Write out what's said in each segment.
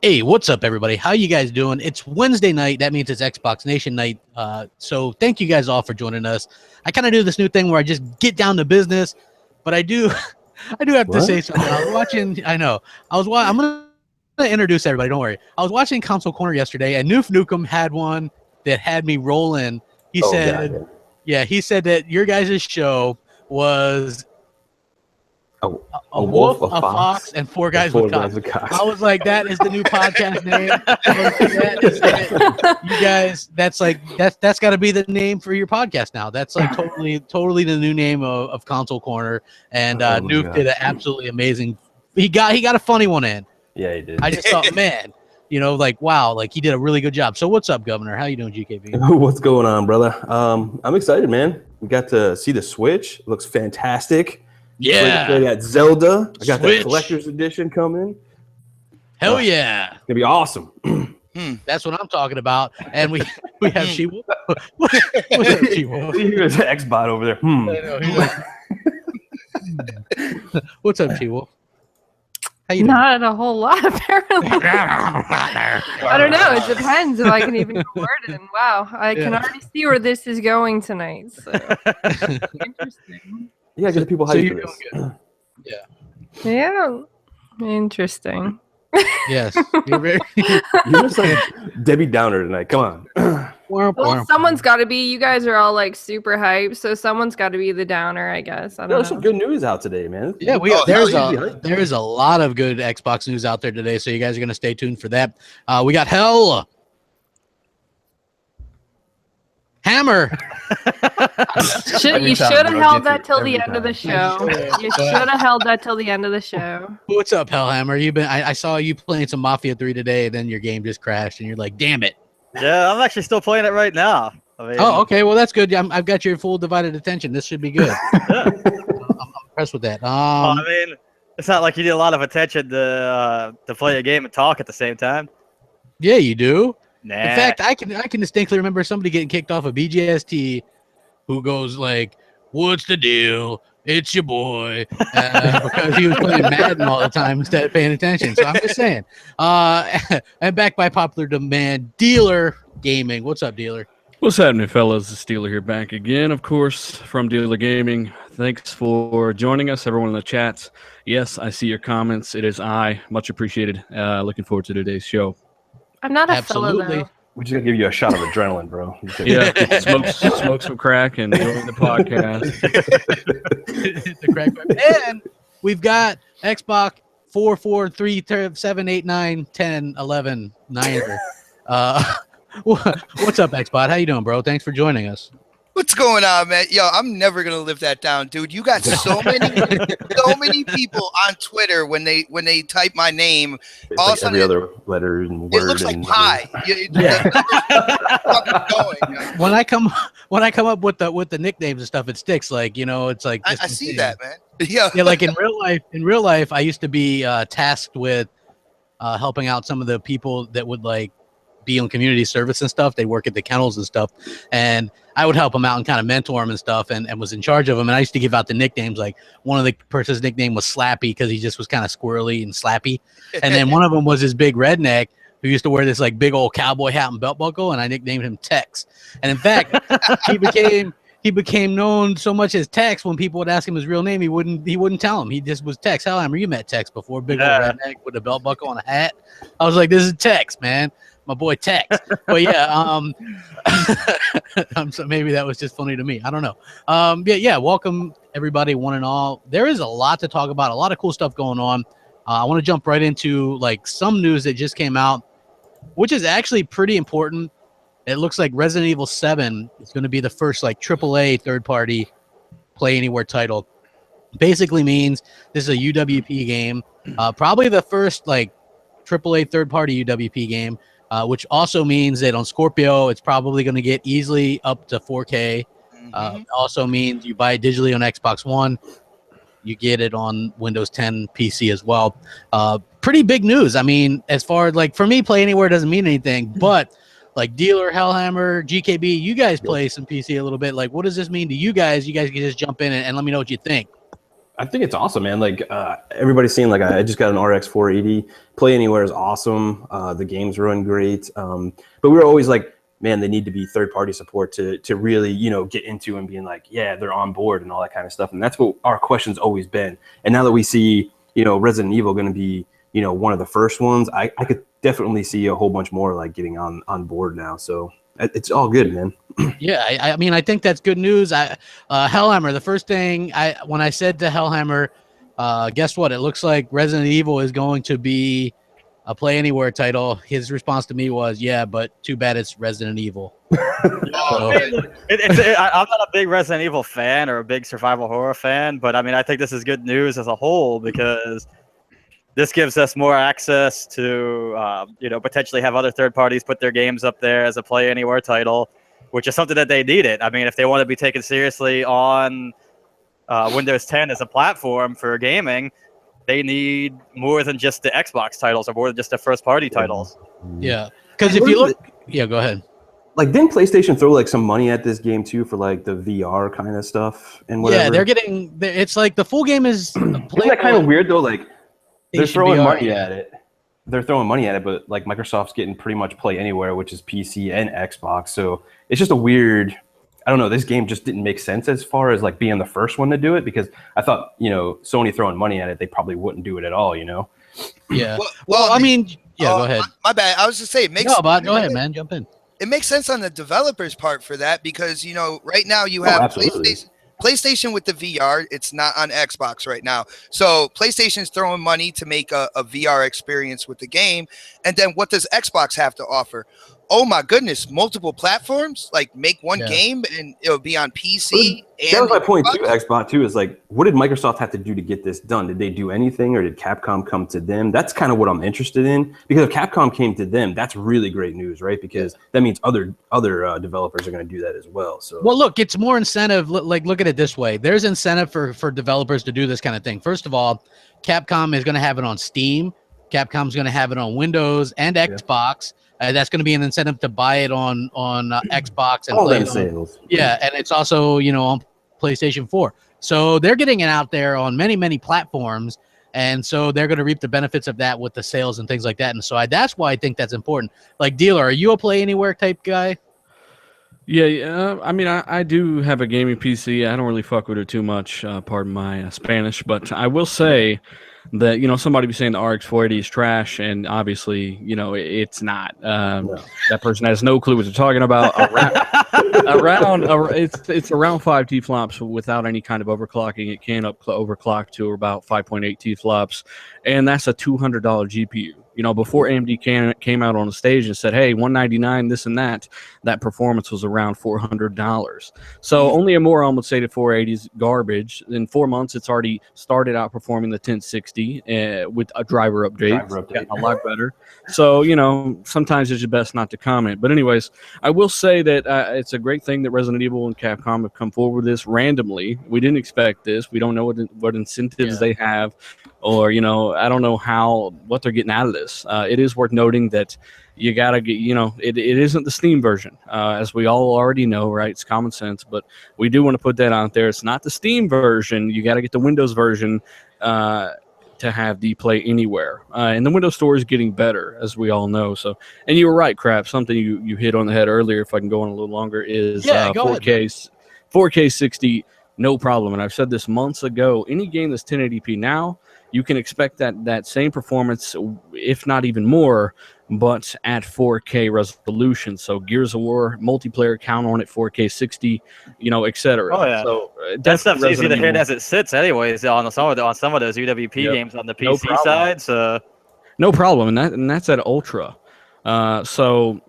Hey, what's up, everybody? How you guys doing? It's Wednesday night. That means it's Xbox Nation night. So thank you guys all for joining us. I kind of do this new thing where I just get down to business, but I do have to say something. I was watching. I'm gonna introduce everybody. Don't worry. I was watching Console Corner yesterday, and Noof Nukem had one that had me rolling. He said that your guys' show was a wolf, a fox, and four guys with cocks. I was like, that is the new podcast name. You guys, that's got to be the name for your podcast now. That's like totally the new name of Console Corner. And Nuke did an absolutely amazing. He got a funny one in. Yeah, he did. I just thought, man, wow, like he did a really good job. So what's up, Governor? How you doing, GKB? What's going on, brother? I'm excited, man. We got to see the Switch. It looks fantastic. Yeah, I got Zelda. I got the collector's edition coming. Hell yeah, it's gonna be awesome. That's what I'm talking about. And we have She-Wolf. What's up, She-Wolf? Here's an X-Bot over there. What's up, She-Wolf? How you doing? Not a whole lot, apparently. I don't know. It depends if I can even word it. Wow, I can already see where this is going tonight. So interesting. Yeah, get people hyped for this. Yeah. Interesting. Yes. You're just like Debbie Downer tonight. Come on. Well, someone's got to be. You guys are all like super hyped, so someone's got to be the downer, I guess. I don't know. There's some good news out today, man. Yeah, there is a lot of good Xbox news out there today, so you guys are going to stay tuned for that. We got Hammer. You should have held that till the end of the show. You should have held that till the end of the show. What's up, Hellhammer? I saw you playing some Mafia 3 today, and then your game just crashed, and you're like, damn it. Yeah, I'm actually still playing it right now. Oh, okay. Well, that's good. I've got your full divided attention. This should be good. I'm impressed with that. It's not like you need a lot of attention to play a game and talk at the same time. Yeah, you do. Nah. In fact, I can distinctly remember somebody getting kicked off of BGST who goes like, "What's the deal? It's your boy," because he was playing Madden all the time instead of paying attention. So I'm just saying. And back by popular demand, Dealer Gaming. What's up, Dealer? What's happening, fellas? It's Dealer here back again, of course, from Dealer Gaming. Thanks for joining us, everyone in the chats. Yes, I see your comments. It is I. Much appreciated. Looking forward to today's show. I'm not a fellow, though. We're just going to give you a shot of adrenaline, bro. Yeah, smoke some crack and join the podcast. The crack. And we've got Xbox 4, 4, 3, 7, 8, 9, 10, 11, 9. What's up, Xbot? How you doing, bro? Thanks for joining us. What's going on, man? Yo, I'm never gonna live that down, dude. You got so many people on Twitter when they type my name. It's all like every other letter and word. It looks like pie. When I come up with the nicknames and stuff, it sticks. Like, it's like I see that, man. Yeah, like in real life, I used to be tasked with helping out some of the people that would like be on community service and stuff. They work at the kennels and stuff, and I would help them out and kind of mentor them and stuff, and was in charge of them. And I used to give out the nicknames. Like one of the person's nickname was Slappy because he just was kind of squirrely and slappy, and then one of them was this big redneck who used to wear this like big old cowboy hat and belt buckle, and I nicknamed him Tex. And in fact, he became known so much as Tex. When people would ask him his real name, he wouldn't tell them. He just was Tex. Hellhammer, you met Tex before, big old redneck with a belt buckle and a hat. I was like, this is Tex, man. My boy Tex. But yeah, so maybe that was just funny to me. I don't know. Yeah, welcome everybody, one and all. There is a lot to talk about, a lot of cool stuff going on. I want to jump right into like some news that just came out, which is actually pretty important. It looks like Resident Evil 7 is going to be the first like AAA third-party Play Anywhere title. Basically means this is a UWP game, probably the first like AAA third-party UWP game. Which also means that on Scorpio, it's probably going to get easily up to 4K. Also means you buy it digitally on Xbox One. You get it on Windows 10 PC as well. Pretty big news. I mean, as far as like for me, Play Anywhere doesn't mean anything, but like Dealer, Hellhammer, GKB, you guys play some PC a little bit. Like, what does this mean to you guys? You guys can just jump in and let me know what you think. I think it's awesome, man. Like everybody's seeing, like I just got an RX 480. Play Anywhere is awesome. The games run great. But we were always like, man, they need to be third-party support to really, get into and being like, yeah, they're on board and all that kind of stuff. And that's what our question's always been. And now that we see, Resident Evil going to be, one of the first ones, I could definitely see a whole bunch more like getting on board now. So it's all good, man. Yeah, I mean, I think that's good news. Hellhammer, the first thing when I said to Hellhammer, guess what? It looks like Resident Evil is going to be a Play Anywhere title. His response to me was, yeah, but too bad it's Resident Evil. I'm not a big Resident Evil fan or a big survival horror fan, but I mean, I think this is good news as a whole because this gives us more access to, potentially have other third parties put their games up there as a Play Anywhere title, which is something that they needed. I mean, if they want to be taken seriously on Windows 10 as a platform for gaming, they need more than just the Xbox titles or more than just the first-party titles. Yeah, because if you look... Yeah, go ahead. Like, didn't PlayStation throw like some money at this game too for like the VR kind of stuff and whatever? Yeah, they're getting... It's like the full game is... Isn't that kind of weird though? Like, they're throwing money VR, at it. They're throwing money at it, but like Microsoft's getting pretty much Play Anywhere, which is PC and Xbox. So it's just a weird... I don't know. This game just didn't make sense as far as like being the first one to do it because I thought, Sony throwing money at it, they probably wouldn't do it at all, Yeah. Well, I mean, yeah, go ahead. My bad. I was just saying, go ahead, man. Jump in. It makes sense on the developers' part for that because, right now you have PlayStation with the VR. It's not on Xbox right now. So PlayStation's throwing money to make a VR experience with the game. And then what does Xbox have to offer? Oh my goodness, multiple platforms, like make one game and it'll be on PC. That was my point too, Xbox too, is like, what did Microsoft have to do to get this done? Did they do anything or did Capcom come to them? That's kind of what I'm interested in because if Capcom came to them, that's really great news, right? Because that means other developers are going to do that as well. So, well, look, it's more incentive. Like, look at it this way. There's incentive for developers to do this kind of thing. First of all, Capcom is going to have it on Steam. Capcom's going to have it on Windows and Xbox. That's going to be an incentive to buy it on Xbox and all play them it sales. Yeah, and it's also on PlayStation 4. So they're getting it out there on many platforms, and so they're going to reap the benefits of that with the sales and things like that. And so that's why I think that's important. Like, Dealer, are you a Play Anywhere type guy? Yeah. I mean, I do have a gaming PC. I don't really fuck with it too much. Pardon my Spanish, but I will say that somebody be saying the RX 480 is trash, and obviously it's not. That person has no clue what they're talking about. It's around 5 T-flops without any kind of overclocking. It can overclock to about 5.8 T-flops, and that's a $200 GPU. Before AMD came out on the stage and said, hey, $199, this and that performance was around $400. So only a moron would say the 480 is garbage. In 4 months, it's already started outperforming the 1060 with a driver update. Gotten a lot better. So, sometimes it's best not to comment. But anyways, I will say that it's a great thing that Resident Evil and Capcom have come forward with this randomly. We didn't expect this. We don't know what incentives they have. Or, I don't know what they're getting out of this. It is worth noting that you got to get, it isn't the Steam version, as we all already know, right? It's common sense, but we do want to put that out there. It's not the Steam version. You got to get the Windows version to have the Play Anywhere. And the Windows Store is getting better, as we all know. So, and you were right, Crap. Something you hit on the head earlier, if I can go on a little longer, is 4K 60, no problem. And I've said this months ago, any game that's 1080p now, you can expect that same performance, if not even more, but at 4K resolution. So Gears of War multiplayer, count on it, 4K 60, etc. Oh yeah. So that stuff's easy to hit as it sits, anyways. On some of those UWP games on the PC side. So no problem, and that's at Ultra. So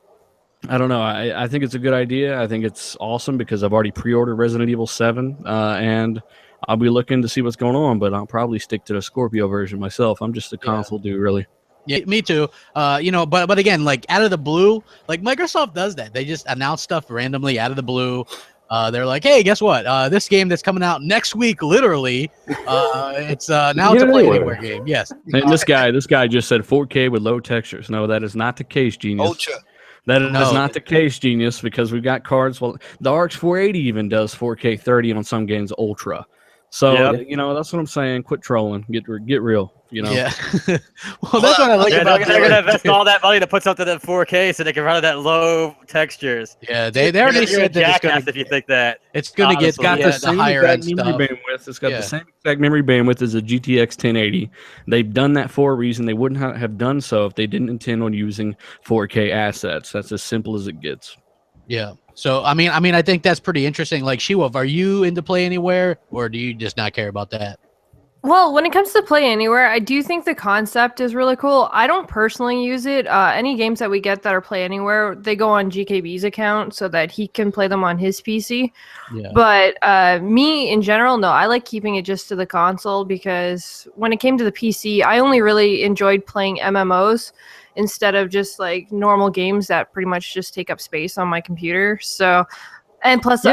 I don't know. I think it's a good idea. I think it's awesome because I've already pre-ordered Resident Evil 7, and I'll be looking to see what's going on, but I'll probably stick to the Scorpio version myself. I'm just a console dude, really. Yeah, me too. But again, like out of the blue, like Microsoft does that. They just announce stuff randomly out of the blue. They're like, hey, guess what? This game that's coming out next week, literally, it's now it's a Play Anywhere game. Yes. And this guy just said 4K with low textures. No, that is not the case, genius. Ultra. That is not the case, genius, because we've got cards. Well, the RX 480 even does 4K 30 on some games, Ultra. So you know, that's what I'm saying. Quit trolling. Get real. You know. Yeah. Well, that's what I like about. They're gonna invest all that money to put something in 4K so they can run it at low textures. Yeah, they already said that it's gonna. If you think that it's gonna get got the same higher end memory stuff. bandwidth. It's got the same exact memory bandwidth as a GTX 1080. They've done that for a reason. They wouldn't have done so if they didn't intend on using 4K assets. That's as simple as it gets. Yeah. So I mean, I think that's pretty interesting. Like, Shewolf, are you into Play Anywhere, or do you just not care about that? Well, when it comes to Play Anywhere, I do think the concept is really cool. I don't personally use it. Any games that we get that are Play Anywhere, they go on GKB's account so that he can play them on his PC. Yeah. But me, in general, no. I like keeping it just to the console because when it came to the PC, I only really enjoyed playing MMOs instead of just like normal games that pretty much just take up space on my computer. So, and plus,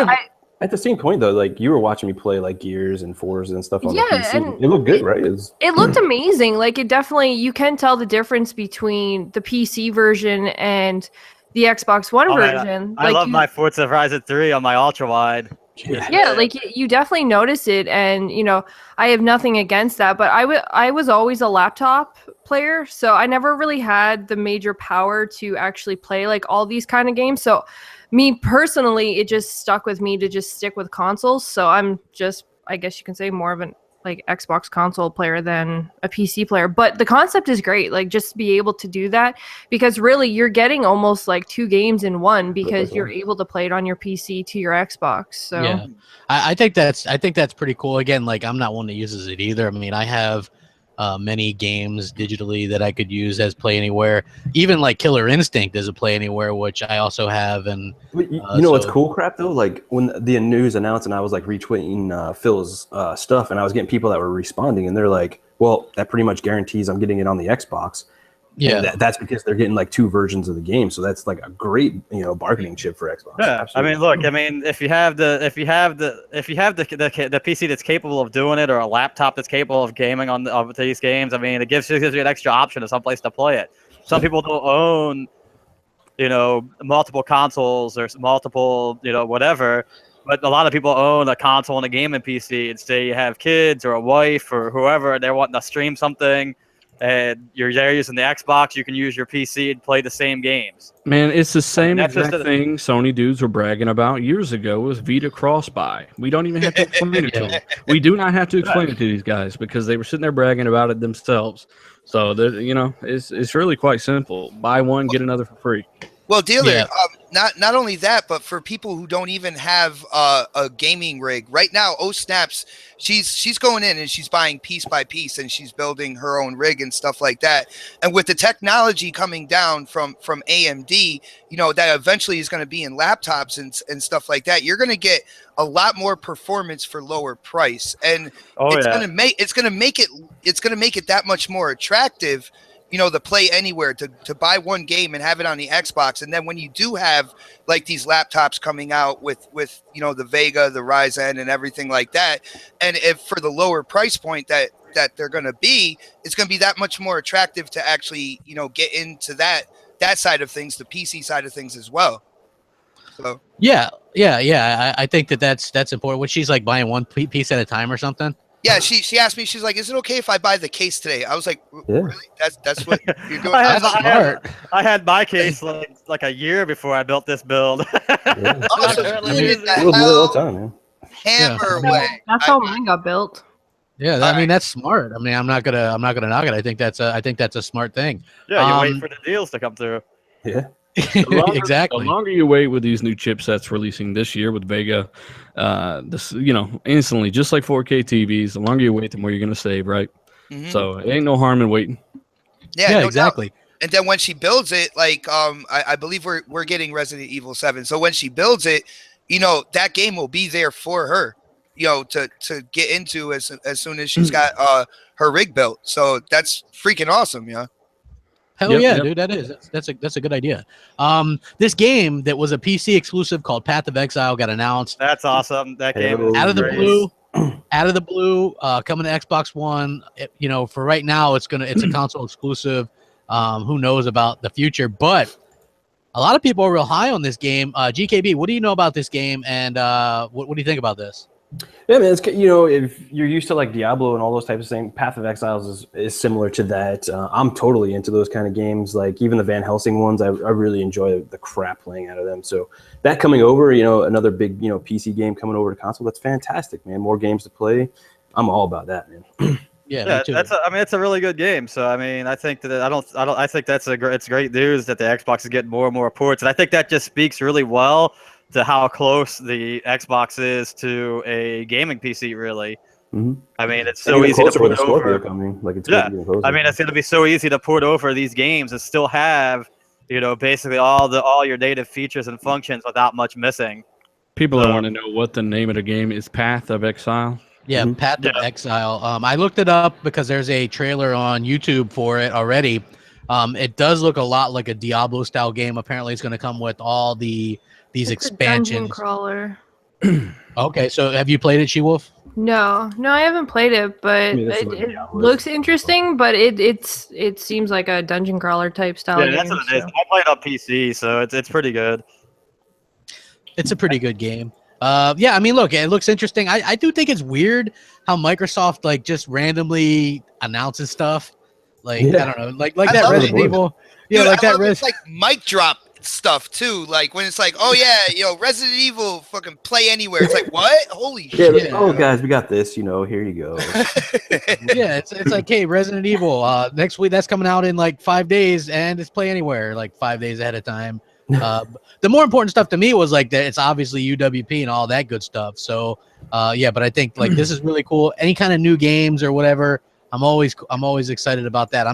at the same point, though, like you were watching me play like Gears and Forza and stuff on the PC. It looked good, right? It looked amazing. Like it definitely, you can tell the difference between the PC version and the Xbox One version. I love my Forza Horizon 3 on my ultra wide. Yeah, like you definitely notice it, and you know, I have nothing against that. But I was always a laptop player, so I never really had the major power to actually play like all these kind of games. So me personally, it just stuck with me to just stick with consoles. So I'm just, I guess you can say, more of an like Xbox console player than a PC player. But the concept is great, like just to be able to do that, because really you're getting almost like 2 games in one because you're able to play it on your PC to your Xbox. So yeah, I think that's pretty cool. Again, like I'm not one that uses it either. I mean, I have many games digitally that I could use as Play Anywhere. Even like Killer Instinct is a Play Anywhere, which I also have. And you know what's cool, Crap, though? Like when the news announced and I was like retweeting Phil's stuff, and I was getting people that were responding, and they're like, well, that pretty much guarantees I'm getting it on the Xbox. Yeah, that's because they're getting like 2 versions of the game, so that's like a great bargaining chip for Xbox. Yeah, absolutely. I mean, look, I mean, if you have the PC that's capable of doing it, or a laptop that's capable of gaming on these games, I mean, it gives you an extra option of someplace to play it. Some people don't own, multiple consoles or multiple, whatever. But a lot of people own a console and a gaming PC, and say you have kids or a wife or whoever, and they're wanting to stream something. And you're there using the Xbox, you can use your PC and play the same games. Man, it's the same exact thing Sony dudes were bragging about years ago with Vita Cross-Buy. We don't even have to explain it to them. We do not have to explain it to these guys because they were sitting there bragging about it themselves. So, it's really quite simple. Buy one, get another for free. Well, dealer, not only that, but for people who don't even have a gaming rig right now, Snaps, she's going in and she's buying piece by piece and she's building her own rig and stuff like that. And with the technology coming down from AMD, that eventually is going to be in laptops and stuff like that. You're going to get a lot more performance for lower price, and it's going to make it that much more attractive. To play anywhere, to buy one game and have it on the Xbox. And then when you do have like these laptops coming out with the Vega, the Ryzen and everything like that, and if for the lower price point that they're going to be, it's going to be that much more attractive to actually, get into that side of things, the PC side of things as well. So yeah. I think that's important. When she's like buying one piece at a time or something. Yeah, she asked me. She's like, "Is it okay if I buy the case today?" I was like, "Really? That's what you're doing?" I had my case like a year before I built this build. Hammer way. That's how mine got built. Yeah, I mean that's smart. I mean, I'm not gonna knock it. I think that's a smart thing. Yeah, you wait for the deals to come through. Yeah. Exactly. The longer you wait with these new chipsets releasing this year with Vega, instantly, just like 4K TVs, the longer you wait, the more you're going to save, right? Mm-hmm. So it ain't no harm in waiting. Yeah, no exactly. Doubt. And then when she builds it, like I believe we're getting Resident Evil 7. So when she builds it, that game will be there for her, to get into as soon as she's got her rig built. So that's freaking awesome, yeah. Hell yeah, dude! That's a good idea. This game that was a PC exclusive called Path of Exile got announced. That's awesome. That game out of the blue, coming to Xbox One. For right now, it's a console exclusive. Who knows about the future? But a lot of people are real high on this game. GKB, what do you know about this game, and what do you think about this? Yeah, man. It's, if you're used to like Diablo and all those types of things, Path of Exiles is similar to that. I'm totally into those kind of games. Like even the Van Helsing ones, I really enjoy the crap playing out of them. So that coming over, another big PC game coming over to console, that's fantastic, man. More games to play. I'm all about that, man. Yeah, it's a really good game. So I think that I think it's great news that the Xbox is getting more and more ports, and I think that just speaks really well to how close the Xbox is to a gaming PC. Really, I mean, it's so easy to port over. Coming. Like it's I mean, it's going to be so easy to port over these games and still have basically all your native features and functions without much missing. People want to know what the name of the game is. Path of Exile. Yeah, Path of Exile. I looked it up because there's a trailer on YouTube for it already. It does look a lot like a Diablo style game. Apparently, it's going to come with all these expansions. Dungeon crawler. Okay, so have you played it, She-Wolf? No, I haven't played it, but it looks interesting. But it seems like a dungeon crawler type style game. That's what it is. I played on PC, so it's pretty good. It's a pretty good game. Yeah, I mean, look, it looks interesting. I do think it's weird how Microsoft like just randomly announces stuff. Like I don't know, like that Resident Evil. Yeah, Dude, like that. It's like mic drop stuff too. Like when it's like, oh yeah, Resident Evil, fucking play anywhere. It's like what? Holy shit! Like, oh guys, we got this. Here you go. Yeah, it's like, hey, Resident Evil next week. That's coming out in like 5 days, and it's play anywhere like 5 days ahead of time. The more important stuff to me was like that it's obviously UWP and all that good stuff. So yeah, but I think like this is really cool. Any kind of new games or whatever, I'm always excited about that.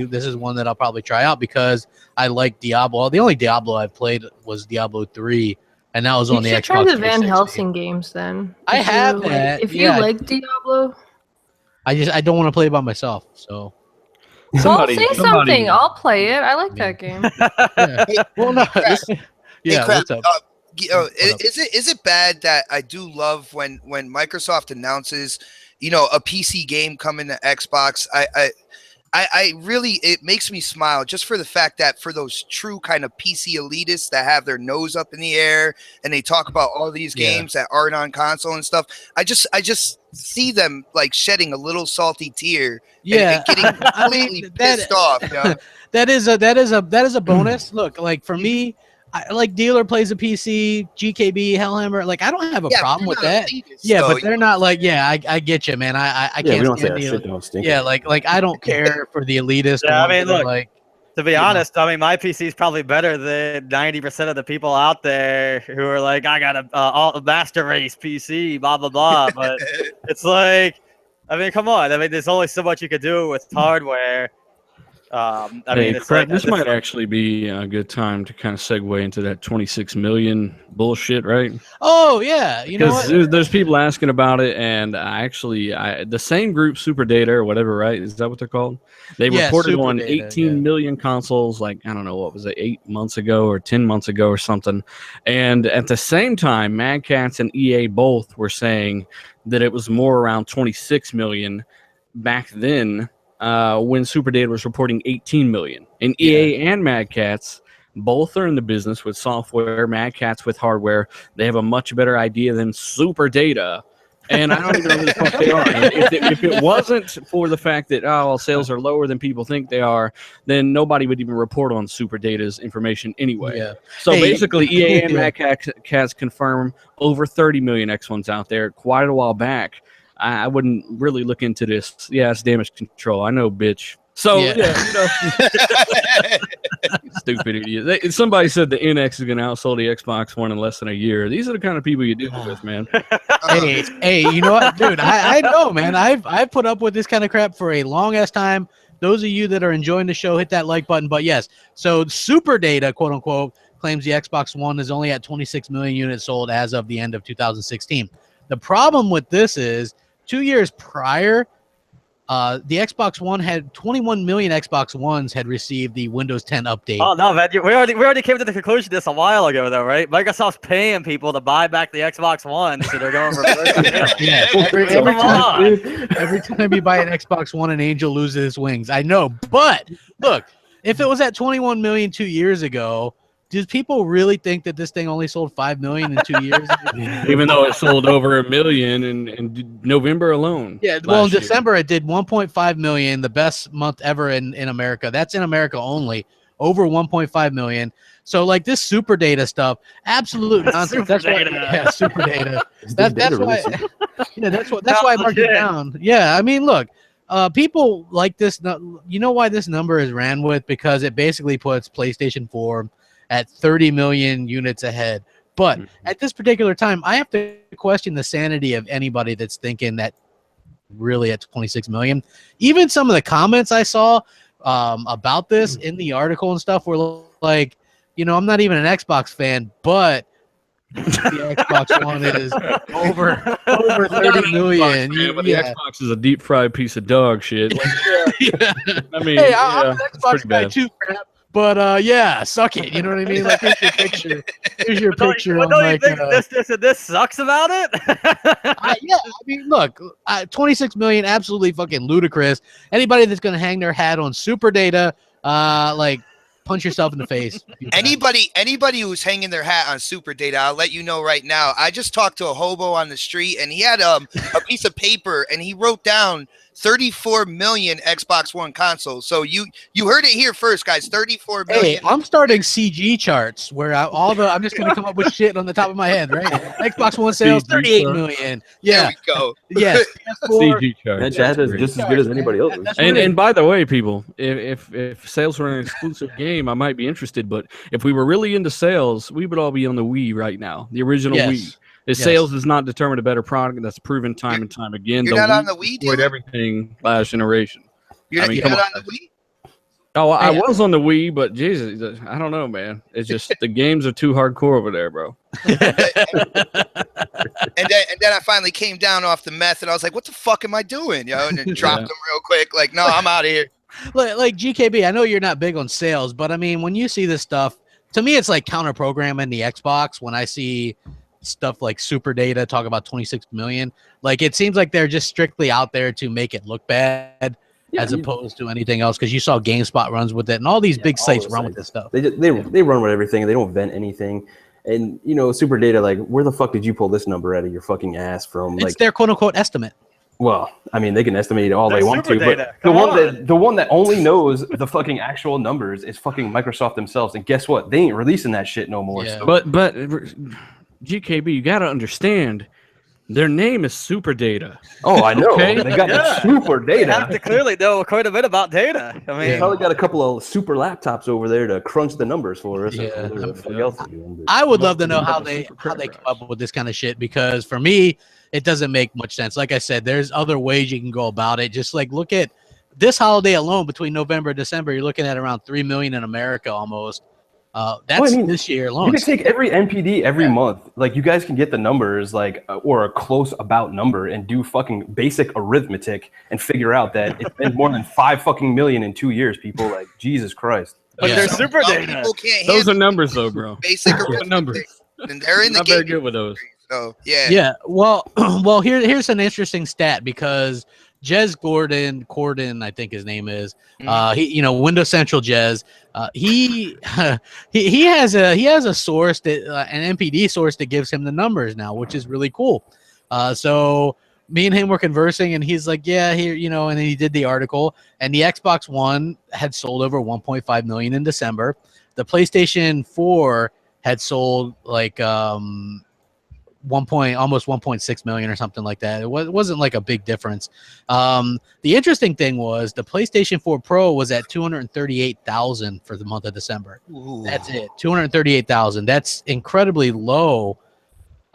This is one that I'll probably try out because I like Diablo. The only Diablo I've played was Diablo 3, and that was on the Xbox. Try the Van Helsing games then. I have that. If you like Diablo, I don't want to play by myself. So. Say something. I'll play it. I like that game. Yeah. Well, no. What's up? Is it bad that I do love when Microsoft announces, a PC game coming to Xbox? I really, it makes me smile just for the fact that for those true kind of PC elitists that have their nose up in the air and they talk about all these games that aren't on console and stuff. I just see them like shedding a little salty tear. And getting completely pissed off. That is a bonus. Look, like for me, like Dealer plays a PC, GKB, Hellhammer. Like I don't have a problem with that. But they're not like I get you, man. I can't stand Dealer. Yeah, like I don't care for the elitist. Yeah, I mean, look. To be honest, I mean, my PC is probably better than 90% of the people out there who are like, I got a master race PC, blah blah blah. But it's like, I mean, come on. I mean, there's only so much you could do with hardware. This might actually be a good time to kind of segue into that 26 million bullshit, right? Oh yeah, you know what? There's people asking about it, and the same group, Super Data or whatever, right? Is that what they're called? They reported on 18 million consoles, like I don't know what was it, 8 months ago or 10 months ago or something. And at the same time, Mad Catz and EA both were saying that it was more around 26 million back then. When Super Data was reporting 18 million. And EA and Mad Catz both are in the business with software, Mad Catz with hardware. They have a much better idea than Super Data. And I don't even know who the fuck they are. If it wasn't for the fact that sales are lower than people think they are, then nobody would even report on Super Data's information anyway. Yeah. So basically, EA and Mad Catz confirm over 30 million X1s out there quite a while back. I wouldn't really look into this. Yeah, it's damage control. I know, bitch. So, stupid idiot. Somebody said the NX is going to outsell the Xbox One in less than a year. These are the kind of people you deal with, man. Hey, you know what, dude? I know, man. I've put up with this kind of crap for a long ass time. Those of you that are enjoying the show, hit that like button. But yes, so Super Data, quote unquote, claims the Xbox One is only at 26 million units sold as of the end of 2016. The problem with this is 2 years prior, the Xbox One had 21 million Xbox Ones had received the Windows 10 update. Oh no, man! We already came to the conclusion this a while ago, though, right? Microsoft's paying people to buy back the Xbox One, so they're going reverse. Yeah, every time you buy an Xbox One, an angel loses its wings. I know, but look, if it was at 21 million 2 years ago, do people really think that this thing only sold 5 million in 2 years? Even though it sold over 1 million in November alone. Yeah, well, in last year. December it did 1.5 million, the best month ever in America. That's in America only, over 1.5 million. So like this super data stuff, absolute nonsense. That's why, yeah, super data. That's why. Yeah, that's why I marked it down. Yeah, I mean, look, people like this. You know why this number is ran with? Because it basically puts PlayStation 4 at 30 million units ahead. But at this particular time, I have to question the sanity of anybody that's thinking that really at 26 million. Even some of the comments I saw about this in the article and stuff were like, you know, I'm not even an Xbox fan, but the Xbox One is over 30 million. Fan, but the Xbox is a deep fried piece of dog shit. Like, Yeah. I mean, Hey, I'm an it's Xbox pretty guy bad. too, crap. But yeah, suck it. You know what I mean? Like, here's your picture. Here's your picture. Don't you think this sucks about it? Yeah, I mean, look, 26 million, absolutely fucking ludicrous. Anybody that's gonna hang their hat on super data, like, punch yourself in the face. Anybody who's hanging their hat on super data, I'll let you know right now. I just talked to a hobo on the street, and he had a piece of paper, and he wrote down 34 million Xbox One consoles. So you heard it here first, guys. 34 million. Hey, I'm starting CG charts where I'm just gonna come up with shit on the top of my head, right? Xbox One sales, 38 million. Yeah, there we go. Yes. CG chart. That chat is just as good as anybody else. And by the way, people, if sales were an exclusive game, I might be interested. But if we were really into sales, we would all be on the Wii right now, the original Wii. If sales does not determine a better product, that's proven time and time again. You're not on the Wii, dude? Everything last generation. You're not on the Wii? Oh, I was on the Wii, but Jesus, I don't know, man. It's just the games are too hardcore over there, bro. and then I finally came down off the meth, and I was like, "What the fuck am I doing?" You know, and then dropped them real quick. Like, no, I'm out of here. Like GKB, I know you're not big on sales, but I mean, when you see this stuff, to me, it's like counter programming the Xbox. When I see stuff like super data talk about 26 million, like it seems like they're just strictly out there to make it look bad, as opposed to anything else. Because you saw GameSpot runs with it, and all these big sites run with this stuff. They run with everything. They don't vent anything. And you know, super data, like, where the fuck did you pull this number out of your fucking ass from? It's their quote unquote estimate. Well, I mean, they can estimate all they want to, but the one that only knows the fucking actual numbers is fucking Microsoft themselves. And guess what? They ain't releasing that shit no more. Yeah. So. But GKB, you got to understand, their name is Super Data. Oh, I know. Okay? They got the super data. They have to clearly know quite a bit about data. I mean, they probably got a couple of super laptops over there to crunch the numbers for us. Yeah. I would love to know how they come up with this kind of shit, because for me, it doesn't make much sense. Like I said, there's other ways you can go about it. Just like look at this holiday alone, between November and December, you're looking at around 3 million in America almost. That's this year alone. You can take every NPD every month. Like, you guys can get the numbers, like, or a close about number, and do fucking basic arithmetic and figure out that it's been more than 5 fucking million in 2 years. People, like, Jesus Christ. But they're super data. Those are numbers, though, bro. Basic arithmetic. Numbers. And they're in the Not game. very good with those. So yeah. Yeah. Well, here's an interesting stat, because Jez Corden, I think his name is. He, Windows Central Jez. He has a source that an NPD source that gives him the numbers now, which is really cool. So me and him were conversing, and he's like, yeah, here, and then he did the article, and the Xbox One had sold over 1.5 million in December. The PlayStation 4 had sold like almost 1.6 million or something like that. It wasn't like a big difference. The interesting thing was the PlayStation 4 Pro was at 238,000 for the month of December. Ooh. That's it, 238,000. That's incredibly low.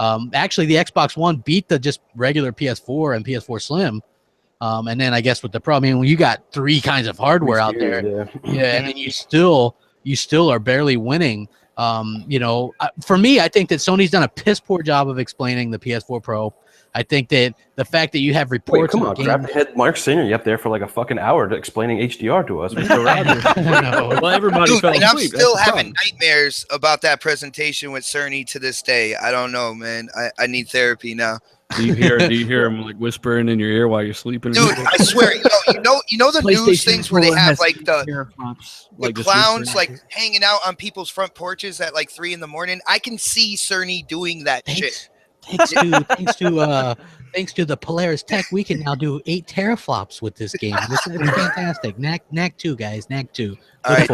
Actually, the Xbox One beat the just regular PS4 and PS4 Slim. And then I guess with the Pro, I mean, when you got 3 kinds of hardware out there, and then you still are barely winning. For me, I think that Sony's done a piss poor job of explaining the PS4 Pro. I think that the fact that you have Wait, reports come of on, games, draft head Mark Senior. You up there for like a fucking hour to explaining HDR to us. Mr. Rogers. No. Well, everybody Dude, fell and I'm asleep. still That's the having problem. nightmares about that presentation with Cerny to this day. I don't know, man. I need therapy now. Do you hear him like whispering in your ear while you're sleeping? Dude, I swear, you know the news things where they have like the clowns like hanging out on people's front porches at like 3 a.m. I can see Cerny doing that shit. Thanks to the Polaris Tech, we can now do 8 teraflops with this game. This is fantastic. Knack 2, guys. Knack 2. All right.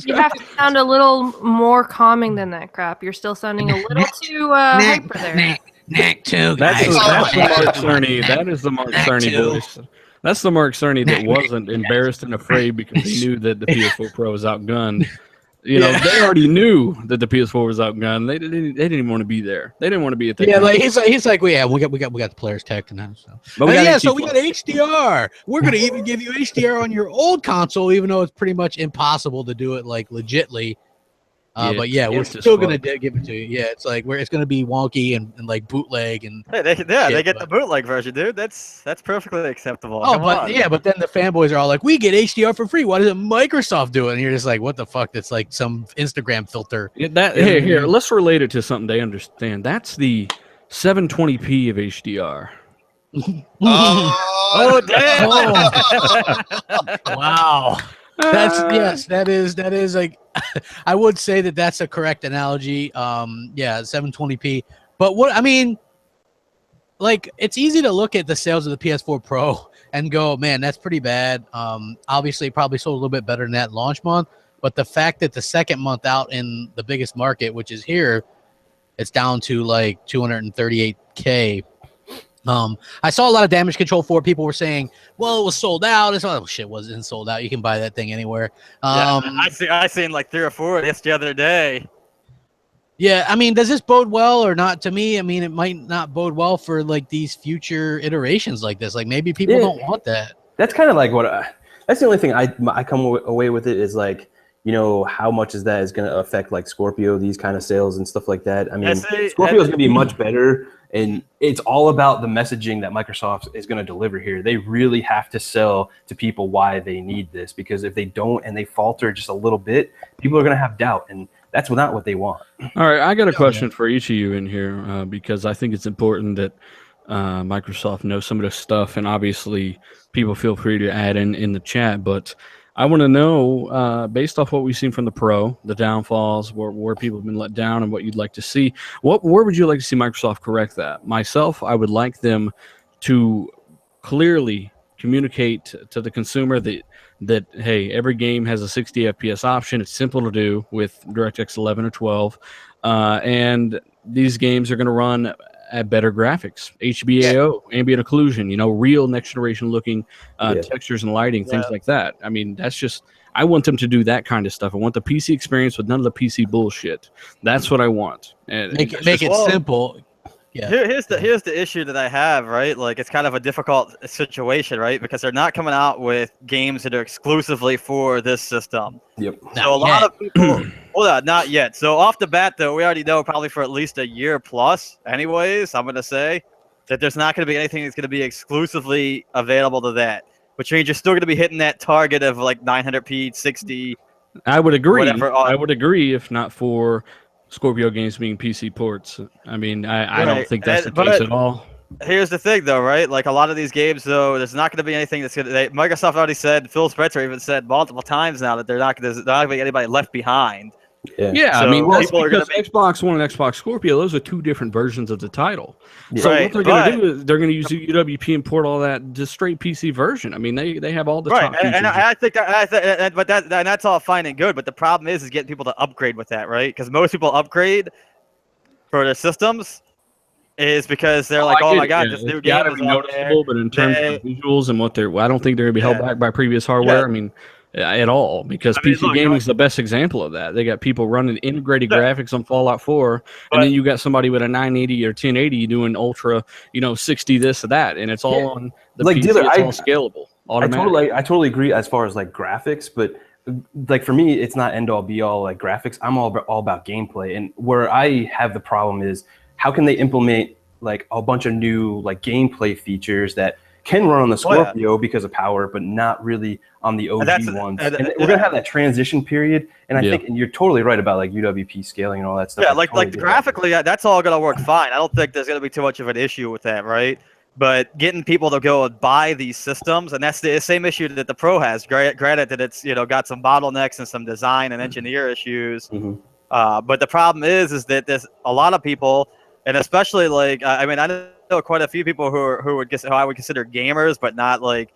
You have to sound a little more calming than that crap. You're still sounding a little too hyper there. Knack 2, That's guys. the Mark Cerny. That is the Mark Cerny voice. That's the Mark Cerny that wasn't embarrassed and afraid because he knew that the PS4 Pro was outgunned. You know, they already knew that the PS4 was outgunned. They didn't even want to be there. They didn't want to be at that. Yeah, like he's like, we got the Polaris Tech now. So, But we got so we got HDR. We're gonna even give you HDR on your old console, even though it's pretty much impossible to do it like legitly. But yeah, we're still gonna give it to you. Yeah, it's like it's gonna be wonky and like bootleg and. Hey, they get the bootleg version, dude. That's perfectly acceptable. Oh, but then the fanboys are all like, "We get HDR for free. Why doesn't Microsoft do it?" And you're just like, "What the fuck? That's like some Instagram filter." Yeah, here, let's relate it to something they understand. That's the 720p of HDR. Oh, damn! Wow. That is like I would say that's a correct analogy. 720p. But what I mean, like it's easy to look at the sales of the PS4 Pro and go, man, that's pretty bad. Obviously, it probably sold a little bit better than that launch month. But the fact that the second month out in the biggest market, which is here, it's down to like 238K. I saw a lot of damage control for people were saying, well, it was sold out. It's shit wasn't sold out. You can buy that thing anywhere. I seen like 3 or 4 just the other day. Yeah, I mean, does this bode well or not? To me, I mean, it might not bode well for like these future iterations like this. Like maybe people don't want that. That's kind of like that's the only thing I come away with it is like, you know, how much is going to affect like Scorpio, these kind of sales and stuff like that. I mean, Scorpio is going to be much better. And it's all about the messaging that Microsoft is going to deliver here. They really have to sell to people why they need this, because if they don't and they falter just a little bit, people are going to have doubt, and that's not what they want. All right, I got a question for each of you in here because I think it's important that Microsoft knows some of this stuff, and obviously people feel free to add in the chat, but I want to know, based off what we've seen from the Pro, the downfalls, where people have been let down, and what you'd like to see. Where would you like to see Microsoft correct that? Myself, I would like them to clearly communicate to the consumer that hey, every game has a 60 FPS option. It's simple to do with DirectX 11 or 12, and these games are going to run at better graphics, HBAO, ambient occlusion, you know, real next generation looking textures and lighting, things like that. I mean, that's just, I want them to do that kind of stuff. I want the PC experience with none of the PC bullshit. That's what I want. And make it simple. Yeah. Here's the issue that I have, right? Like it's kind of a difficult situation, right? Because they're not coming out with games that are exclusively for this system. Yep. So a lot of people, hold on, not yet. So off the bat, though, we already know probably for at least a year plus, anyways, I'm going to say that there's not going to be anything that's going to be exclusively available to that, which means you're still going to be hitting that target of like 900p, 60. I would agree. Whatever. I would agree if not for Scorpio games being PC ports. I mean, I don't think that's the case at all. Here's the thing, though, right? Like a lot of these games, though, there's not going to be anything that's going to. Microsoft already said, Phil Spencer even said multiple times now that there's not going to be anybody left behind. Yeah, so I mean, that's because make... Xbox One and Xbox Scorpio, those are two different versions of the title. Yeah. So what they're going to do is they're going to use UWP and port all that just straight PC version. I mean, they have all the top features. And I think that's all fine and good. But the problem is getting people to upgrade with that, right? Because most people upgrade for their systems is because they're like, oh my god, this new game is noticeable. But in terms of visuals and what I don't think they're going to be held back by previous hardware. I mean. At all, because PC gaming is the best example of that. They got people running integrated graphics on Fallout 4, and then you got somebody with a 980 or 1080 doing ultra, 60 this or that, and it's all on the like PC. Dealer, it's all scalable. I totally agree as far as like graphics, but like for me, it's not end all be all like graphics. I'm all about gameplay, and where I have the problem is how can they implement like a bunch of new like gameplay features that can run on the Scorpio because of power, but not really on the OG ones. And we're gonna have that transition period. And I think, and you're totally right about like UWP scaling and all that stuff. Yeah, like graphically, that's all gonna work fine. I don't think there's gonna be too much of an issue with that, right? But getting people to go and buy these systems, and that's the same issue that the Pro has. Granted that it's got some bottlenecks and some design and engineer issues. But the problem is that there's a lot of people, and especially like I mean, I know quite a few people who I would consider gamers, but not like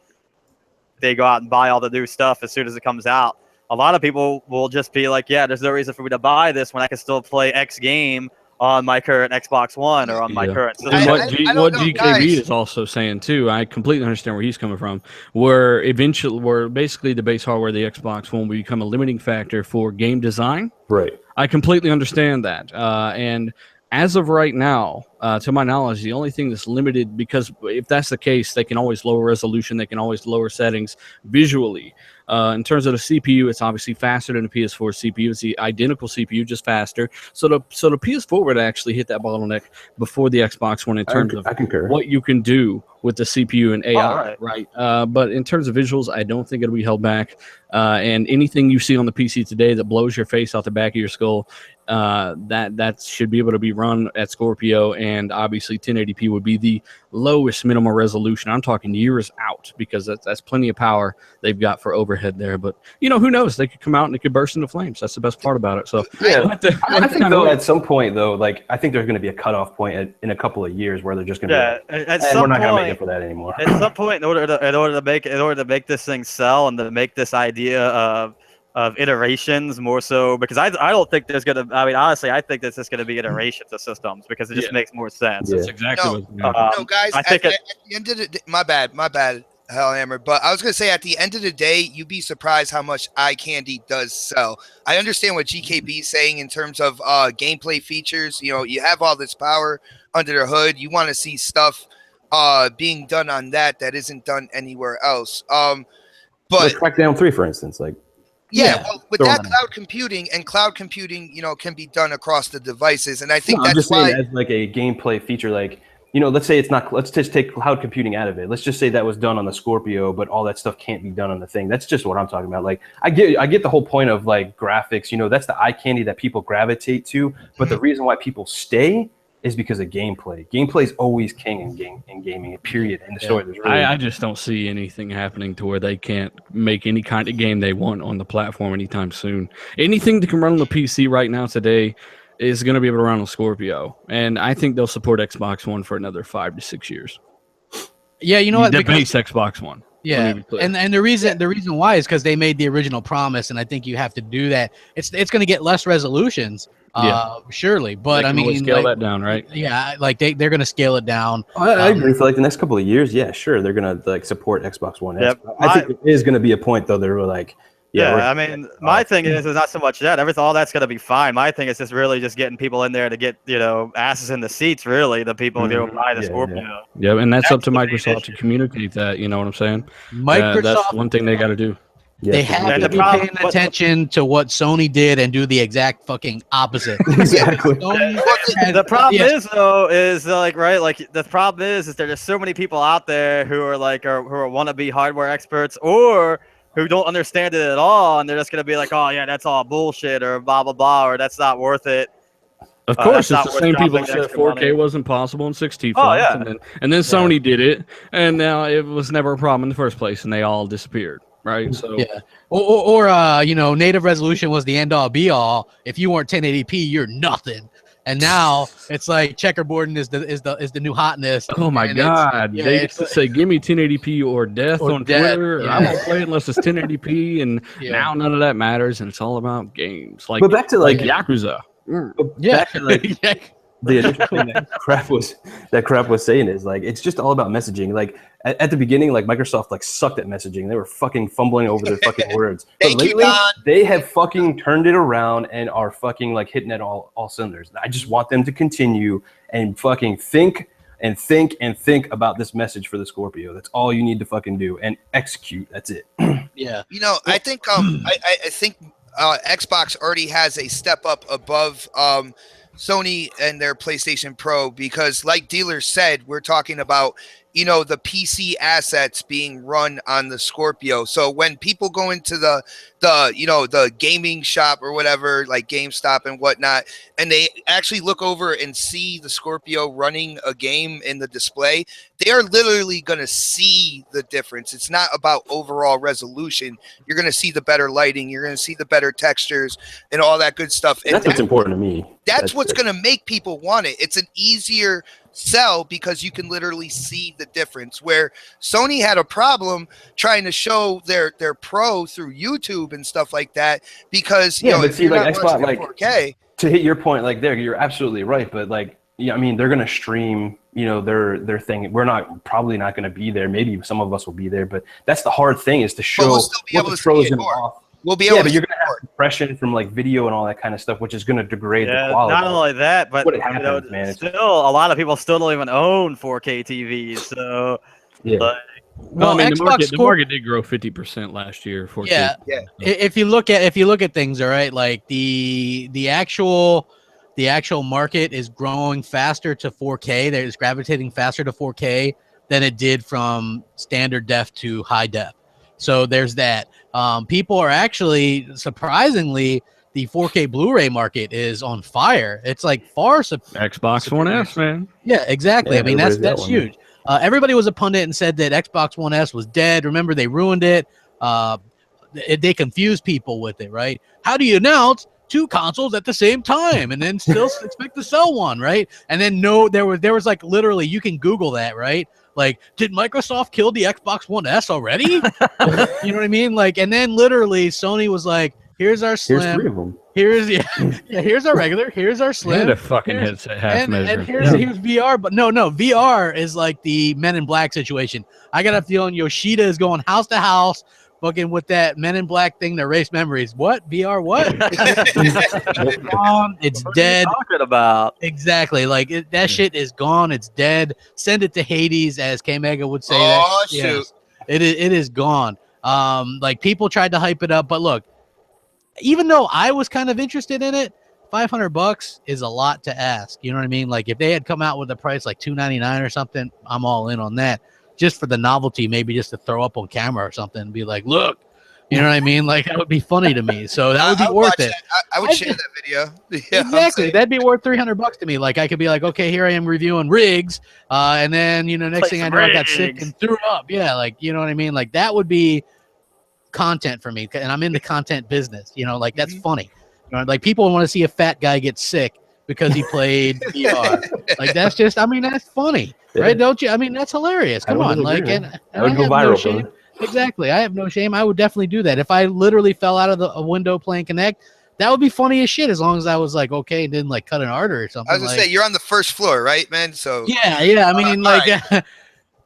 they go out and buy all the new stuff as soon as it comes out. A lot of people will just be like, yeah, there's no reason for me to buy this when I can still play X game on my current Xbox One or on my current system. And what GKB is also saying too, I completely understand where he's coming from, where basically the base hardware of the Xbox One will become a limiting factor for game design. Right. I completely understand that. And as of right now, to my knowledge, the only thing that's limited, because if that's the case, they can always lower resolution, they can always lower settings visually. In terms of the CPU, it's obviously faster than the PS4 CPU. It's the identical CPU, just faster. So the PS4 would actually hit that bottleneck before the Xbox One in terms of what you can do with the CPU and AI, right? But in terms of visuals, I don't think it'll be held back. And anything you see on the PC today that blows your face out the back of your skull, that should be able to be run at Scorpio, and obviously 1080p would be the lowest minimal resolution. I'm talking years out, because that's plenty of power they've got for overhead there. But who knows? They could come out and it could burst into flames. That's the best part about it. So yeah, I think though at some point though, like I think there's going to be a cutoff point in a couple of years where they're just going to we're not going to make it for that anymore. At some point, in order to make this thing sell and to make this idea of iterations more so, because I don't think there's gonna. I mean, honestly, I think this is gonna be iterations of systems because it just makes more sense. That's exactly no, guys. At the end of the day, my bad, Hellhammer. But I was gonna say, at the end of the day, you'd be surprised how much eye candy does sell. I understand what GKB is saying in terms of gameplay features. You have all this power under the hood. You want to see stuff being done on that isn't done anywhere else. But Crackdown 3, for instance, like. Yeah, well, with that cloud computing, can be done across the devices, and I think that's just why. Saying as like a gameplay feature, like let's say it's not. Let's just take cloud computing out of it. Let's just say that was done on the Scorpio, but all that stuff can't be done on the thing. That's just what I'm talking about. Like I get the whole point of like graphics. That's the eye candy that people gravitate to. But the reason why people stay is because of gameplay. Gameplay is always king in gaming, period. And the story. I just don't see anything happening to where they can't make any kind of game they want on the platform anytime soon. Anything that can run on the PC right now today is going to be able to run on Scorpio. And I think they'll support Xbox One for another 5 to 6 years. Yeah, you know what? The base Xbox One. Yeah, and the reason why is because they made the original promise, and I think you have to do that. It's going to get less resolutions, surely, but I mean, scale that down, right? Yeah, like they're going to scale it down. I agree. For like the next couple of years, yeah, sure, they're going to like support Xbox One. Yep. I think there is going to be a point though. They're like, I mean, my thing is not so much that all that's going to be fine. My thing is just really just getting people in there to get asses in the seats. Really, the people who buy the Scorpio. Yeah, and that's up to Microsoft to communicate that. You know what I'm saying? Microsoft. That's one thing they got to do. They have to be paying attention to what Sony did and do the exact fucking opposite. Exactly. The problem is though, is like the problem is there's just so many people out there who are like who are wannabe hardware experts or who don't understand it at all, and they're just gonna be like, oh yeah, that's all bullshit, or blah blah blah, or that's not worth it. Of course, it's the same people that said 4K wasn't possible in 60 frames, and then Sony did it, and now it was never a problem in the first place, and they all disappeared. Right. So or native resolution was the end all be all. If you weren't 1080p, you're nothing. And now it's like checkerboarding is the new hotness. Oh my God! They used to say, "Give me 1080p or death on Twitter." I won't play it unless it's 1080p, and now none of that matters, and it's all about games. Like, but back to like Yakuza. Back to, like, the initial thing that Crap was saying is like it's just all about messaging. Like at the beginning, like Microsoft like sucked at messaging. They were fucking fumbling over their fucking words. But lately, they have fucking turned it around and are fucking like hitting at all cylinders. I just want them to continue and fucking think about this message for the Scorpio. That's all you need to fucking do and execute. That's it. Yeah. I think I think Xbox already has a step up above Sony and their PlayStation Pro, because like Dealer said, we're talking about, you know, the PC assets being run on the Scorpio. So when people go into the you know, the gaming shop or whatever, like GameStop and whatnot, and they actually look over and see the Scorpio running a game in the display, they are literally going to see the difference. It's not about overall resolution. You're going to see the better lighting. You're going to see the better textures and all that good stuff. And that's what's important to me. That's what's going to make people want it. It's an easier sell because you can literally see the difference, where Sony had a problem trying to show their Pro through YouTube and stuff like that, because you know, but see, like Xbox, like 4K, to hit your point, like there, you're absolutely right. But like, yeah, I mean, they're gonna stream, you know, their thing. We're probably not gonna be there. Maybe some of us will be there, but that's the hard thing, is to show we'll still be able to see it more. We'll be able to, but you're gonna have compression from like video and all that kind of stuff, which is gonna degrade the quality. Not only that, but what it happens, you know, man. Still, a lot of people still don't even own 4K TVs. So, yeah. Well, I mean, the market did grow 50% last year. 4K. Yeah. If you look at things, all right, like the actual market is growing faster to 4K. That is gravitating faster to 4K than it did from standard def to high def. So there's that. People are actually, surprisingly, the 4K Blu-ray market is on fire. It's like far Xbox One S, man. Yeah, exactly. Yeah, I mean, that's huge. Everybody was a pundit and said that Xbox One S was dead. Remember, they ruined it. They confused people with it, right? How do you announce 2 consoles at the same time and then still expect to sell one, right? And then there was like literally, you can Google that, right? Like, did Microsoft kill the Xbox One S already? You know what I mean? Like, and then literally Sony was like, here's our Slim. Here's 3 of them. Here's our regular. Here's our Slim. And a fucking headset half measure. And here's VR, but no, VR is like the Men in Black situation. I got a feeling Yoshida is going house to house, fucking with that Men in Black thing to erase memories. What? VR what? It's gone. It's dead. What are you talking about? Exactly. Like that shit is gone. It's dead. Send it to Hades, as K Mega would say. Oh, shoot. Yes, it is gone. Like people tried to hype it up, but look, even though I was kind of interested in it, $500 is a lot to ask. You know what I mean? Like if they had come out with a price like $299 or something, I'm all in on that. Just for the novelty, maybe just to throw up on camera or something and be like, look, you know what I mean? Like that would be funny to me. So that would be worth it. I would share that video. Yeah, exactly. That'd be worth $300 to me. Like I could be like, okay, here I am reviewing rigs. And then, you know, next thing I know, I got sick and threw up. Yeah. Like, you know what I mean? Like that would be content for me. And I'm in the content business, you know, like that's funny. You know, like people want to see a fat guy get sick because he played VR. Like that's just, I mean, that's funny, right? Don't you? I mean, that's hilarious. Come on, like, and I would I go have viral. no shame. Exactly, I have no shame. I would definitely do that if I literally fell out of a window playing Connect. That would be funny as shit, as long as I was like okay and didn't like cut an artery or something. I was gonna say you're on the first floor, right, man? So yeah. I mean, like. Right.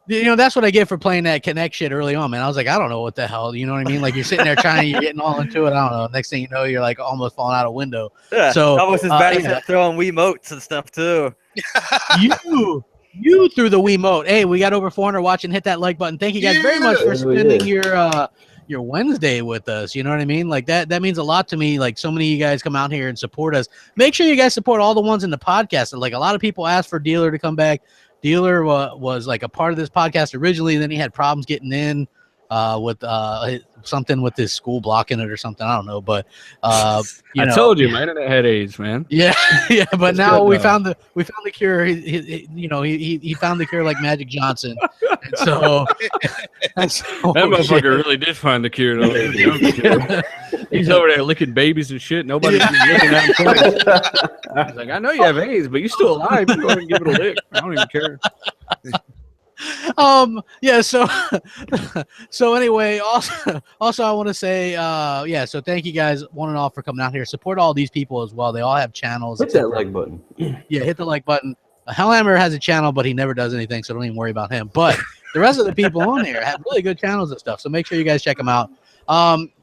You know, that's what I get for playing that Connect shit early on, man. I was like, I don't know what the hell, you know what I mean? Like you're sitting there you're getting all into it. I don't know. Next thing you know, you're like almost falling out a window. Yeah, so almost as bad as throwing Wiimotes and stuff too. You threw the Wiimote. Hey, we got over 400 watching. Hit that like button. Thank you guys very much for spending your Wednesday with us. You know what I mean? Like that means a lot to me. Like so many of you guys come out here and support us. Make sure you guys support all the ones in the podcast. Like a lot of people asked for Dealer to come back. Dealer was like a part of this podcast originally. Then he had problems getting in with something with his school blocking it or something. I don't know, but I told you, my internet had AIDS, man. Yeah. But now we found the cure. He found the cure like Magic Johnson. And so that motherfucker really did find the cure. He's over there licking babies and shit. Nobody's looking at him. He's like, I know you have AIDS, but you're still alive. You go ahead and give it a lick. I don't even care. So anyway, also I want to say so thank you guys one and all for coming out here. Support all these people as well. They all have channels. Hit that like button. Yeah, hit the like button. Hellhammer has a channel, but he never does anything, so don't even worry about him. But the rest of the people on here have really good channels and stuff, so make sure you guys check them out.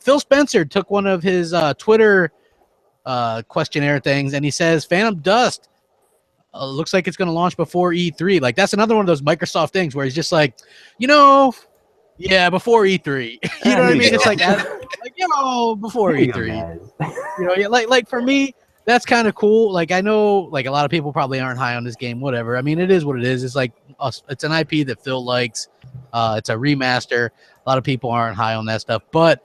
Phil Spencer took one of his Twitter questionnaire things, and he says Phantom Dust looks like it's going to launch before E3. Like that's another one of those Microsoft things where he's just like, before E3. You know what I mean? It's like before E3. Like for me, that's kind of cool. Like I know, like a lot of people probably aren't high on this game. Whatever. I mean, it is what it is. It's like it's an IP that Phil likes. It's a remaster. A lot of people aren't high on that stuff, but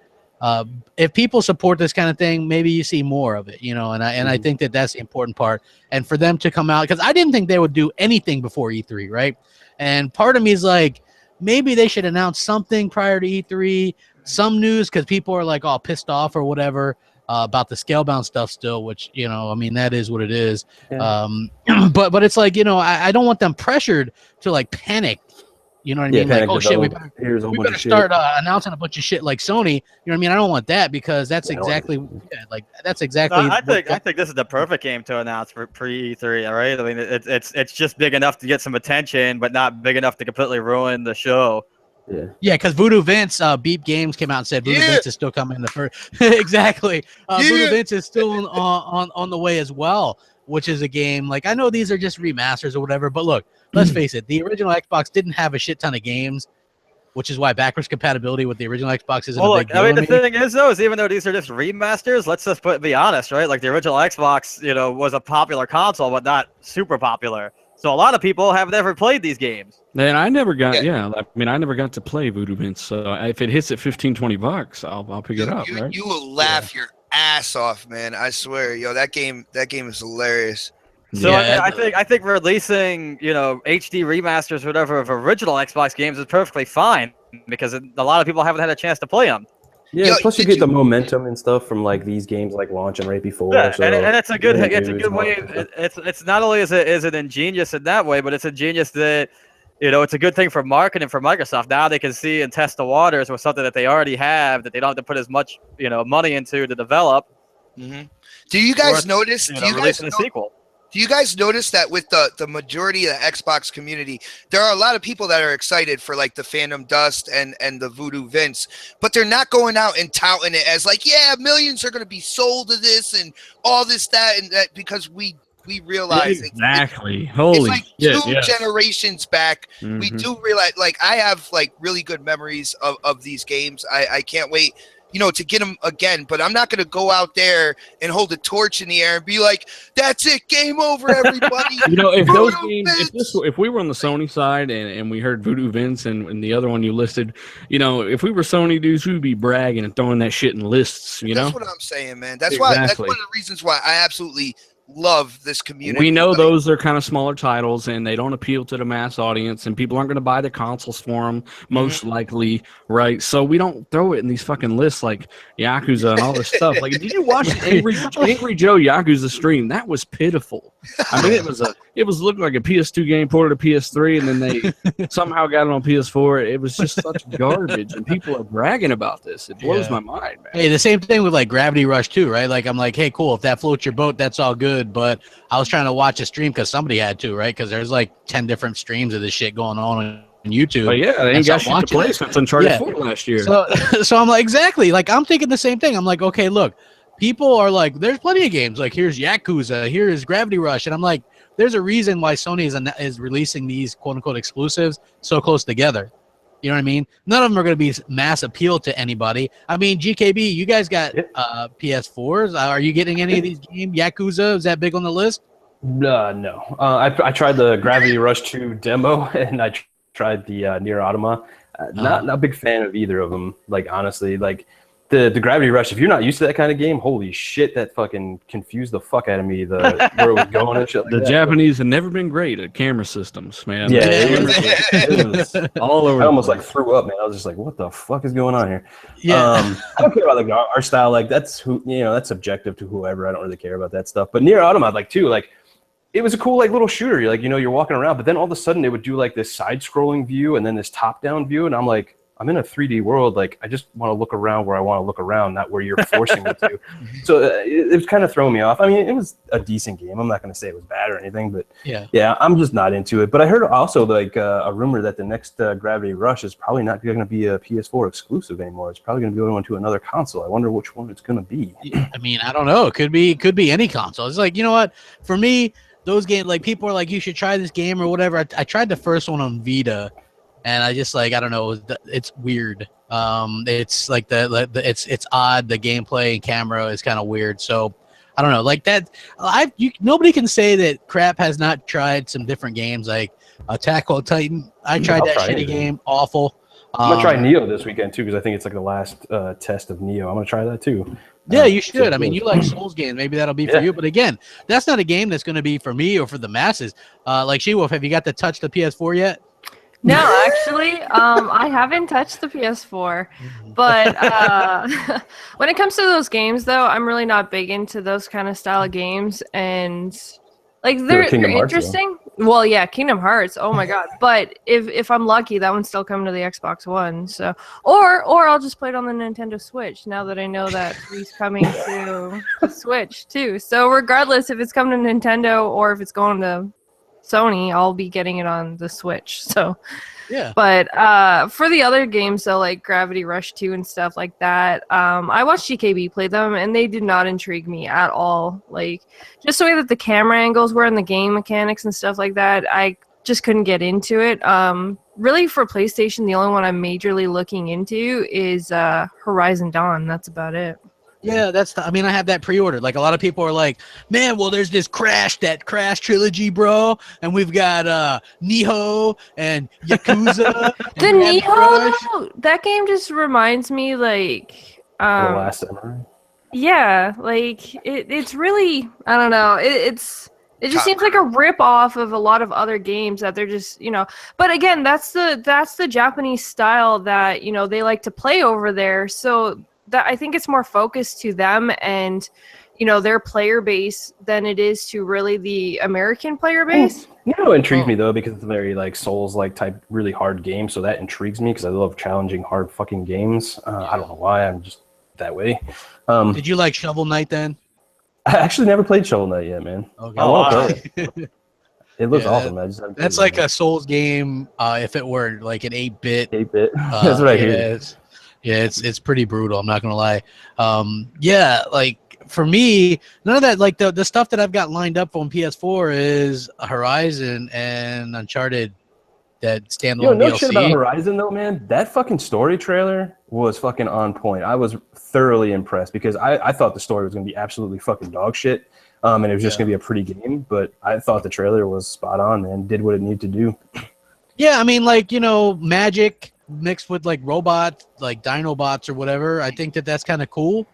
if people support this kind of thing, maybe you see more of it, you know. And I think that that's the important part. And for them to come out, because I didn't think they would do anything before E3, right? And part of me is like, maybe they should announce something prior to E3, some news, because people are like all pissed off or whatever. About the Scalebound stuff still, which, you know, I mean, that is what it is. Yeah. But it's like, you know, I don't want them pressured to like panic. You know what I mean? Like, oh shit, we better start announcing a bunch of shit like Sony. You know what I mean? I don't want that because that's exactly that's exactly. No, I think this is the perfect game to announce for pre-E3. All right, I mean, it's just big enough to get some attention, but not big enough to completely ruin the show. Yeah, because Voodoo Vince, Beep Games came out and said Voodoo Vince is still coming in the first. Exactly, Voodoo Vince is still on the way as well, which is a game like I know these are just remasters or whatever, but look, let's face it, the original Xbox didn't have a shit ton of games, which is why backwards compatibility with the original Xbox isn't a big deal. I mean, the thing is though, is even though these are just remasters, let's just be honest, right? Like the original Xbox, you know, was a popular console, but not super popular. So a lot of people have never played these games. And I never got, I mean, I never got to play Voodoo Vince. So if it hits at $15-20, I'll pick it up. Right? You will laugh your ass off, man. I swear, yo, that game is hilarious. So I think releasing, you know, HD remasters or whatever of original Xbox games is perfectly fine because a lot of people haven't had a chance to play them. Yeah, plus you get the momentum and stuff from like these games like launching right before. Yeah, so and it's a good way. It's not only is it ingenious in that way, but it's ingenious that, you know, it's a good thing for marketing for Microsoft. Now they can see and test the waters with something that they already have that they don't have to put as much, you know, money into to develop. Mm-hmm. Do you guys notice? Releasing a sequel. Do you guys notice that with the majority of the Xbox community, there are a lot of people that are excited for like the Phantom Dust and the Voodoo Vince, but they're not going out and touting it as like, yeah, millions are going to be sold to this and all this, that, and that, because we realize exactly. It's like two generations back. Mm-hmm. We do realize, like, I have like really good memories of these games. I can't wait, you know, to get them again, but I'm not going to go out there and hold a torch in the air and be like, that's it, game over, everybody. You know, if those games, if we were on the Sony side and we heard Voodoo Vince and the other one you listed, you know, if we were Sony dudes, we'd be bragging and throwing that shit in lists, you know? That's what I'm saying, man. That's why, that's one of the reasons why I absolutely love this community. We know those are kind of smaller titles and they don't appeal to the mass audience and people aren't going to buy the consoles for them most likely, right? So we don't throw it in these fucking lists like Yakuza and all this stuff. Like, did you watch Angry Joe Yakuza stream? That was pitiful. I mean, it was looking like a PS2 game ported to PS3 and then they somehow got it on PS4. It was just such garbage and people are bragging about this. It blows my mind, man. Hey, the same thing with like Gravity Rush too, right? Like I'm like, hey, cool, if that floats your boat, that's all good. But I was trying to watch a stream because somebody had to, right? Because there's like 10 different streams of this shit going on YouTube. But yeah, they ain't got shit to play since Uncharted 4 last year. So I'm like, exactly. Like I'm thinking the same thing. I'm like, okay, look, people are like, there's plenty of games. Like here's Yakuza, here's Gravity Rush, and I'm like, there's a reason why Sony is releasing these quote unquote exclusives so close together. You know what I mean? None of them are going to be mass appeal to anybody. I mean, GKB, you guys got PS4s. Are you getting any of these games? Yakuza, is that big on the list? No. I tried the Gravity Rush 2 demo, and I tried the Nier Automata. Not a big fan of either of them. Like, honestly, like the Gravity Rush, if you're not used to that kind of game, holy shit, that fucking confused the fuck out of me. Where it was going and shit like the that. Japanese have never been great at camera systems, man. Yeah, it was all over. I almost like threw up, man. I was just like, what the fuck is going on here? Yeah. I don't care about the art style. Like that's that's subjective to whoever. I don't really care about that stuff. But Nier Automata, like too, like it was a cool like little shooter. You're like, you're walking around, but then all of a sudden it would do like this side-scrolling view and then this top-down view, and I'm like, I'm in a 3D world. Like, I just want to look around where I want to look around, not where you're forcing me to. So it was kind of throwing me off. I mean, it was a decent game. I'm not going to say it was bad or anything, but yeah, I'm just not into it. But I heard also like a rumor that the next Gravity Rush is probably not going to be a PS4 exclusive anymore. It's probably going to be going to another console. I wonder which one it's going to be. I mean, I don't know. It could be any console. It's like, you know what? For me, those games, like people are like, you should try this game or whatever. I tried the first one on Vita. And I just like, I don't know, it's weird. It's like it's odd. The gameplay and camera is kind of weird. So I don't know, like that. Nobody can say that Crap has not tried some different games like Attack on Titan. I tried that shitty game, awful. I'm gonna try Neo this weekend too because I think it's like the last test of Neo. I'm gonna try that too. Yeah, you should. I mean, you like Souls games. Maybe that'll be for you. But again, that's not a game that's going to be for me or for the masses. Like She-Wolf, have you got to touch the PS4 yet? No, actually, I haven't touched the PS4. But when it comes to those games, though, I'm really not big into those kind of style of games. And like they're interesting. Well, yeah, Kingdom Hearts. Oh my god! But if I'm lucky, that one's still coming to the Xbox One. So, or I'll just play it on the Nintendo Switch. Now that I know that he's coming to the Switch too. So regardless if it's coming to Nintendo or if it's going to Sony, I'll be getting it on the Switch. So. Yeah. But for the other games, so like Gravity Rush 2 and stuff like that, I watched GKB play them, and they did not intrigue me at all. Like, just the way that the camera angles were and the game mechanics and stuff like that, I just couldn't get into it. Really, for PlayStation, the only one I'm majorly looking into is Horizon Dawn. That's about it. Yeah, I mean, I have that pre-ordered. Like, a lot of people are like, man, well, there's this Crash trilogy, bro. And we've got Nihon and Yakuza. The Nihon, that game just reminds me, like... The Last Samurai? Yeah, like, it's really... I don't know. It just seems like a rip-off of a lot of other games that they're just, But again, that's the Japanese style that, they like to play over there. So... that I think it's more focused to them and their player base than it is to really the American player base. Intrigues me though because it's a very like Souls like type really hard game, so that intrigues me because I love challenging hard fucking games. I don't know why I'm just that way. Did you like Shovel Knight then? I actually never played Shovel Knight yet, man. Okay. I want to play it. It looks awesome. That's like a Souls game if it were like an 8-bit. 8-bit. That's what I hear. Yeah, it's pretty brutal. I'm not gonna lie. Yeah, like for me, none of that. Like the stuff that I've got lined up on PS4 is Horizon and Uncharted. That standalone DLC. Shit about Horizon though, man. That fucking story trailer was fucking on point. I was thoroughly impressed because I thought the story was gonna be absolutely fucking dog shit, and it was just gonna be a pretty game. But I thought the trailer was spot on, man. Did what it needed to do. Yeah, I mean, like magic mixed with like robots, like Dinobots or whatever. I think that's kind of cool.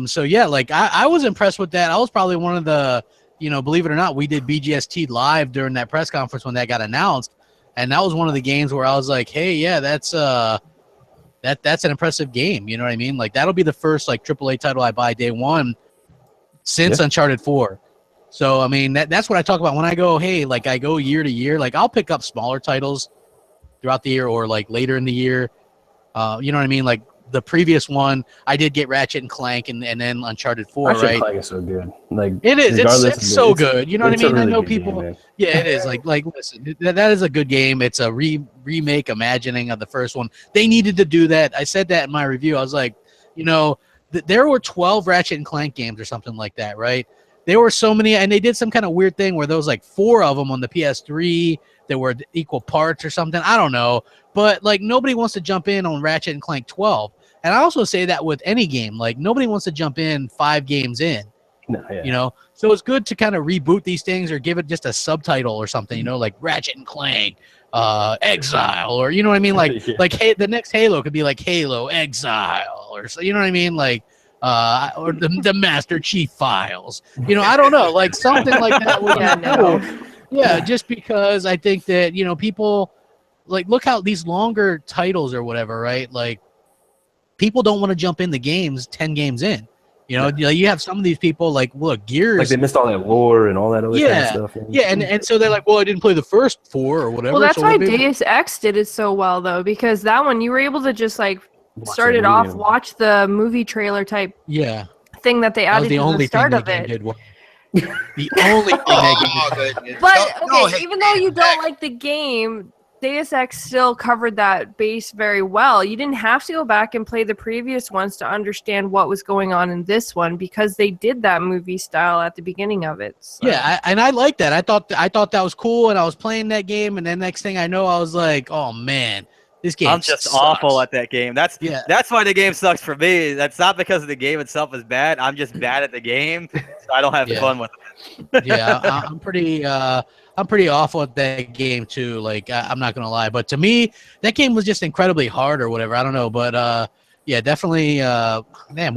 So yeah, like I was impressed with that. I was probably one of the, believe it or not, we did BGST live during that press conference when that got announced, and that was one of the games where I was like, hey, yeah, that's an impressive game. You know what I mean? Like that'll be the first like AAA title I buy day one since Uncharted 4. So I mean that's what I talk about when I go, hey, like I go year to year. Like I'll pick up smaller titles throughout the year or like later in the year. You know what I mean? Like the previous one, I did get Ratchet and Clank and then Uncharted 4, Ratchet right? Clank is so good. Like it is. It's so good. You know what I mean? Really I know people. Game, yeah, it is. Like listen, that is a good game. It's a remake, imagining of the first one. They needed to do that. I said that in my review. I was like, there were 12 Ratchet and Clank games or something like that, right? There were so many, and they did some kind of weird thing where there was like 4 of them on the PS3 that were equal parts or something. I don't know. But like nobody wants to jump in on Ratchet and Clank 12. And I also say that with any game. Like nobody wants to jump in 5 games in. No, yeah. So it's good to kind of reboot these things or give it just a subtitle or something, like Ratchet and Clank, Exile, or you know what I mean? Like like hey, the next Halo could be like Halo Exile, or so, you know what I mean? Like or the Master Chief Files. I don't know, like something like that would be cool. Yeah, just because I think that, people like look how these longer titles or whatever, right? Like people don't want to jump in the games 10 games in. You have some of these people like, look, Gears. Like they missed all that lore and all that other kind of stuff. Yeah, and so they're like, well, I didn't play the first 4 or whatever. Well, that's why Deus Ex did it so well, though, because that one, you were able to just like start it off, watch the movie trailer type thing that they added to the start of it. The only thing they But even though you don't like the game, Deus Ex still covered that base very well. You didn't have to go back and play the previous ones to understand what was going on in this one because they did that movie style at the beginning of it. So. Yeah, and I like that. I thought that was cool, and I was playing that game, and then next thing I know, I was like, oh man, this game. I'm just sucks. awful at that game. That's Yeah. that's why the game sucks for me. That's not because the game itself is bad. I'm just bad at the game, so I don't have Yeah. fun with it. Yeah, I'm pretty awful at that game too. Like I'm not gonna lie, but to me, that game was just incredibly hard or whatever. I don't know, but yeah, definitely. Man,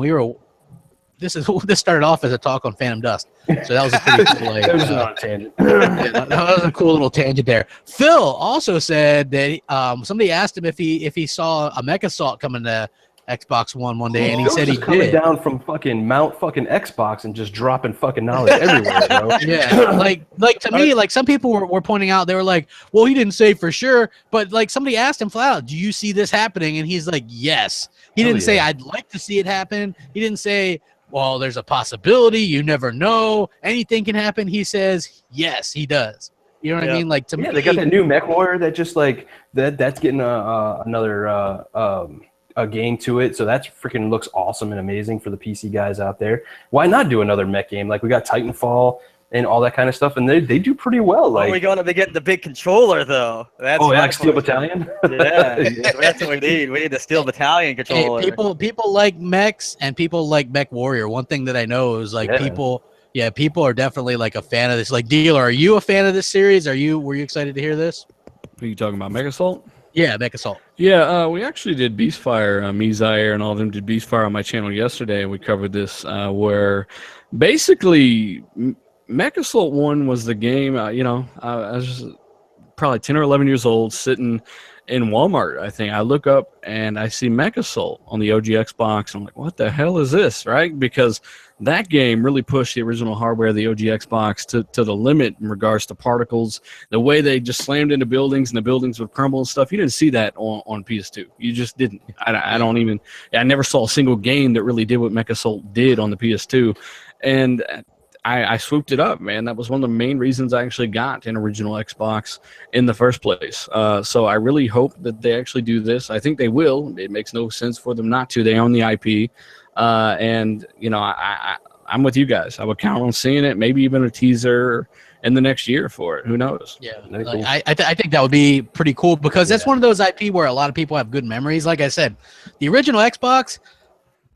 this started off as a talk on Phantom Dust, so that was a pretty cool. Like, That was not a tangent. yeah, that was a cool little tangent there. Phil also said that somebody asked him if he saw a Mech Assault coming to Xbox One day, and he said he coming did. down from fucking Mount fucking Xbox and just dropping fucking knowledge everywhere, bro. Yeah, like to me, like some people were pointing out, they were like, well, he didn't say for sure, but like somebody asked him flat out, do you see this happening? And he's like, yes. He didn't say I'd like to see it happen. He didn't say, well, there's a possibility, you never know, anything can happen. He says, yes, he does. You know what I mean? Like to me, they got that new Mech Warrior that just like that's getting another a game to it, so that freaking looks awesome and amazing for the PC guys out there. Why not do another mech game? Like we got Titanfall and all that kind of stuff, and they do pretty well. Like, we're going to be getting the big controller though. That's like Steel Battalion. Yeah, that's what we need. We need the Steel Battalion controller. Hey, people like mechs and people like Mech Warrior. One thing that I know is like people are definitely like a fan of this. Like Dealer, are you a fan of this series? Were you excited to hear this? Are you talking about Mech Assault? Yeah, Mech Assault. Yeah, we actually did Beastfire. Me, Zaire, and all of them did Beastfire on my channel yesterday, and we covered this where basically Mech Assault 1 was the game. I was probably 10 or 11 years old, sitting in Walmart, I think. I look up and I see Mech Assault on the OG Xbox, and I'm like, what the hell is this, right? Because that game really pushed the original hardware of the OG Xbox to the limit in regards to particles. The way they just slammed into buildings and the buildings would crumble and stuff. You didn't see that on PS2. You just didn't. I never saw a single game that really did what Mech Assault did on the PS2. And I swooped it up, man. That was one of the main reasons I actually got an original Xbox in the first place. So I really hope that they actually do this. I think they will. It makes no sense for them not to. They own the IP. And, I'm with you guys. I would count on seeing it, maybe even a teaser in the next year for it. Who knows? Yeah, I think that would be pretty cool because that's one of those IP where a lot of people have good memories. Like I said, the original Xbox,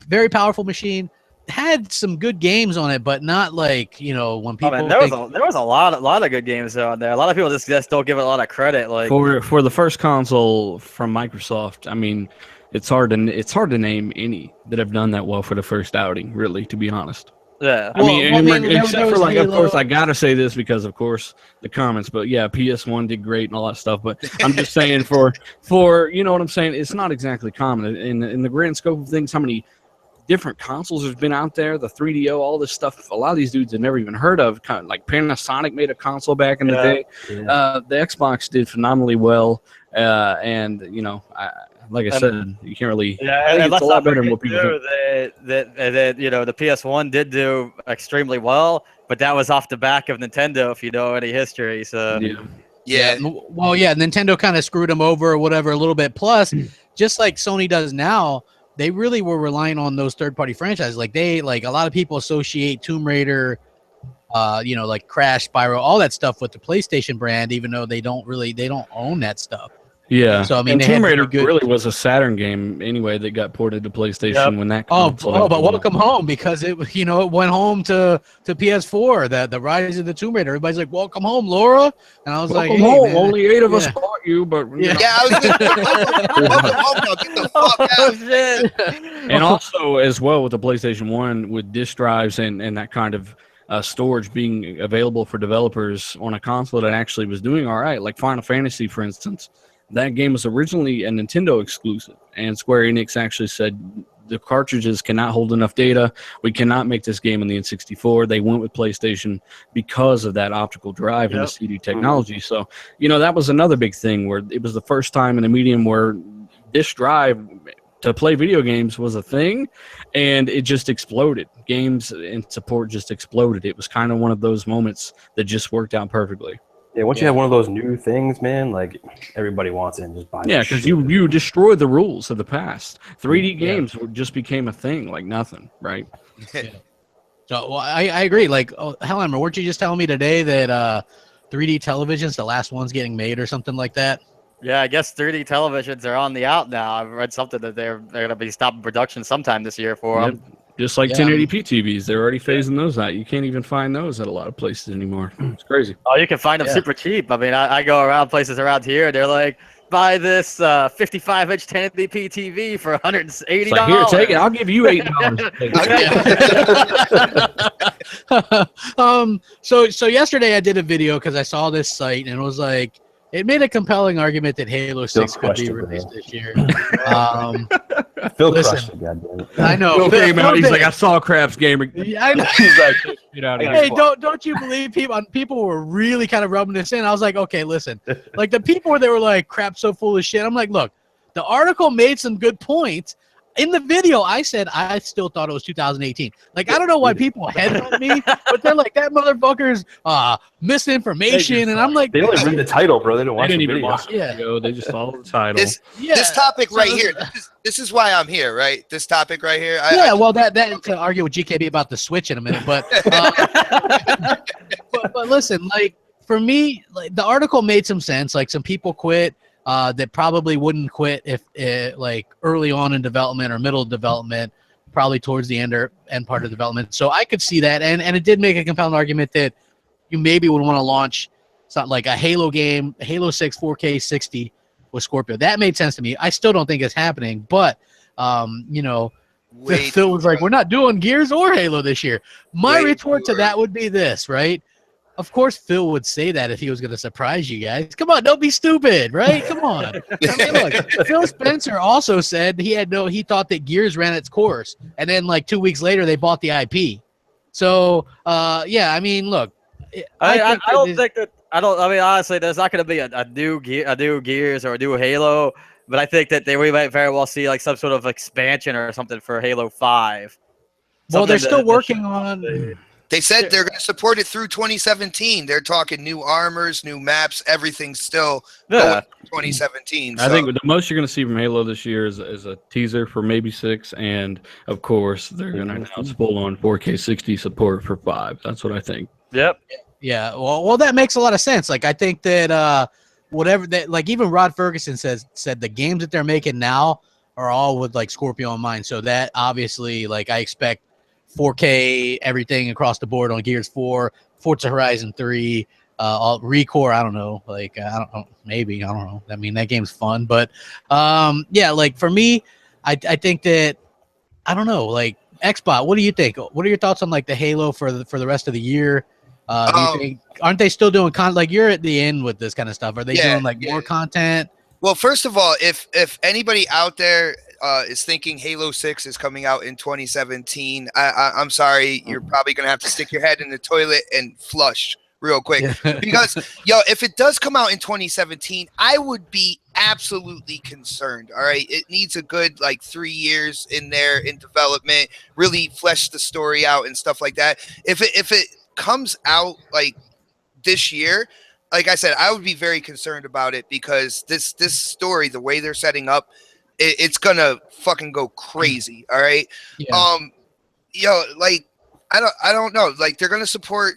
very powerful machine, had some good games on it, but not like when people. There was a lot of good games on there. A lot of people just don't give it a lot of credit. Like for the first console from Microsoft, I mean, it's hard to name any that have done that well for the first outing. Really, to be honest. Yeah, except for like, of course, I gotta say this because, of course, the comments. But yeah, PS1 did great and all that stuff. But I'm just saying for you know what I'm saying. It's not exactly common in the grand scope of things. How many different consoles there's been out there, the 3DO, all this stuff. A lot of these dudes have never even heard of. Kind of like Panasonic made a console back in the day. Yeah. The Xbox did phenomenally well, and like I said, you can't really. Yeah, it's a lot better than what people think. That the PS1 did do extremely well, but that was off the back of Nintendo, if you know any history. So yeah. Well, yeah, Nintendo kind of screwed them over or whatever a little bit. Plus, just like Sony does now, they really were relying on those third-party franchises. Like a lot of people associate Tomb Raider, like Crash, Spyro, all that stuff with the PlayStation brand, even though they don't own that stuff. Yeah. So I mean, Tomb Raider really was a Saturn game anyway that got ported to PlayStation when that. But Welcome Home, because it went home to PS4. The Rise of the Tomb Raider. Everybody's like, "Welcome home, Laura," and I was welcome like, home. Only 8 of us fought you, but I was welcome home now. Get the fuck out. Shit. And also as well with the PlayStation 1 with disk drives and that kind of storage being available for developers on a console that actually was doing all right, like Final Fantasy, for instance. That game was originally a Nintendo exclusive, and Square Enix actually said the cartridges cannot hold enough data. We cannot make this game on the N64. They went with PlayStation because of that optical drive and the CD technology. So, that was another big thing where it was the first time in a medium where disk drive to play video games was a thing, and it just exploded. Games and support just exploded. It was kind of one of those moments that just worked out perfectly. Yeah, once you have one of those new things, man, like everybody wants it and just buy it. Yeah, because you destroyed the rules of the past. 3D games just became a thing like nothing, right? So I agree. Like, Hellhammer, weren't you just telling me today that 3D television's the last one's getting made or something like that? Yeah, I guess 3D televisions are on the out now. I've read something that they're going to be stopping production sometime this year for them. Just like Yeah. 1080p TVs, they're already phasing those out. You can't even find those at a lot of places anymore. It's crazy. Oh, you can find them super cheap. I mean, I go around places around here. They're like, buy this 55-inch 1080p TV for $180. It's like, here, take it. I'll give you $8. So yesterday I did a video because I saw this site and it was like it made a compelling argument that Halo 6 could be released this year. Phil listen, crushed it, goddamn it. I know. Phil came out. He's Phil like, I saw Crapgamer. I know. He's like, get out of here. Hey, don't you believe people were really kind of rubbing this in? I was like, okay, listen, like the people they were like, crap, so full of shit. I'm like, look, the article made some good points. In the video, I said I still thought it was 2018. Like, I don't know why people headbutt me, but they're like, that motherfucker's misinformation. And I'm like, They only read the title, bro. They don't They watch didn't the even video. watch the video. They just followed the title. This topic right here. This is why I'm here, right? This topic right here. Well, that to argue with GKB about the Switch in a minute, but but listen, like for me, like the article made some sense. Like some people quit that probably wouldn't quit if like early on in development or middle of development, probably towards the end part of development. So I could see that, and it did make a compelling argument that you maybe would want to launch something like a Halo game, Halo 6 4K 60 with Scorpio. That made sense to me. I still don't think it's happening, but you know, Phil was like, we're not doing Gears or Halo this year. My retort to that would be this, right? Of course, Phil would say that if he was going to surprise you guys. Come on, don't be stupid, right? Come on. I mean, look, Phil Spencer also said he thought that Gears ran its course, and then like 2 weeks later they bought the IP. So yeah, I mean, look, I mean, honestly, there's not going to be a new Gears or a new Halo, but I think that we might very well see like some sort of expansion or something for Halo 5. Well, they're still working on. They said they're going to support it through 2017. They're talking new armors, new maps, everything's still going 2017. So. I think the most you're going to see from Halo this year is a teaser for maybe 6, and of course they're going to announce full-on 4K 60 support for 5. That's what I think. Yep. Yeah. Well, that makes a lot of sense. Like I think that whatever that, like even Rod Ferguson said the games that they're making now are all with like Scorpio in mind. So that obviously, like I expect 4K everything across the board on Gears 4, Forza Horizon 3, Recore. I don't know. Like I don't know. Maybe I don't know. I mean that game's fun, but yeah. Like for me, I think that I don't know. Like Xbot, what do you think? What are your thoughts on like the Halo for the rest of the year? Do you think, aren't they still doing like you're at the end with this kind of stuff? Are they doing like more content? Well, first of all, if anybody out there is thinking Halo 6 is coming out in 2017, I'm sorry, you're probably gonna have to stick your head in the toilet and flush real quick because if it does come out in 2017, I would be absolutely concerned. All right, it needs a good like 3 years in there in development, really flesh the story out and stuff like that. If it comes out like this year, like I said, I would be very concerned about it because this story, the way they're setting up, it's gonna fucking go crazy. All right. Yeah. Like I don't know. Like they're gonna support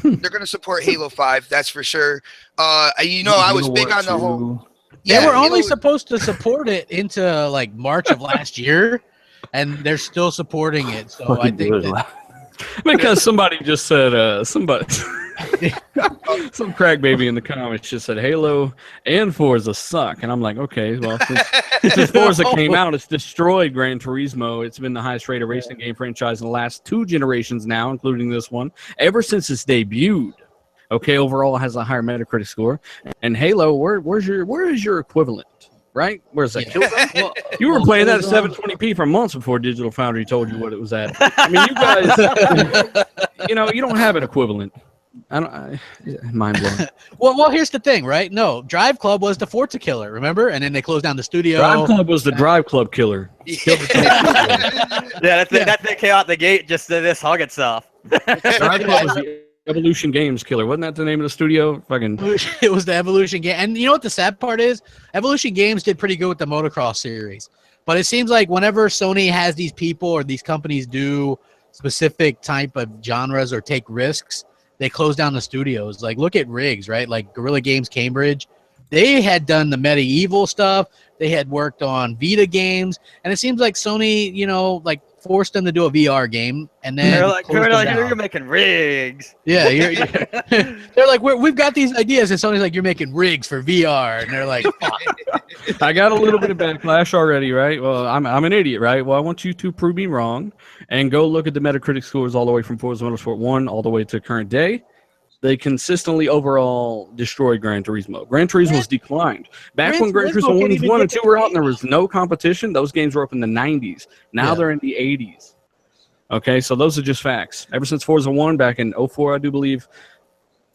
Halo 5, that's for sure. I was big on the whole. Yeah, they were only supposed to support it into like March of last year, and they're still supporting it. So I think because somebody just said some crack baby in the comments just said Halo and Forza suck, and I'm like, okay, well, since Forza came out, it's destroyed Gran Turismo. It's been the highest rated racing game franchise in the last 2 generations now, including this one, ever since its debuted. Okay, overall it has a higher Metacritic score. And Halo, where is your equivalent? Right? Where's that? Yeah. Well, you were playing that at 720p for months before Digital Foundry told you what it was at. I mean, you guys, you don't have an equivalent. Mind blowing. well, here's the thing, right? No, Drive Club was the Forza killer, remember? And then they closed down the studio. Drive Club was the Drive Club killer. That thing came out the gate just to this hug itself. Drive Club was the Evolution Games killer. Wasn't that the name of the studio? It was the Evolution Game. And you know what the sad part is? Evolution Games did pretty good with the motocross series. But it seems like whenever Sony has these people or these companies do specific type of genres or take risks, they close down the studios. Like look at Riggs, right? Like Guerrilla Games Cambridge they had done the medieval stuff. They had worked on Vita games, and it seems like Sony, like forced them to do a VR game, and then they're like you're making rigs. Yeah, they're like, we've got these ideas, and Sony's like, you're making rigs for VR, and they're like, fuck. I got a little bit of backlash already, right? Well, I'm an idiot, right? Well, I want you to prove me wrong, and go look at the Metacritic scores all the way from Forza Motorsport 1 all the way to current day. They consistently overall destroyed Gran Turismo. Gran Turismo's declined. Back when Gran Turismo 1 and 2 were out and there was no competition, those games were up in the 90s. Now they're in the 80s. Okay, so those are just facts. Ever since Forza 1 back in 04, I do believe,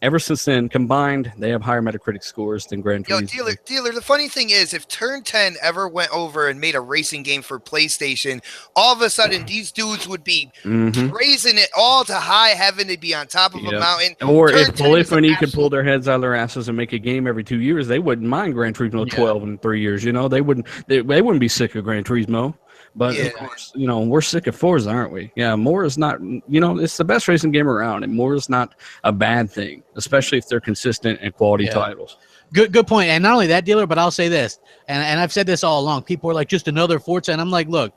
ever since then, combined, they have higher Metacritic scores than Gran Turismo. Yo, dealer, the funny thing is, if Turn 10 ever went over and made a racing game for PlayStation, all of a sudden, these dudes would be raising it all to high heaven. They'd be on top of a mountain. Or if Polyphony could pull their heads out of their asses and make a game every 2 years, they wouldn't mind Gran Turismo 12 in 3 years. They wouldn't be sick of Gran Turismo. But of course, we're sick of Forza, aren't we? Yeah, more is not, it's the best racing game around, and more is not a bad thing, especially if they're consistent and quality titles. Good point. And not only that, dealer, but I'll say this, and I've said this all along. People are like, just another Forza, and I'm like, look,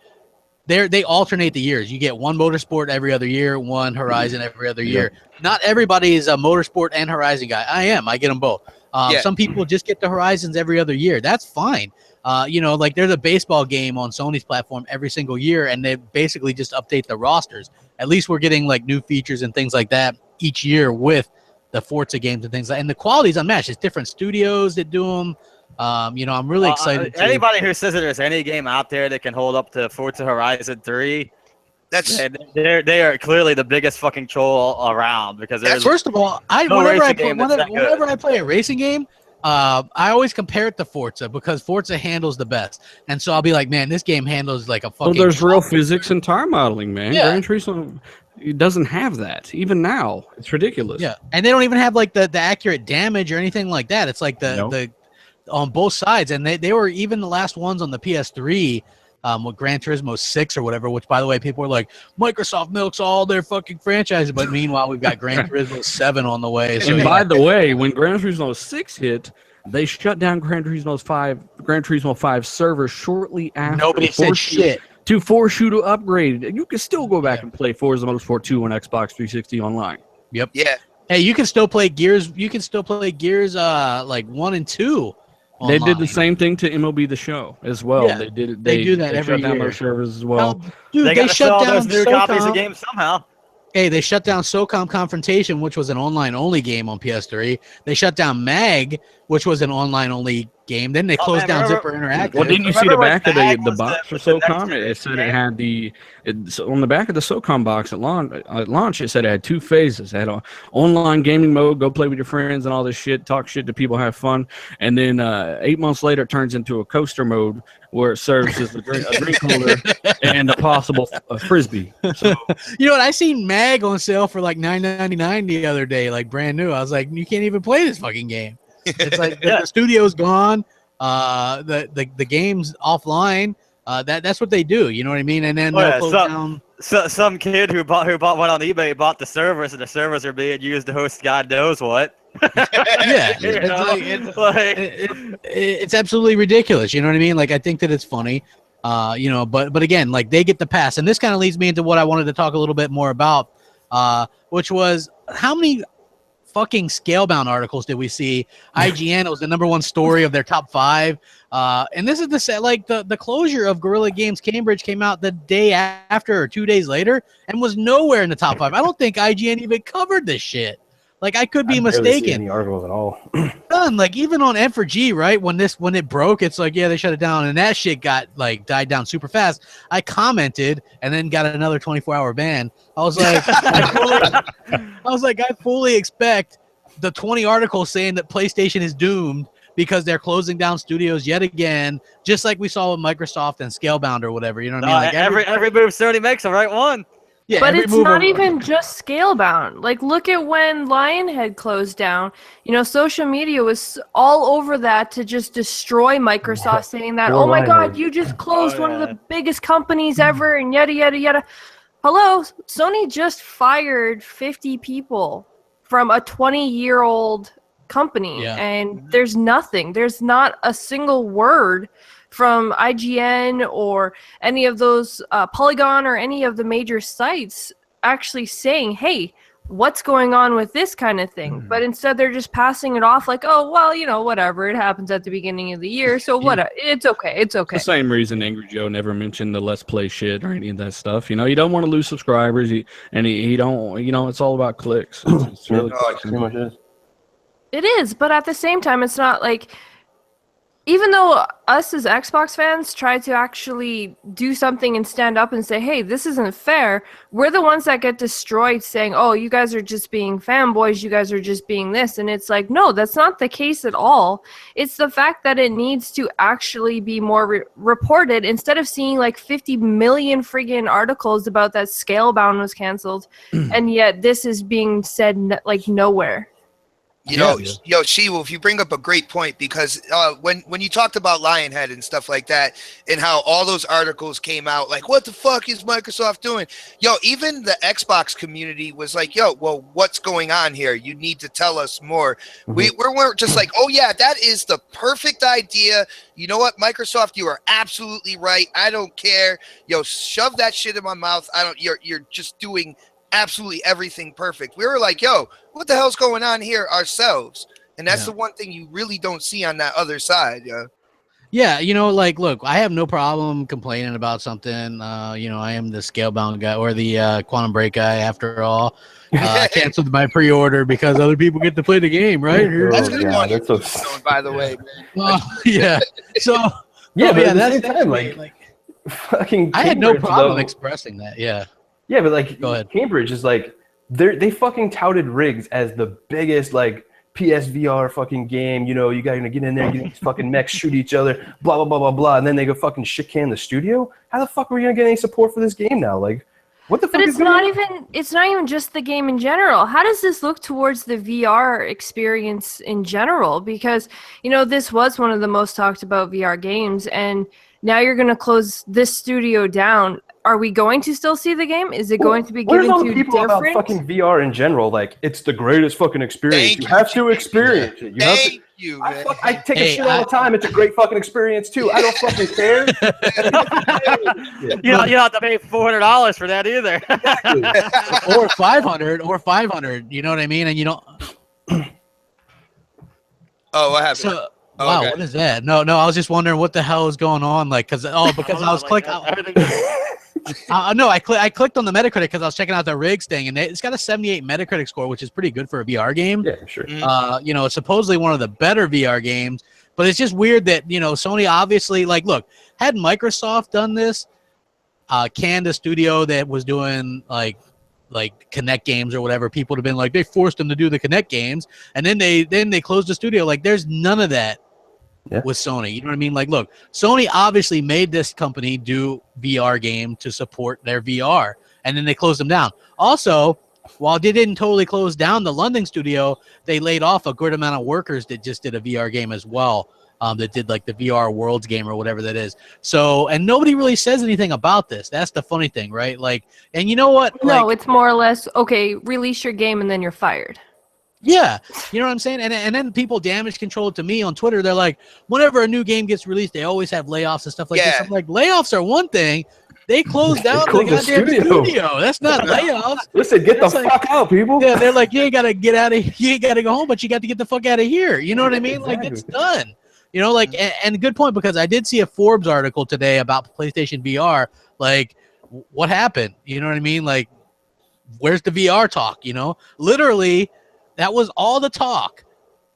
they alternate the years. You get one Motorsport every other year, one Horizon every other year. Not everybody is a Motorsport and Horizon guy. I get them both. Some people just get the Horizons every other year. That's fine. There's a baseball game on Sony's platform every single year, and they basically just update the rosters. At least we're getting like new features and things like that each year with the Forza games and things like. And the quality's unmatched. It's different studios that do them. I'm really excited. Anybody who says that there's any game out there that can hold up to Forza Horizon 3, they are clearly the biggest fucking troll around, because first of all, whenever I play a racing game, I always compare it to Forza because Forza handles the best, and so I'll be like, man, this game handles like a fucking. Well, there's real physics and tire modeling, man. Yeah. Gran Turismo doesn't have that even now. It's ridiculous. Yeah, and they don't even have like the accurate damage or anything like that. It's like the on both sides, and they were even the last ones on the PS3. With Gran Turismo 6 or whatever, which, by the way, people were like, Microsoft milks all their fucking franchises, but meanwhile, we've got Gran Turismo 7 on the way. So, and by the way, when Gran Turismo 6 hit, they shut down Gran Turismo 5 servers shortly after. Nobody said shit. To force you to upgrade. You can still go back and play Forza Motorsport 2 on Xbox 360 online. Yep. Yeah. Hey, you can still play Gears. You can still play Gears like 1 and 2. Online. They did the same thing to MLB The Show as well. Yeah, they do that every shut down year. their servers as well. Dude, they shut down those new copies of games somehow. Hey, they shut down SOCOM Confrontation, which was an online-only game on PS3. They shut down MAG, which was an online-only game. Then they closed down Zipper Interactive. Well, didn't you see the back of the box for SOCOM? It said it had on the back of the SOCOM box at launch, it said it had 2 phases. It had an online gaming mode, go play with your friends and all this shit, talk shit to people, have fun. And then 8 months later, it turns into a coaster mode where it serves as a drink holder and a possible frisbee. So, you know what? I seen MAG on sale for like $9.99 the other day, like brand new. I was like, you can't even play this fucking game. It's like the studio's gone, the game's offline. That's what they do. You know what I mean? And then they'll close down. So, some kid who bought one on eBay bought the servers, and the servers are being used to host God knows what. Yeah, it's absolutely ridiculous. You know what I mean? Like, I think that it's funny. But again, like, they get the pass, and this kind of leads me into what I wanted to talk a little bit more about, which was how many fucking Scalebound articles did we see? IGN, it was the #1 story of their top 5. And this is the closure of Guerrilla Games Cambridge came out the day after or 2 days later and was nowhere in the top 5. I don't think IGN even covered this shit. Like, I could be mistaken. Barely see any articles at all. None. Like, even on N4G, right? When it broke, it's like, yeah, they shut it down, and that shit died down super fast. I commented and then got another 24-hour ban. I was like, I fully expect the 20 articles saying that PlayStation is doomed because they're closing down studios yet again, just like we saw with Microsoft and Scalebound or whatever. You know what I mean? Like, every move Sony makes the right one. Yeah, but it's not even just Scalebound. Like, look at when Lionhead closed down. Social media was all over that to just destroy Microsoft, saying that, oh my God, you just closed one of the biggest companies ever, and yada, yada, yada. Hello, Sony just fired 50 people from a 20-year-old company, and there's nothing. There's not a single word from IGN or any of those Polygon or any of the major sites actually saying, hey, what's going on with this kind of thing? But instead they're just passing it off like, oh, well, you know, whatever, it happens at the beginning of the year, so what, it's okay. The same reason Angry Joe never mentioned the Let's Play shit or any of that stuff. You know, you don't want to lose subscribers, he don't, you know, it's all about clicks. It's really pretty much is. It is, but at the same time, it's not like, even though us as Xbox fans try to actually do something and stand up and say, hey, this isn't fair, we're the ones that get destroyed saying, oh, you guys are just being fanboys, you guys are just being this. And it's like, no, that's not the case at all. It's the fact that it needs to actually be more reported instead of seeing like 50 million friggin' articles about that Scalebound was canceled. And yet this is being said like nowhere. You know, Shivu, if you bring up a great point, because when you talked about Lionhead and stuff like that, and how all those articles came out, like, what the fuck is Microsoft doing? Yo, even the Xbox community was like, yo, well, what's going on here? You need to tell us more. We weren't just like, oh yeah, that is the perfect idea. You know what, Microsoft, you are absolutely right. I don't care. Yo, shove that shit in my mouth. You're just doing absolutely everything perfect. We were like, yo, what the hell's going on here ourselves? And that's the one thing you really don't see on that other side. Yeah, you know, like, look, I have no problem complaining about something. You know, I am the Scalebound guy or the Quantum Break guy after all. I canceled my pre-order because other people get to play the game, right? That's going to go on your phone, by the way, man. Yeah. So, yeah, but at the that's same time, like fucking I had no Cambridge, problem though. expressing that. Yeah. Yeah, but like, Go ahead. Cambridge is like, they fucking touted Rigs as the biggest like PSVR fucking game. You know, you gotta get in there, get these fucking mechs shoot each other, blah blah blah blah blah, and then they go fucking shit can the studio. How the fuck are we gonna get any support for this game now? Like, what the fuck? But it's not even just the game in general. How does this look towards the VR experience in general? Because, you know, this was one of the most talked about VR games, and now you're gonna close this studio down. Are we going to still see the game? Is it going to be given all to the people different? about fucking VR in general? Like, it's the greatest fucking experience. You have to experience it. Thank you. I take a shit all the time. It's a great fucking experience too. I don't fucking care. You don't have to pay $400 for that either. Or 500. You know what I mean? And you don't. Oh, what happened? So, wow, okay. what is that? No, I was just wondering what the hell is going on. Like, because I was clicking. No, I clicked on the Metacritic because I was checking out the Rigs thing, and it's got a 78 Metacritic score, which is pretty good for a VR game. Yeah, sure. You know, it's supposedly one of the better VR games, but it's just weird that, you know, Sony obviously, like, look, had Microsoft done this, canned a studio that was doing like Kinect games or whatever, people would have been like, they forced them to do the Kinect games, and then they closed the studio. Like, there's none of that. Yeah. With Sony, you know what I mean? Like, look, Sony obviously made this company do VR game to support their VR, and then they closed them down. Also, while they didn't totally close down the London studio, they laid off a good amount of workers that just did a VR game as well, that did like the VR Worlds game or whatever that is. So, and nobody really says anything about this. That's the funny thing, right? Like, and you know what? No, it's more or less, okay, release your game and then you're fired. Yeah, you know what I'm saying? And then people damage control it to me on Twitter. They're like, whenever a new game gets released, they always have layoffs and stuff like this. I'm like, layoffs are one thing. They closed down the goddamn studio. That's not layoffs. Listen, get the fuck out, people. Yeah, they're like, you ain't gotta get out of, you ain't gotta go home, but you got to get the fuck out of here. You know what I mean? Like, it's done. You know, like, and good point, because I did see a Forbes article today about PlayStation VR. Like, what happened? You know what I mean? Like, where's the VR talk? You know, literally. That was all the talk,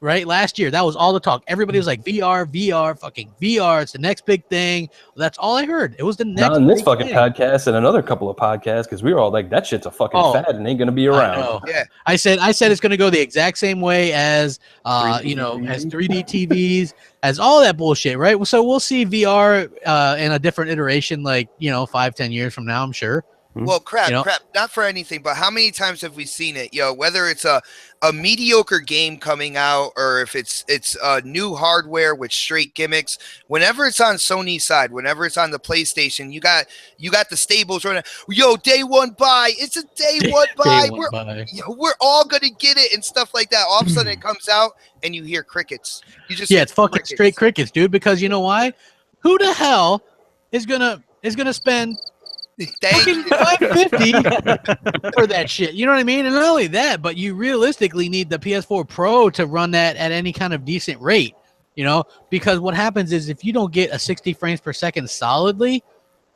right? Last year, that was all the talk. Everybody was like, VR, fucking VR. It's the next big thing. That's all I heard. It was the next. Not in this big fucking thing. podcast and another couple of podcasts, because we were all like, that shit's a fucking fad and ain't gonna be around. Yeah. I said it's gonna go the exact same way as you know, as 3D TVs, as all that bullshit, right? So we'll see VR in a different iteration, like, you know, 5-10 years from now, I'm sure. Well, crap, You know? not for anything, but how many times have we seen it? Whether it's a mediocre game coming out or if it's new hardware with straight gimmicks, whenever it's on Sony's side, whenever it's on the PlayStation, you got the stables running. Day one buy. It's a day one buy. We're all gonna get it and stuff like that. All of a sudden it comes out and you hear crickets. You just it's fucking straight crickets, dude. Because you know why? Who the hell is gonna spend fucking $550 for that shit? You know what I mean? And not only that, but you realistically need the PS4 Pro to run that at any kind of decent rate. Because what happens is if you don't get a 60 frames per second solidly,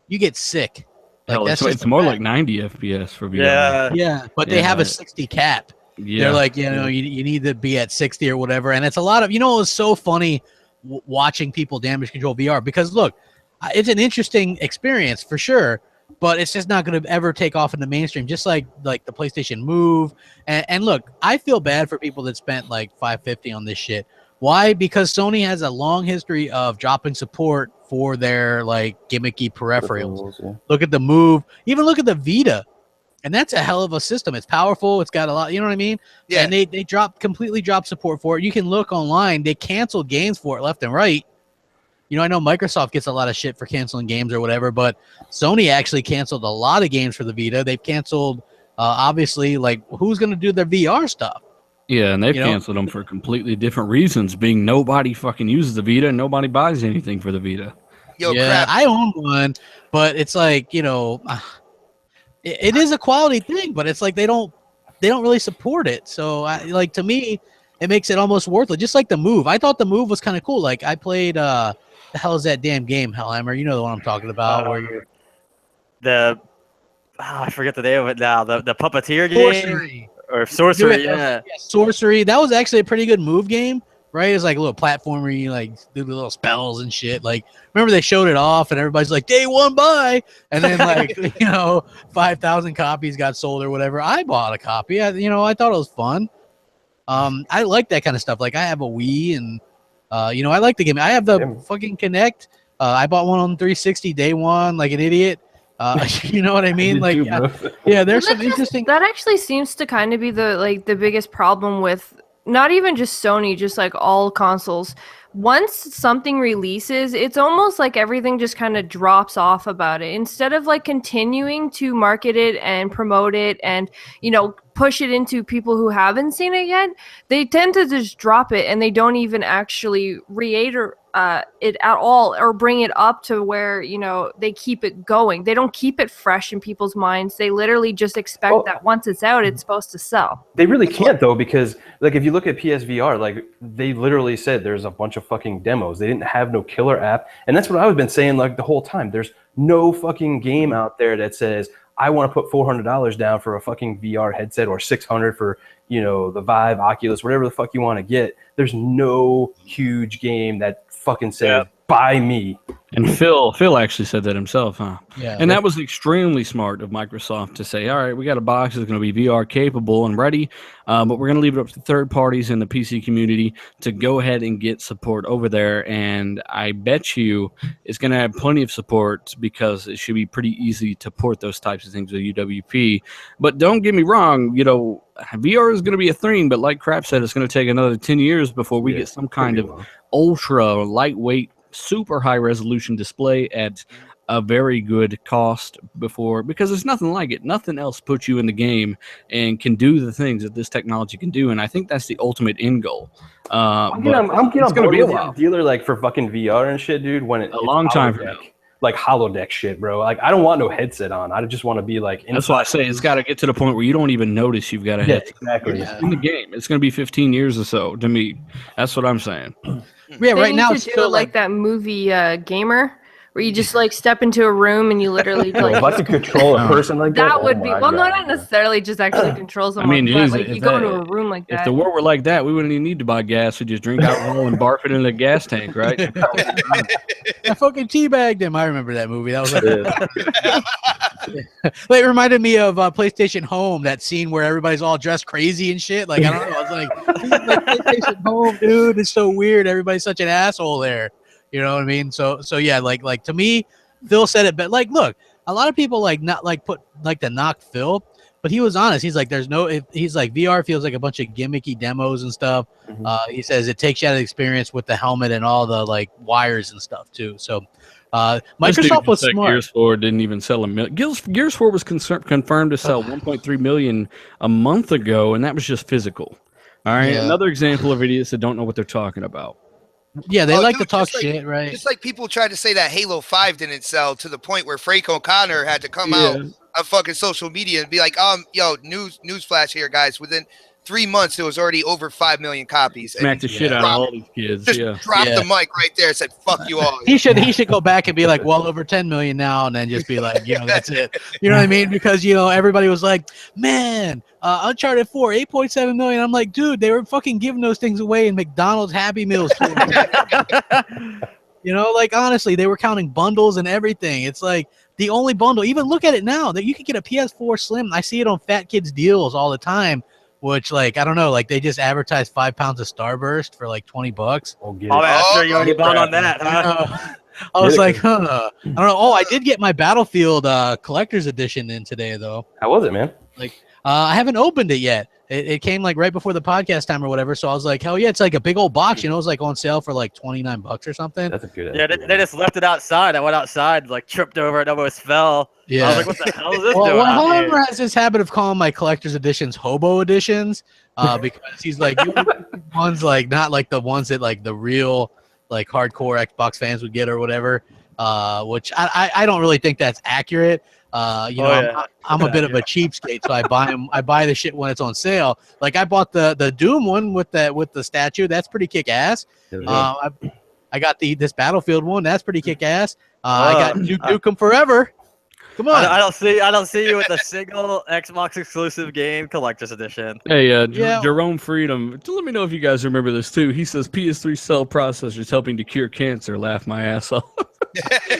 you get sick. Hell, it's more like 90 FPS for VR. Yeah, but they have a 60 cap. Yeah. They're like, you need to be at 60 or whatever. And it's a lot of, it was so funny watching people damage control VR because look, it's an interesting experience for sure, but it's just not going to ever take off in the mainstream, just like the PlayStation Move. And look, I feel bad for people that spent like $550 on this shit. Why? Because Sony has a long history of dropping support for their like gimmicky peripherals. Yeah. Look at the Move, even look at the Vita. And that's a hell of a system. It's powerful. It's got a lot, you know what I mean? Yeah. And they completely dropped support for it. You can look online. They canceled games for it left and right. I know Microsoft gets a lot of shit for canceling games or whatever, but Sony actually canceled a lot of games for the Vita. They've canceled, obviously, like, who's going to do their VR stuff? Yeah, and they've canceled them for completely different reasons, being nobody fucking uses the Vita and nobody buys anything for the Vita. Crap. I own one, but it's like, it is a quality thing, but it's like they don't really support it. So, to me, it makes it almost worthless. Just like the Move. I thought the Move was kind of cool. Like, I played... the hell is that damn game, Hellhammer? You know the one I'm talking about. Where you're I forget the name of it now. The puppeteer game or sorcery. Yeah, sorcery. That was actually a pretty good Move game, right? It's like a little platformer. You like do the little spells and shit. Like, remember they showed it off, and everybody's like, "Day one buy," and then 5,000 copies got sold or whatever. I bought a copy. I thought it was fun. I like that kind of stuff. Like I have a Wii and. I like the game. I have the fucking Kinect. I bought one on 360 day one, like an idiot. You know what I mean? Like, there's some interesting. That actually seems to kind of be the biggest problem with not even just Sony, just like all consoles. Once something releases, it's almost like everything just kind of drops off about it. Instead of like continuing to market it and promote it and, push it into people who haven't seen it yet, they tend to just drop it and they don't even actually reiterate it at all or bring it up to where, they keep it going. They don't keep it fresh in people's minds. They literally just expect that once it's out, it's supposed to sell. They really can't though, because like if you look at PSVR, like they literally said there's a bunch of fucking demos. They didn't have no killer app. And that's what I've been saying like the whole time. There's no fucking game out there that says, I want to put $400 down for a fucking VR headset or $600 for, the Vive, Oculus, whatever the fuck you want to get. There's no huge game that fucking says, buy me. And Phil actually said that himself, huh? Yeah. And that was extremely smart of Microsoft to say, all right, we got a box that's going to be VR capable and ready, but we're going to leave it up to third parties in the PC community to go ahead and get support over there. And I bet you it's going to have plenty of support because it should be pretty easy to port those types of things with UWP. But don't get me wrong, VR is going to be a thing, but like Crap said, it's going to take another 10 years before we get some kind of ultra lightweight, super high resolution display at a very good cost because there's nothing like it. Nothing else puts you in the game and can do the things that this technology can do. And I think that's the ultimate end goal. I'm getting on board with a dealer like for fucking VR and shit, dude. When a long time from now. Like holodeck shit, bro. Like I don't want no headset on. I just want to be like. That's why I say it's got to get to the point where you don't even notice you've got a headset. Exactly. In the game, it's going to be 15 years or so to me. That's what I'm saying. Yeah, right now it's still like that movie Gamer, where you just like step into a room and you literally like. If I could control a person like that, that would be not necessarily just actually control someone. But like you go into a room like that. If the world were like that, we wouldn't even need to buy gas. We just drink alcohol and barf it in the gas tank, right? I fucking teabagged him. I remember that movie. That was like, it reminded me of PlayStation Home. That scene where everybody's all dressed crazy and shit. Like I don't know. I was like, this is like PlayStation Home, dude. It's so weird. Everybody's such an asshole there. You know what I mean? So yeah, like to me, Phil said it, but like, look, a lot of people like not like put like to knock Phil, but he was honest. He's like, he's like VR feels like a bunch of gimmicky demos and stuff. He says it takes you out of the experience with the helmet and all the like wires and stuff too. So Microsoft was smart. Gears 4 didn't even sell a million. Gears 4 was confirmed to sell 1.3 million a month ago, and that was just physical. All right, another example of idiots that don't know what they're talking about. Yeah, they like to talk shit, right? Just like people tried to say that Halo 5 didn't sell to the point where Frank O'Connor had to come out on fucking social media and be like, yo, newsflash here, guys. Within 3 months, it was already over 5 million copies. Smacked the shit out of all these kids. Just dropped the mic right there and said, fuck you all. He should go back and be like, well, over 10 million now, and then just be like, that's it. You know what I mean? Because, everybody was like, man, Uncharted 4, 8.7 million. I'm like, dude, they were fucking giving those things away in McDonald's Happy Meals. Like, honestly, they were counting bundles and everything. It's like the only bundle, even look at it now, that you could get a PS4 Slim. I see it on Fat Kids Deals all the time. Which, like, I don't know, like, they just advertised 5 pounds of Starburst for like $20. Sure, you already bought on that, huh? I was like, I don't know. Oh, I did get my Battlefield collector's edition in today, though. How was it, man? Like, I haven't opened it yet. It came like right before the podcast time or whatever. So I was like, hell yeah, it's like a big old box. It was like on sale for like $29 or something. That's a good. Yeah, they just left it outside. I went outside, like tripped over it, almost fell. Yeah. I was like, what the hell is this doing? Well, However, has this habit of calling my collector's editions hobo editions, because he's like, ones like not like the ones that like the real like hardcore Xbox fans would get or whatever. Which I don't really think that's accurate. I'm a bit of a cheapskate, so I buy the shit when it's on sale. Like I bought the Doom one with the statue. That's pretty kick ass. I got this Battlefield one. That's pretty kick ass. I got Duke Nukem Forever. Come on. I don't see you with a single Xbox exclusive game collector's edition. Hey, Jerome Freedom. Let me know if you guys remember this too. He says PS3 cell processors helping to cure cancer. Laugh my ass off.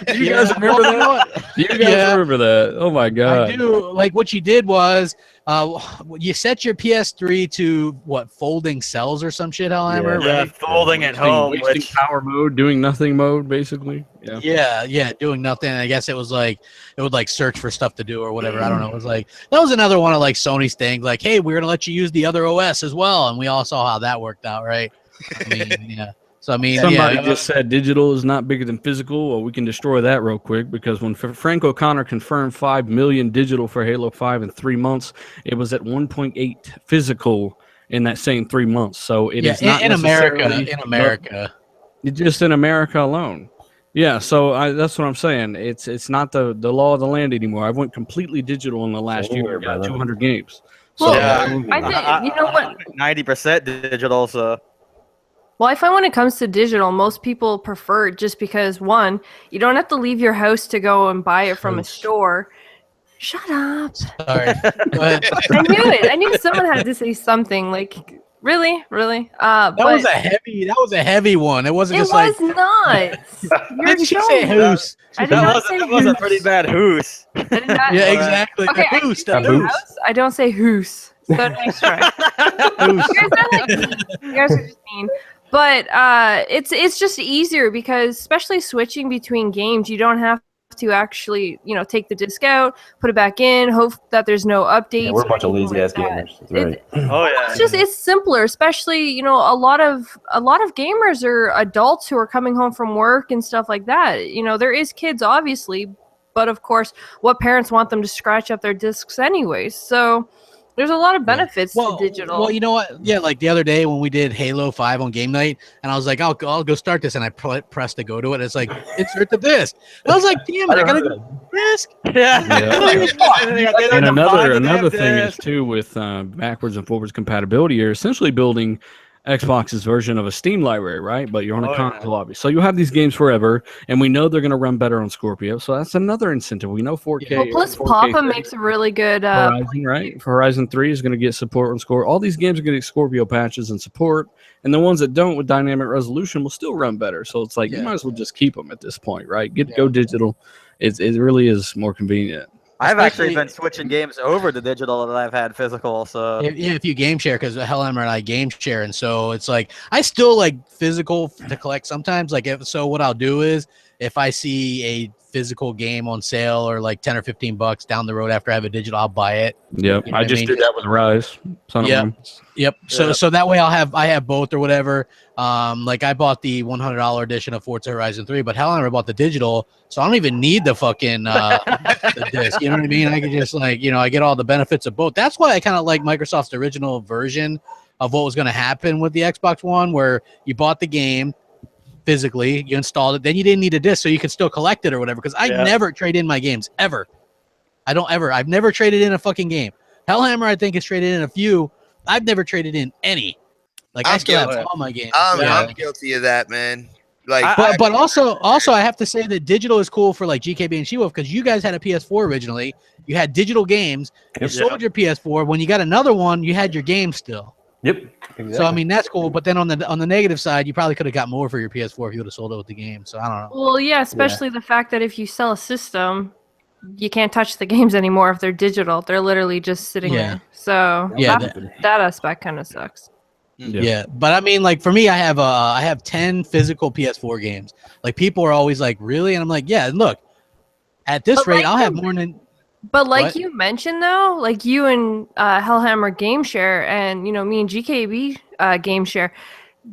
Do you guys remember that? Do you guys remember that? Oh my god! I do. Like what you did was, you set your PS3 to what, folding cells or some shit, Hellhammer? Yeah, right? Folding at home, wasting power mode, doing nothing mode, basically. Yeah, doing nothing. I guess it was like it would like search for stuff to do or whatever. I don't know. It was like that was another one of like Sony's things. Like, hey, we're gonna let you use the other OS as well, and we all saw how that worked out, right? I mean, yeah. So I mean, somebody just said digital is not bigger than physical. Well, we can destroy that real quick because when Frank O'Connor confirmed 5 million digital for Halo 5 in 3 months, it was at 1.8 physical in that same 3 months. So it is not in America. In America, just in America alone. Yeah, so that's what I'm saying. It's not the law of the land anymore. I went completely digital in the last year. Got 200 games. So, I think, you know what? 90% digital. So. Well, I find when it comes to digital, most people prefer it just because, one, you don't have to leave your house to go and buy it from a store. Shut up. Sorry. I knew it. I knew someone had to say something. Like, really? That was a heavy one. It wasn't just like... It was not. Did she say hoose? That was a pretty bad hoose. Yeah, exactly. Okay, I don't say hoose. So nice try. You guys are just mean. But it's just easier because, especially switching between games, you don't have to actually, take the disc out, put it back in, hope that there's no updates. Yeah, we're a bunch of lazy ass gamers. That's right. It's simpler, especially, a lot of gamers are adults who are coming home from work and stuff like that. There is kids, obviously, but of course, what parents want them to scratch up their discs anyways. So there's a lot of benefits to digital. Well, you know what? Yeah, like the other day when we did Halo 5 on game night, and I was like, I'll go start this, and I pressed to go to it. It's like, insert the disc. And I was like, damn it, I gotta go disc. And another thing is too with backwards and forwards compatibility. You're essentially building Xbox's version of a Steam library, right? But you're on a console, obviously. So you'll have these games forever, and we know they're going to run better on Scorpio. So that's another incentive. We know 4K. Well, plus 4K Papa makes a really good Horizon, right? Horizon 3 is going to get support on Scorpio. All these games are going to get Scorpio patches and support, and the ones that don't with dynamic resolution will still run better. So it's like you might as well just keep them at this point, right? Go digital. It really is more convenient. I've actually been switching games over to digital that I've had physical. So if you game share, because Hellhammer and I game share, and so it's like I still like physical to collect sometimes. Like what I'll do is if I see a physical game on sale or like 10 or 15 bucks down the road after I have a digital, I'll buy it. Yep. You know I what just mean? did that with Rise. Son of Yep. Rome. Yep. So that way I have both or whatever. Like I bought the $100 edition of Forza Horizon 3, but hell, I never bought the digital, so I don't even need the fucking the disc. You know what I mean? I could just like, you know, I get all the benefits of both. That's why I kind of like Microsoft's original version of what was going to happen with the Xbox One, where you bought the game physically, you installed it, then you didn't need a disc, so you could still collect it or whatever. Because I never trade in my games ever. I've never traded in a fucking game. Hellhammer, I think, has traded in a few. I've never traded in any. Like I still have all my games. I'm guilty of that, man. Like, but also I have to say that digital is cool for like GKB and She-Wolf, because you guys had a PS4 originally. You had digital games. You sold your PS4. When you got another one, you had your game still. Yep. Exactly. So I mean that's cool. But then on the negative side, you probably could have got more for your PS4 if you would have sold it with the game. So I don't know. Well, yeah, especially the fact that if you sell a system, you can't touch the games anymore if they're digital. They're literally just sitting there. So that aspect kind of sucks. Yeah, but I mean, like for me, I have 10 physical PS4 games. Like people are always like, really? And I'm like, yeah. Look, at this rate, I'll have more than. But like you mentioned, though, like you and Hellhammer Game Share, and you know me and GKB Game Share,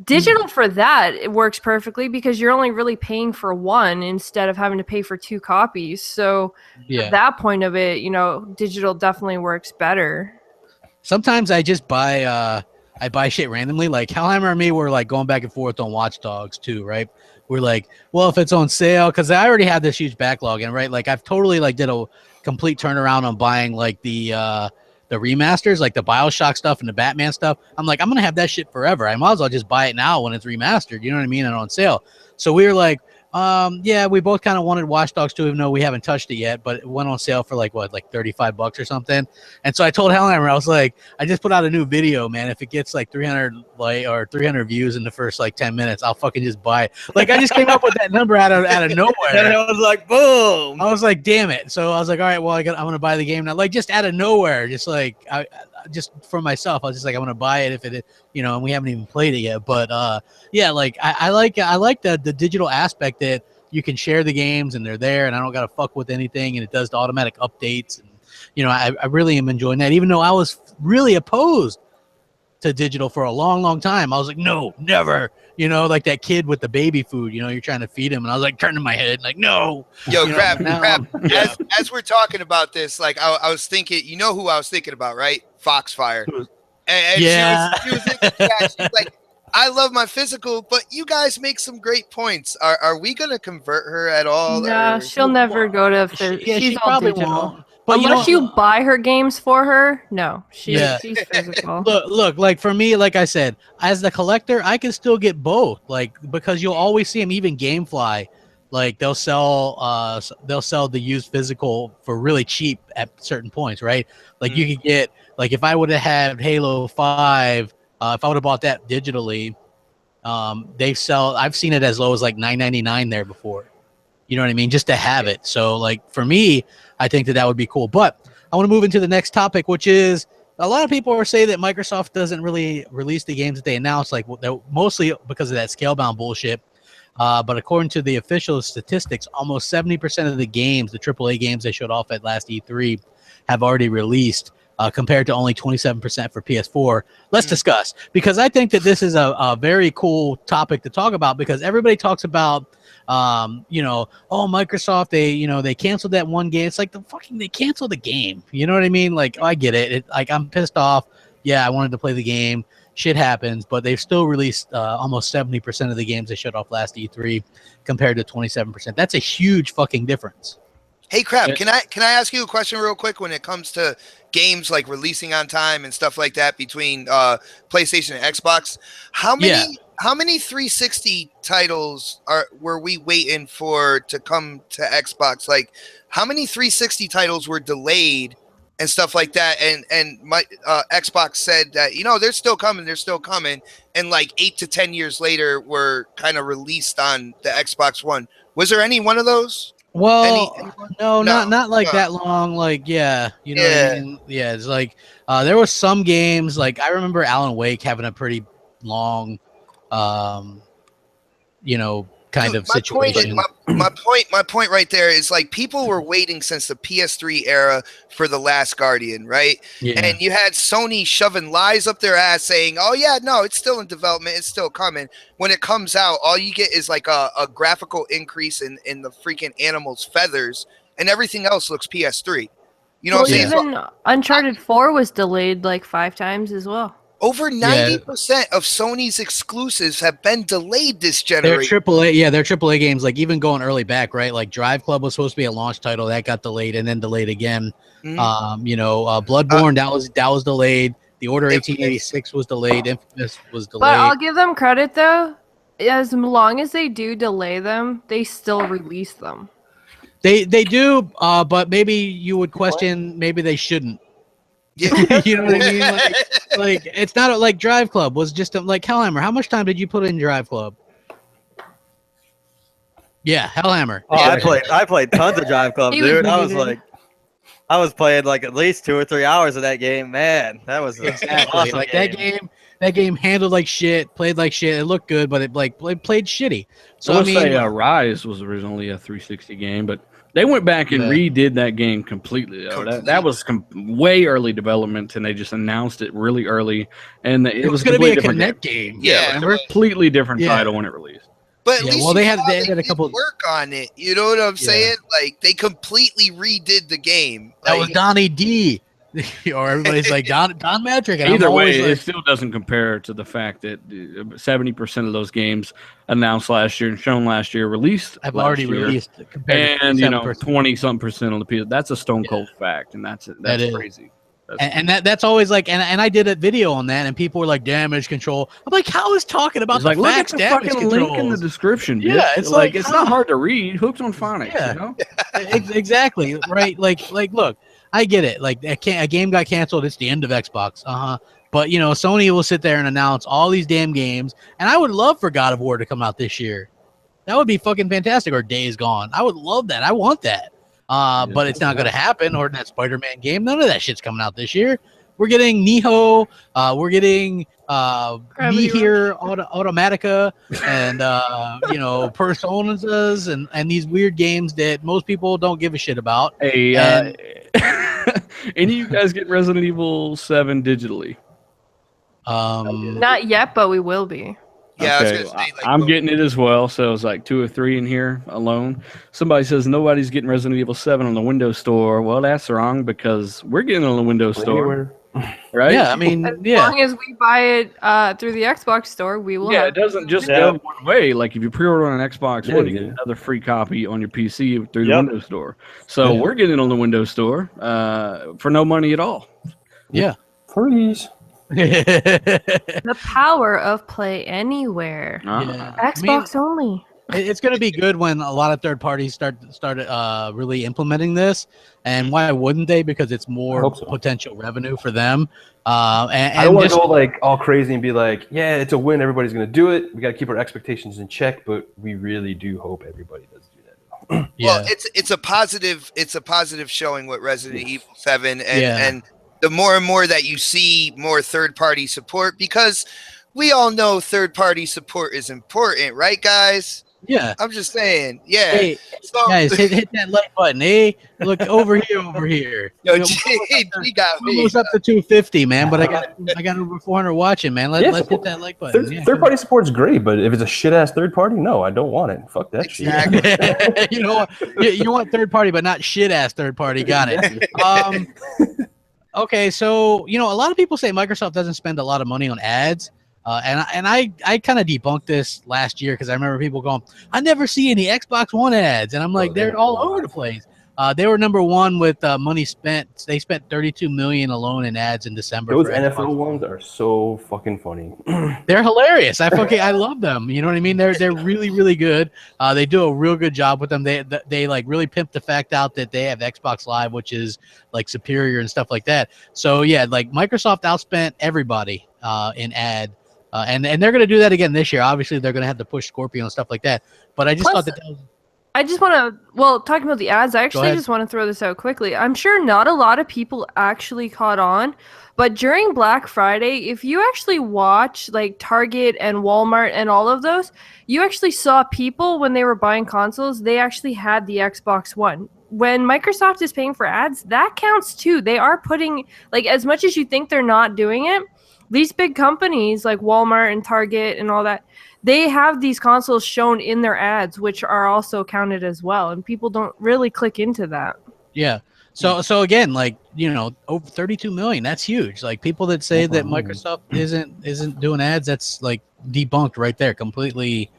digital for that it works perfectly because you're only really paying for one instead of having to pay for 2 copies. So at that point of it, you know, digital definitely works better. Sometimes I just buy I buy shit randomly. Like Hellhammer and me were like going back and forth on Watch Dogs too, right? We're like, well, if it's on sale, because I already have this huge backlog, and right, like I've totally like did a complete turnaround on buying like the remasters, like the BioShock stuff and the Batman stuff. I'm like, I'm gonna have that shit forever. I might as well just buy it now when it's remastered. You know what I mean? And on sale. So we were like, yeah, we both kind of wanted Watch Dogs 2, even though we haven't touched it yet, but it went on sale for like what, like $35 or something. And so I told Hellhammer, I was like, I just put out a new video, man. If it gets like 300 or 300 views in the first like 10 minutes, I'll fucking just buy it. Like I just came up with that number out of nowhere. And it was like, boom. I was like, damn it. So I was like, all right, well, I'm gonna buy the game now. Like just out of nowhere, just like just for myself, I was just like, I'm gonna buy it if it, you know, and we haven't even played it yet. But yeah, like I like the digital aspect that you can share the games and they're there, and I don't gotta fuck with anything, and it does the automatic updates, and you know, I really am enjoying that. Even though I was really opposed to digital for a long time, I was like, no, never. You know, like that kid with the baby food. You know, you're trying to feed him, and I was like turning my head, like, no. Yo, Crap. As we're talking about this, like I was thinking, you know who I was thinking about, right? Foxfire. And she was in the chat. She's like, I love my physical, but you guys make some great points. Are we gonna convert her at all? No, she'll never go to physical. She's all digital. Won't. But unless you buy her games for her, no, she's physical. Look, like for me, like I said, as the collector, I can still get both, like because you'll always see them. Even GameFly, like they'll sell the used physical for really cheap at certain points, right? Like you could get, like if I would have had Halo 5, if I would have bought that digitally, I've seen it as low as like $9.99 there before. You know what I mean? Just to have it. So like for me, I think that would be cool. But I want to move into the next topic, which is a lot of people are saying that Microsoft doesn't really release the games that they announce, like mostly because of that scale-bound bullshit. But according to the official statistics, almost 70% of the games, the AAA games they showed off at last E3, have already released, compared to only 27% for PS4. Let's discuss, because I think that this is a very cool topic to talk about, because everybody talks about, you know, oh, Microsoft, they canceled that one game. It's like they canceled the game. You know what I mean? Like, I get it. Like, I'm pissed off. Yeah, I wanted to play the game. Shit happens, but they've still released almost 70% of the games they showed off last E3 compared to 27%. That's a huge fucking difference. Hey, Crap, can I ask you a question real quick when it comes to games like releasing on time and stuff like that between PlayStation and Xbox? How many 360 titles were we waiting for to come to Xbox? Like, how many 360 titles were delayed and stuff like that? And my Xbox said that, you know, they're still coming, and like 8 to 10 years later were kind of released on the Xbox One. Was there any one of those? Well, no, not like that long. Like, yeah, you know what I mean? Yeah, it's like there was some games, like I remember Alan Wake having a pretty long, you know, kind of situation. My point right there is like people were waiting since the PS3 era for The Last Guardian, right? Yeah. And you had Sony shoving lies up their ass saying, "Oh yeah, no, it's still in development, it's still coming." When it comes out, all you get is like a graphical increase in the freaking animal's feathers, and everything else looks PS3. You know what I'm saying? Even Uncharted 4 was delayed like 5 times as well. Over 90% of Sony's exclusives have been delayed this generation. They're AAA games. Like even going early back, right? Like Drive Club was supposed to be a launch title that got delayed and then delayed again. Bloodborne that was delayed. The Order 1886 was delayed. Infamous was delayed. But I'll give them credit though. As long as they do delay them, they still release them. They do, but maybe you would question maybe they shouldn't. Yeah. You know what I mean? Like it's not like Drive Club was just like Hellhammer. How much time did you put in Drive Club? Yeah, Hellhammer. Oh, I played tons of Drive Club, dude. I was playing like at least 2 or 3 hours of that game. Man, that was exactly awesome like game. that game handled like shit, played like shit. It looked good, but it played shitty. So I mean, Rise was originally a 360 game, but they went back and redid that game completely. That was way early development, and they just announced it really early. And it was going to be a different Connect game. Yeah, completely different title when it released. But at least they had a couple work on it. You know what I'm saying? Like they completely redid the game. That was Donnie D. Or everybody's like Don Metric. And Either way, it still doesn't compare to the fact that 70% of those games announced last year and shown last year released. I've already released, and 20-something% on the PS. That's a stone cold fact, and that's crazy. That's always like, and I did a video on that, and people were like, damage control. I'm like, how is talking about the facts? Look at the fucking link in the description. Yeah, it's like it's not hard to read. Hooks on phonics. Yeah, you know? Exactly. Right. Like, look, I get it. Like, a game got canceled. It's the end of Xbox. But Sony will sit there and announce all these damn games, and I would love for God of War to come out this year. That would be fucking fantastic. Or Days Gone. I would love that. I want that. But it's not going to happen. Or that Spider-Man game. None of that shit's coming out this year. We're getting Nihon. We're getting Nier Automatica and Personas and these weird games that most people don't give a shit about. Hey, any of you guys get Resident Evil 7 digitally? Not yet, but we will be. Yeah, okay. I was gonna say, like, I'm getting it as well. So it's like 2 or 3 in here alone. Somebody says nobody's getting Resident Evil 7 on the Windows Store. Well, that's wrong because we're getting it on the Windows Store. Right? Yeah, I mean, as long as we buy it through the Xbox Store, we will. Yeah, it doesn't just go one way. Like if you pre-order on an Xbox One, you get another free copy on your PC through the Windows Store. So we're getting it on the Windows Store for no money at all. Yeah, freeze. The power of Play Anywhere. Xbox only. It's going to be good when a lot of third parties start really implementing this. And why wouldn't they? Because it's more potential revenue for them. And I don't want to go like all crazy and be like, yeah, it's a win. Everybody's going to do it. We got to keep our expectations in check, but we really do hope everybody does do that. Well, it's a positive showing with Resident Evil 7 and the more and more that you see more third-party support, because we all know third-party support is important, right, guys? Yeah. I'm just saying. Yeah. Hey, guys, hit that like button. Hey, look over here. Yo, G got me. Almost up to 250, man, but I got over 400 watching, man. Let's hit that like button. Third-party support is great, but if it's a shit-ass third-party, no, I don't want it. Fuck that shit. You know what? You want third-party, but not shit-ass third-party. Got it. Okay, so a lot of people say Microsoft doesn't spend a lot of money on ads, and I kind of debunked this last year because I remember people going, "I never see any Xbox One ads," and I'm like, they're all over the place. They were number one with money spent. They spent $32 million alone in ads in December. Those NFL ones are so fucking funny. They're hilarious. I love them. You know what I mean? They're really, really good. They do a real good job with them. They like really pimp the fact out that they have Xbox Live, which is like superior and stuff like that. So yeah, like Microsoft outspent everybody in ad. And they're going to do that again this year. Obviously, they're going to have to push Scorpio and stuff like that. But I just thought that was... I just want to, talking about the ads, I actually just want to throw this out quickly. I'm sure not a lot of people actually caught on, but during Black Friday, if you actually watch like Target and Walmart and all of those, you actually saw people when they were buying consoles, they actually had the Xbox One. When Microsoft is paying for ads, that counts too. They are putting, like, as much as you think they're not doing it, these big companies like Walmart and Target and all that, they have these consoles shown in their ads, which are also counted as well, and people don't really click into that. Yeah. So again, like, over 32 million, that's huge. Like, people that say that Microsoft isn't doing ads, that's like debunked right there. Complete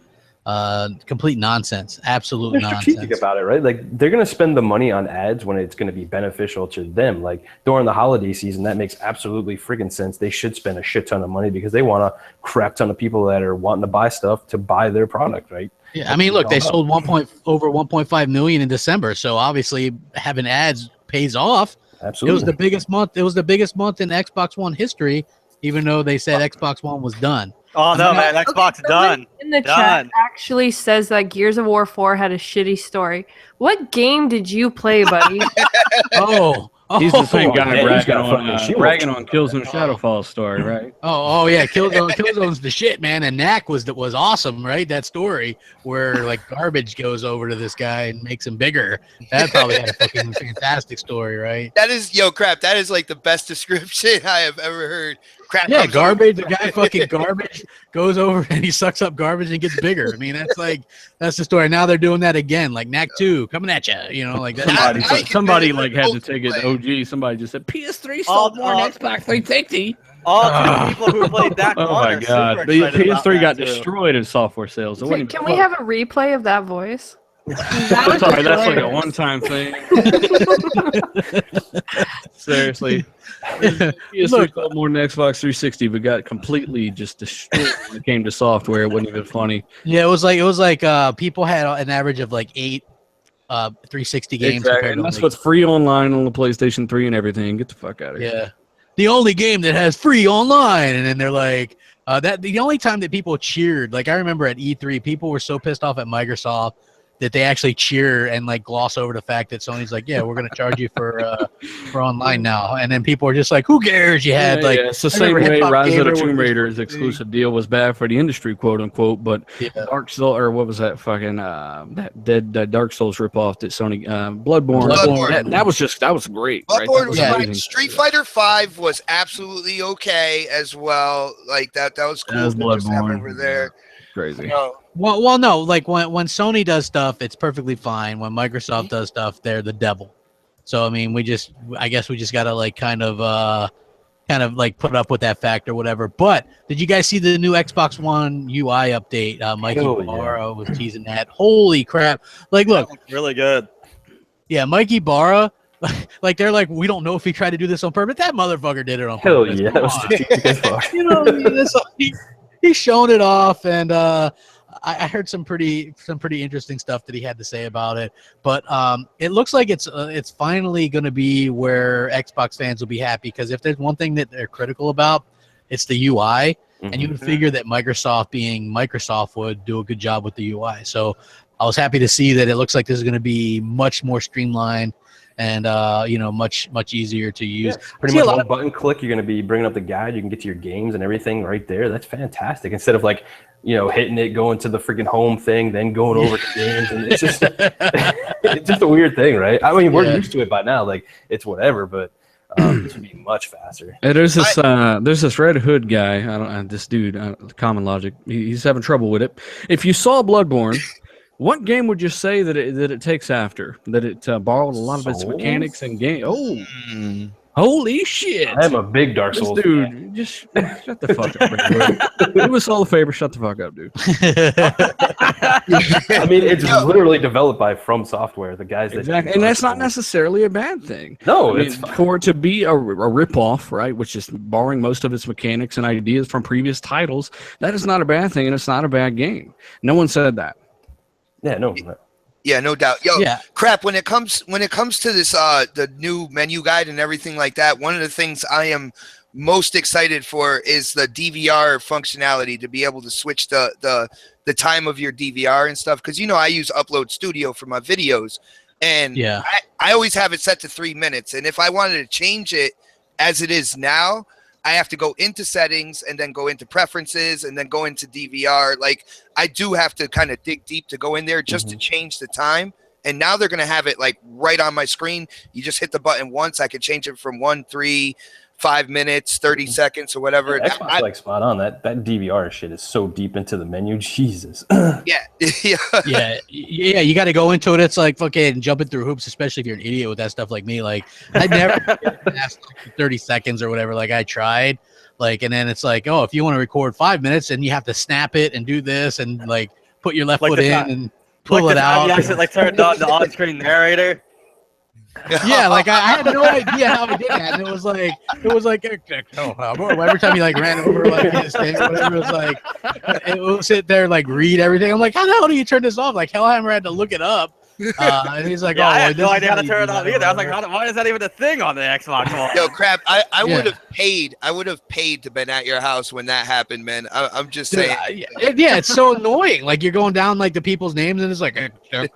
nonsense. Absolute nonsense. Strategic about it, right? Like, they're going to spend the money on ads when it's going to be beneficial to them. Like, during the holiday season, that makes absolutely freaking sense. They should spend a shit ton of money because they want a crap ton of people that are wanting to buy stuff to buy their product, right? Yeah, I mean, look, they sold over 1.5 million in December, so obviously having ads pays off. Absolutely. It was the biggest month. It was the biggest month in Xbox One history, even though they said Xbox One was done. Oh no, man! Xbox done. In the chat actually says that Gears of War 4 had a shitty story. What game did you play, buddy? He's the same guy bragging on Killzone Shadowfall story, right? Oh yeah, Killzone's the shit, man. And Knack was awesome, right? That story where like garbage goes over to this guy and makes him bigger. That probably had a fucking fantastic story, right? That is, crap. That is like the best description I have ever heard. Crap. Yeah, garbage. The guy fucking garbage goes over and he sucks up garbage and gets bigger. I mean, that's the story. Now they're doing that again, like Knack 2 coming at you. Like that. Somebody like had to take it. OG. Somebody just said PS3 sold more than Xbox 360. All people who played that. Oh my god, the PS3 got destroyed in software sales. So can we have a replay of that voice? Sorry, that's like a one-time thing. Seriously, PS3 sold more than Xbox 360, but got completely just destroyed when it came to software. It wasn't even funny. Yeah, it was like people had an average of like 8 360 games. Exactly. And that's what's free online on the PlayStation 3 and everything. Get the fuck out of here. Yeah, the only game that has free online, and then they're like that. The only time that people cheered, like I remember at E3, people were so pissed off at Microsoft that they actually cheer and like gloss over the fact that Sony's like, yeah, we're going to charge you for online now. And then people are just like, who cares? You had it's the same way Rise of the Tomb Raider's exclusive deal was bad for the industry, quote unquote. But Dark Souls, or what was that fucking that Dark Souls ripoff that Sony Bloodborne. That was great. Bloodborne was amazing. Street Fighter 5 was absolutely okay as well. Like that was cool. That was Bloodborne over there. Crazy. Well, no, like when Sony does stuff, it's perfectly fine. When Microsoft does stuff, they're the devil. So I mean, I guess we just gotta like kind of like put up with that fact or whatever. But did you guys see the new Xbox One UI update? Mikey Barra was teasing that. Holy crap! Like, look, really good. Yeah, Mikey Barra. Like they're like, we don't know if he tried to do this on purpose. That motherfucker did it on purpose. Hell yeah, that was strategic as fuck. I mean, he's showing it off, and I heard some pretty interesting stuff that he had to say about it. But it looks like it's finally going to be where Xbox fans will be happy, because if there's one thing that they're critical about, it's the UI. And you would figure that Microsoft, being Microsoft, would do a good job with the UI. So I was happy to see that it looks like this is going to be much more streamlined and much easier to use. Yeah, pretty much one button click, you're going to be bringing up the guide. You can get to your games and everything right there. That's fantastic. Instead of like, hitting it, going to the freaking home thing, then going over to games, and it's just it's just a weird thing, right? I mean, we're used to it by now. Like, it's whatever, but this would be much faster. Hey, there's this Red Hood guy. This dude, Common Logic. He's having trouble with it. If you saw Bloodborne, what game would you say that it takes after? That it borrowed a lot of its mechanics and game? Oh, holy shit! I'm a big Dark Souls dude. fan. Just shut the fuck up. Do us all a favor. Shut the fuck up, dude. I mean, it's literally developed by From Software, the guys that exactly, and that's not necessarily a bad thing. No, it's for it to be a ripoff, right? Which is borrowing most of its mechanics and ideas from previous titles. That is not a bad thing, and it's not a bad game. No one said that. Yeah, no. Yeah, no doubt. Crap. When it comes to this, the new menu guide and everything like that, one of the things I am most excited for is the DVR functionality, to be able to switch the time of your DVR and stuff. Because, you know, I use Upload Studio for my videos, and Yeah. I always have it set to 3 minutes. And if I wanted to change it as it is now, I have to go into settings and then go into preferences and then go into DVR. Like, I do have to kind of dig deep to go in there just to change the time. And now they're going to have it like right on my screen. You just hit the button once. I could change it from 1, 3, 5 minutes, 30 seconds, or whatever. Yeah, Xbox like spot on. That DVR shit is so deep into the menu. Jesus. Yeah. You got to go into it. It's like fucking jumping through hoops, especially if you're an idiot with that stuff like me. Like, I never past 30 seconds or whatever. Like, I tried. Like, and then it's like, oh, if you want to record 5 minutes, and you have to snap it and do this and like put your left foot in and pull it out. You actually like turned on the on-screen narrator. Yeah, like I had no idea how I did that, and it was like every time you like ran over like his thing, or whatever, it was like it will sit there like read everything. I'm like, how the hell do you turn this off? Like Hellhammer had to look it up, and he's like, Yeah, I well, had no idea how to turn it on either. I was like, why is that even a thing on the Xbox One? Yo, Crap, I would have paid. I would have paid to been at your house when that happened, man. I'm just saying. Yeah, it's so annoying. Like, you're going down like the people's names, and it's like, you know,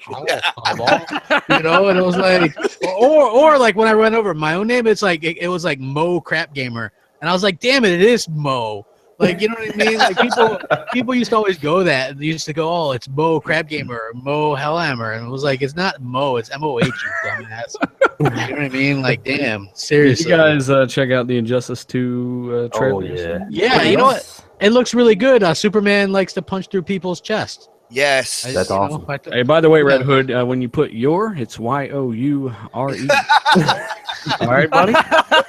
and it was like, or like when I went over my own name, it's like it was like Mo Crapgamer, and I was like, damn it is Mo. Like, you know what I mean? Like, people used to always go that. They used to go, oh, it's Mo Crapgamer, or Mo Hellhammer, and it was like, it's not Mo, it's MOH, you dumbass. You know what I mean? Like, damn, seriously. Did you guys check out the Injustice 2 trailer? Yeah, you know what? It looks really good. Superman likes to punch through people's chests. Yes, that's awesome. Hey, by the way, Red Hood, when you put it's Youre. All right, buddy.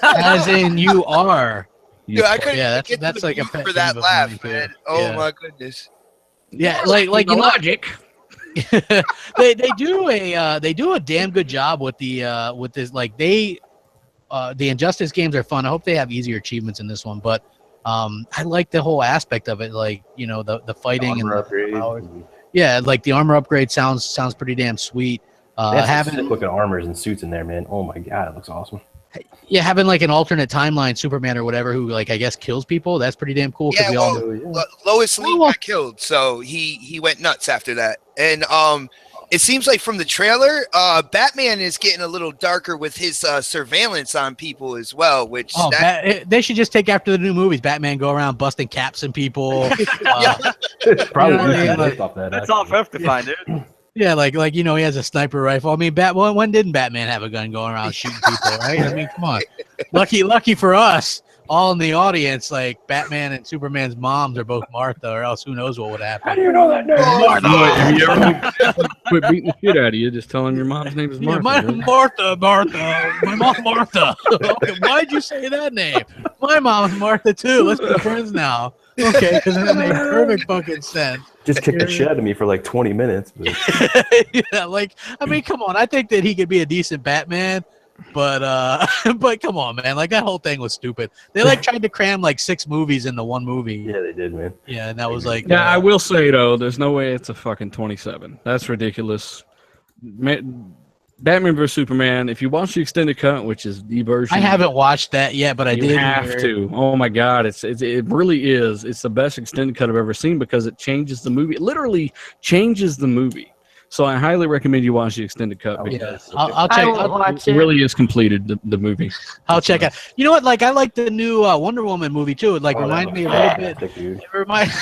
As in you are. Dude, I couldn't get that's like a pet for that peeve of laugh, mine, man. too. Oh my goodness. Yeah, like you know, logic. they do a damn good job with this. Like, the Injustice games are fun. I hope they have easier achievements in this one, but I like the whole aspect of it. Like, you know, the fighting and the powers. Yeah, like the armor upgrade sounds pretty damn sweet. Having looking armors and suits in there, man. Oh my god, it looks awesome. Yeah, having like an alternate timeline Superman or whatever who, like, I guess kills people. That's pretty damn cool. Yeah, Lois Lane got killed, so he went nuts after that. And it seems like from the trailer, Batman is getting a little darker with his surveillance on people as well. Which they should just take after the new movies. Batman go around busting caps and people. Probably that's all fine, dude. Yeah, like you know, he has a sniper rifle. I mean, when didn't Batman have a gun going around shooting people, right? I mean, come on. Lucky for us, all in the audience, like Batman and Superman's moms are both Martha, or else who knows what would happen. How do you know that name? Martha. Quit beating the shit out of you. Just telling your mom's name is Martha. Yeah, Martha. My mom's Martha. Okay, why'd you say that name? My mom's Martha too. Let's be friends now. Okay, because that makes perfect fucking sense. Just kicked the shit out of me for like 20 minutes. But. Yeah, like, I mean, come on. I think that he could be a decent Batman, but come on, man. Like, that whole thing was stupid. They like tried to cram like 6 movies into one movie. Yeah, they did, man. Yeah, and that was like. Yeah, I will say though, there's no way it's a fucking 27. That's ridiculous. Batman vs Superman. If you watch the extended cut, which is the version, I haven't watched that yet, but I did. You have to. Oh my god, it really is. It's the best extended cut I've ever seen because it changes the movie. It literally changes the movie. So I highly recommend you watch the extended cut because I'll check. I'll watch it. It really is completed the movie. I'll check it. You know what? Like, I like the new Wonder Woman movie too. It like reminds me a little bit. It reminds.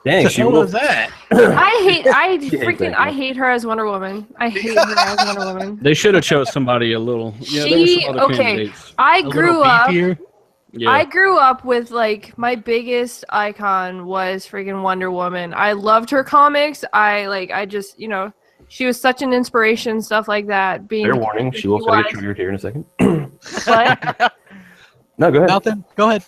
Dang, she was that? I hate her as Wonder Woman. I hate her as Wonder Woman. They should have chose somebody a little. Yeah, there were some other candidates. I grew up. Yeah. I grew up with, like, my biggest icon was freaking Wonder Woman. I loved her comics. I just, you know, she was such an inspiration, stuff like that. Fair warning, she will get triggered here in a second. What? No, go ahead. Nothing. Go ahead.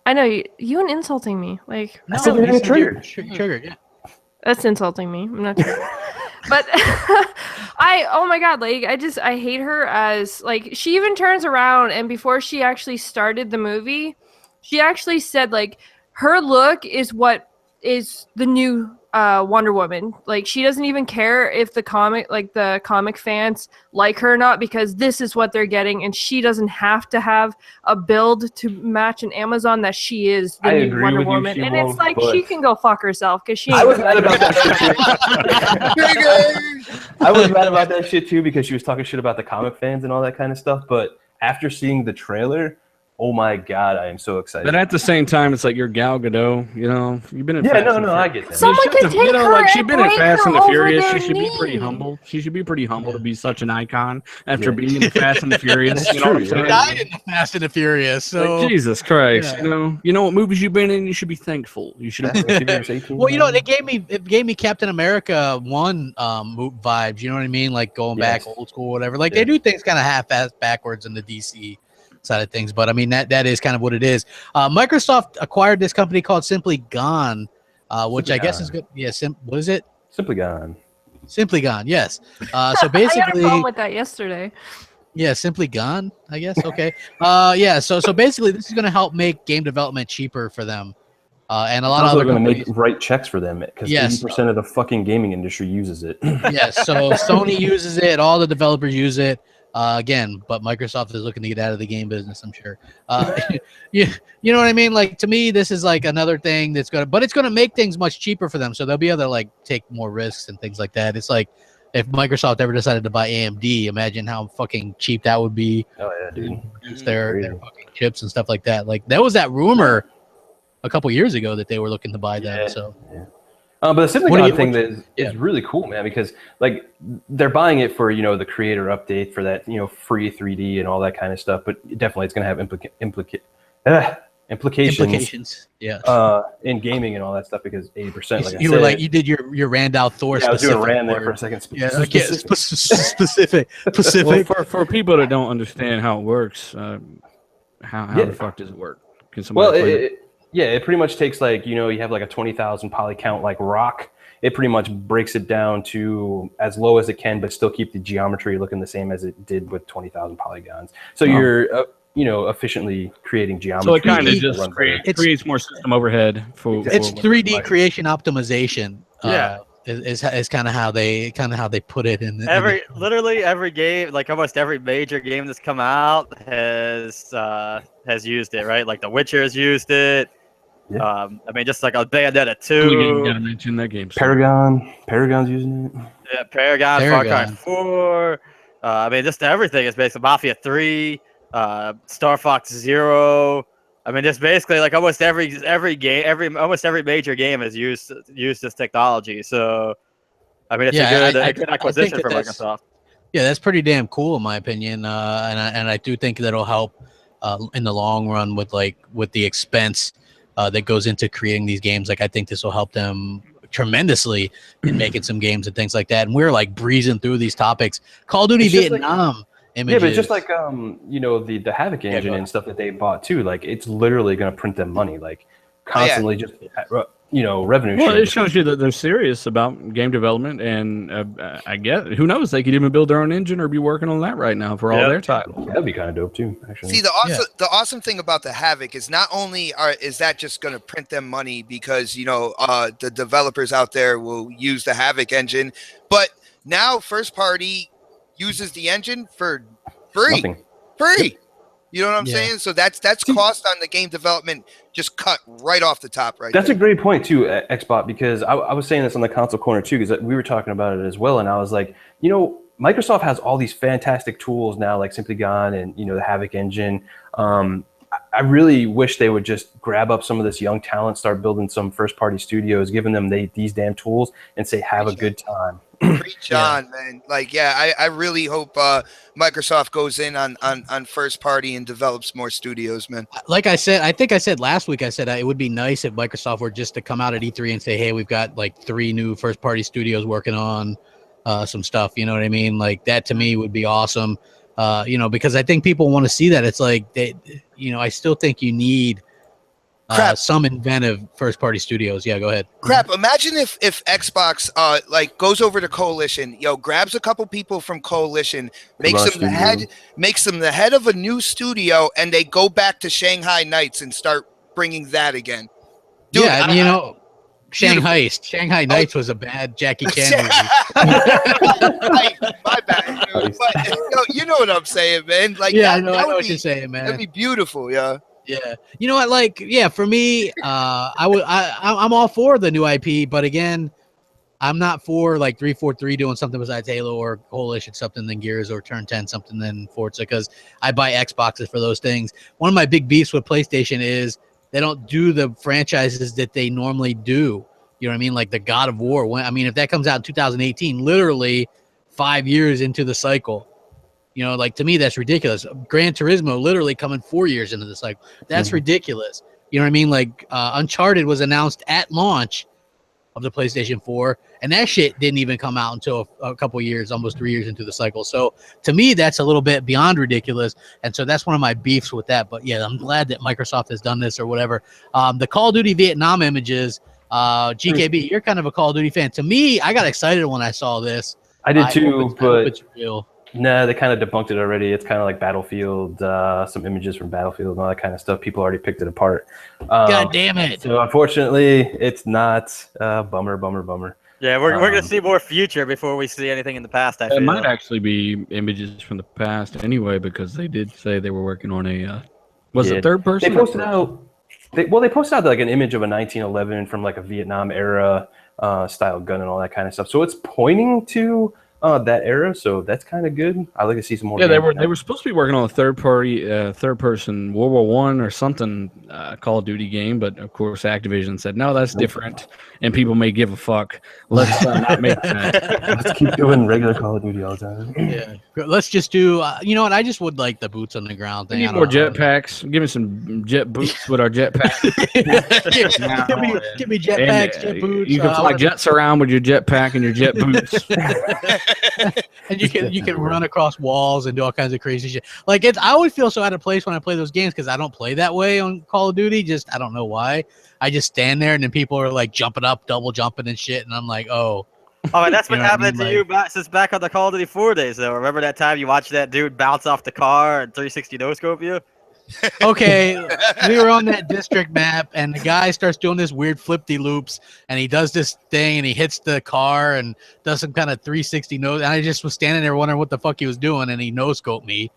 I know you and insulting me. Like, I said you're triggered. Triggered, yeah. That's insulting me. I'm not sure. But oh my god, like, I hate her as, like, she even turns around, and before she actually started the movie, she actually said, like, her look is what is the new Wonder Woman. Like, she doesn't even care if the comic fans like her or not, because this is what they're getting, and she doesn't have to have a build to match an Amazon that she is the new Wonder Woman. And it's like, she can go fuck herself, because she. I was mad about that shit too. I was mad about that shit too, because she was talking shit about the comic fans and all that kind of stuff. But after seeing the trailer, oh my God, I am so excited. But at the same time, it's like you're Gal Gadot, you know. You've been in I get that. Someone can take you know, her like, she's and been in break Fast her and the over Furious. their She should be pretty knee. humble. She should be pretty humble to be such an icon after being in the Fast and the Furious. That's you know true, what I'm saying? Died in the Fast and the Furious. So Like, Jesus Christ, yeah. you know what movies you've been in. You should be thankful. You should. well, you know, it gave me Captain America 1 vibes. You know what I mean? Like going back old school, whatever. Like they do things kind of half-assed backwards in the DC side of things, but I mean that is kind of what it is. Microsoft acquired this company called Simply Gone, which I guess is good. Yeah, what is it? Simply Gone. Simply Gone. Yes. So I had a basically, problem with that yesterday. yeah, Simply Gone. I guess. Okay. Yeah. So basically, this is going to help make game development cheaper for them, and a lot of other going to companies. write checks for them because 80% of the fucking gaming industry uses it. Yes. So Sony uses it. All the developers use it. Again, but Microsoft is looking to get out of the game business, I'm sure. You know what I mean? Like, to me, this is like another thing that's but it's going to make things much cheaper for them. So they'll be able to like take more risks and things like that. It's like if Microsoft ever decided to buy AMD, imagine how fucking cheap that would be. Oh yeah, dude. Use their fucking chips and stuff like that. Like that was that rumor a couple years ago that they were looking to buy them. Yeah. So. Yeah. But the Simply Gone thing is really cool, man, because like they're buying it for, you know, the creator update for that, you know, free 3D and all that kind of stuff. But definitely it's going to have implications. Yeah. In gaming and all that stuff, because 80%. Like you were like, you did your Randall Thor. Yeah, I was doing Rand there for a second. Specific. Well, for people that don't understand how it works, how the fuck does it work? Can somebody it pretty much takes, like, you know, you have like a 20,000 poly count like rock. It pretty much breaks it down to as low as it can, but still keep the geometry looking the same as it did with 20,000 polygons. So you're, you know, efficiently creating geometry. So it kind of just creates more system overhead for. It's 3D creation optimization. Is kind of how they put it in. Literally every game, like almost every major game that's come out has used it, right? Like The Witcher has used it. Yeah. I mean, just like a Bayonetta 2. You gotta mention that game. Paragon's using it. Yeah, Paragon. Far Cry 4. I mean, just everything is basically Mafia 3, Star Fox Zero. I mean, just basically like almost every game, almost every major game has used this technology. So, I mean, it's a good acquisition for Microsoft. Yeah, that's pretty damn cool in my opinion, and I do think that'll help in the long run with the expense that goes into creating these games. Like, I think this will help them tremendously in making some games and things like that. And we're like breezing through these topics. Call of Duty Vietnam. Images. Yeah, but it's just like you know, the Havoc engine and stuff that they bought too. Like, it's literally going to print them money, like constantly, just you know, revenue. Well, it shows you that they're serious about game development, and I guess who knows, they could even build their own engine or be working on that right now for all their titles. That'd be kind of dope too, actually. See, the awesome thing about the Havoc is not only is that just going to print them money because, you know, the developers out there will use the Havoc engine, but now first party uses the engine for free. Nothing. Free. You know what I'm saying? So that's cost on the game development just cut right off the top, right? That's a great point too, Xbot, because I was saying this on the console corner too, because we were talking about it as well, and I was like, you know, Microsoft has all these fantastic tools now, like Simply Gone and, you know, the Havoc engine. I really wish they would just grab up some of this young talent, start building some first-party studios, giving them these damn tools, and say, have a good time. Preach on, man. Like, I really hope Microsoft goes in on first party and develops more studios, man. Like I said, I think I said last week, I said it would be nice if Microsoft were just to come out at E3 and say, hey, we've got like 3 new first party studios working on some stuff. You know what I mean? Like, that to me would be awesome. You know, because I think people want to see that. It's like, you know, I still think you need some inventive first-party studios. Yeah, go ahead. Crap! Imagine if Xbox like goes over to Coalition, grabs a couple people from Coalition, makes them the head of a new studio, and they go back to Shanghai Nights and start bringing that again. Dude, yeah, you know, Shanghai Nights was a bad Jackie Chan movie. My bad, dude. But you know what I'm saying, man. Like, yeah, that, I know what you're saying, man. That'd be beautiful, yeah. Yeah, you know what? Like, yeah, for me, I'm all for the new IP, but again, I'm not for like 343 doing something besides Halo or Coalition something than Gears or Turn 10 something than Forza, because I buy Xboxes for those things. One of my big beefs with PlayStation is they don't do the franchises that they normally do. You know what I mean? Like the God of War. If that comes out in 2018, literally 5 years into the cycle, you know, like to me, that's ridiculous. Gran Turismo literally coming 4 years into the cycle. That's ridiculous. You know what I mean? Like Uncharted was announced at launch of the PlayStation 4, and that shit didn't even come out until a couple years, almost 3 years into the cycle. So to me, that's a little bit beyond ridiculous, and so that's one of my beefs with that. But yeah, I'm glad that Microsoft has done this or whatever. The Call of Duty Vietnam images, GKB, you're kind of a Call of Duty fan. To me, I got excited when I saw this. I did too, but it's real. No, they kind of debunked it already. It's kind of like Battlefield, some images from Battlefield and all that kind of stuff. People already picked it apart. God damn it. So unfortunately, it's not. Bummer. Yeah, we're going to see more future before we see anything in the past. I feel. It might actually be images from the past anyway, because they did say they were working on a it third person? They posted out. They posted out like an image of a 1911 from like a Vietnam era style gun and all that kind of stuff. So it's pointing to that era, so that's kind of good. I like to see some more. Yeah, they were supposed to be working on a third person World War I or something Call of Duty game, but of course Activision said no, that's different, and people may give a fuck. Let's not make that. Let's keep doing regular Call of Duty all the time. Yeah, let's just do. You know what? I just would like the boots on the ground thing. We need more jetpacks. Give me some jet boots with our jetpack. give me jetpacks, jet boots. You can fly jets around with your jetpack and your jet boots. And you can run across walls and do all kinds of crazy shit. Like I always feel so out of place when I play those games because I don't play that way on Call of Duty. Just I don't know why. I just stand there and then people are like jumping up, double jumping and shit, and I'm like, oh. Oh, and that's been happening to you since back on the Call of Duty 4 days, though. Remember that time you watched that dude bounce off the car and 360 no-scope you? Okay, we were on that district map, and the guy starts doing this weird flip-de-loops, and he does this thing, and he hits the car and does some kind of 360 nose. And I just was standing there wondering what the fuck he was doing, and he no-scoped me,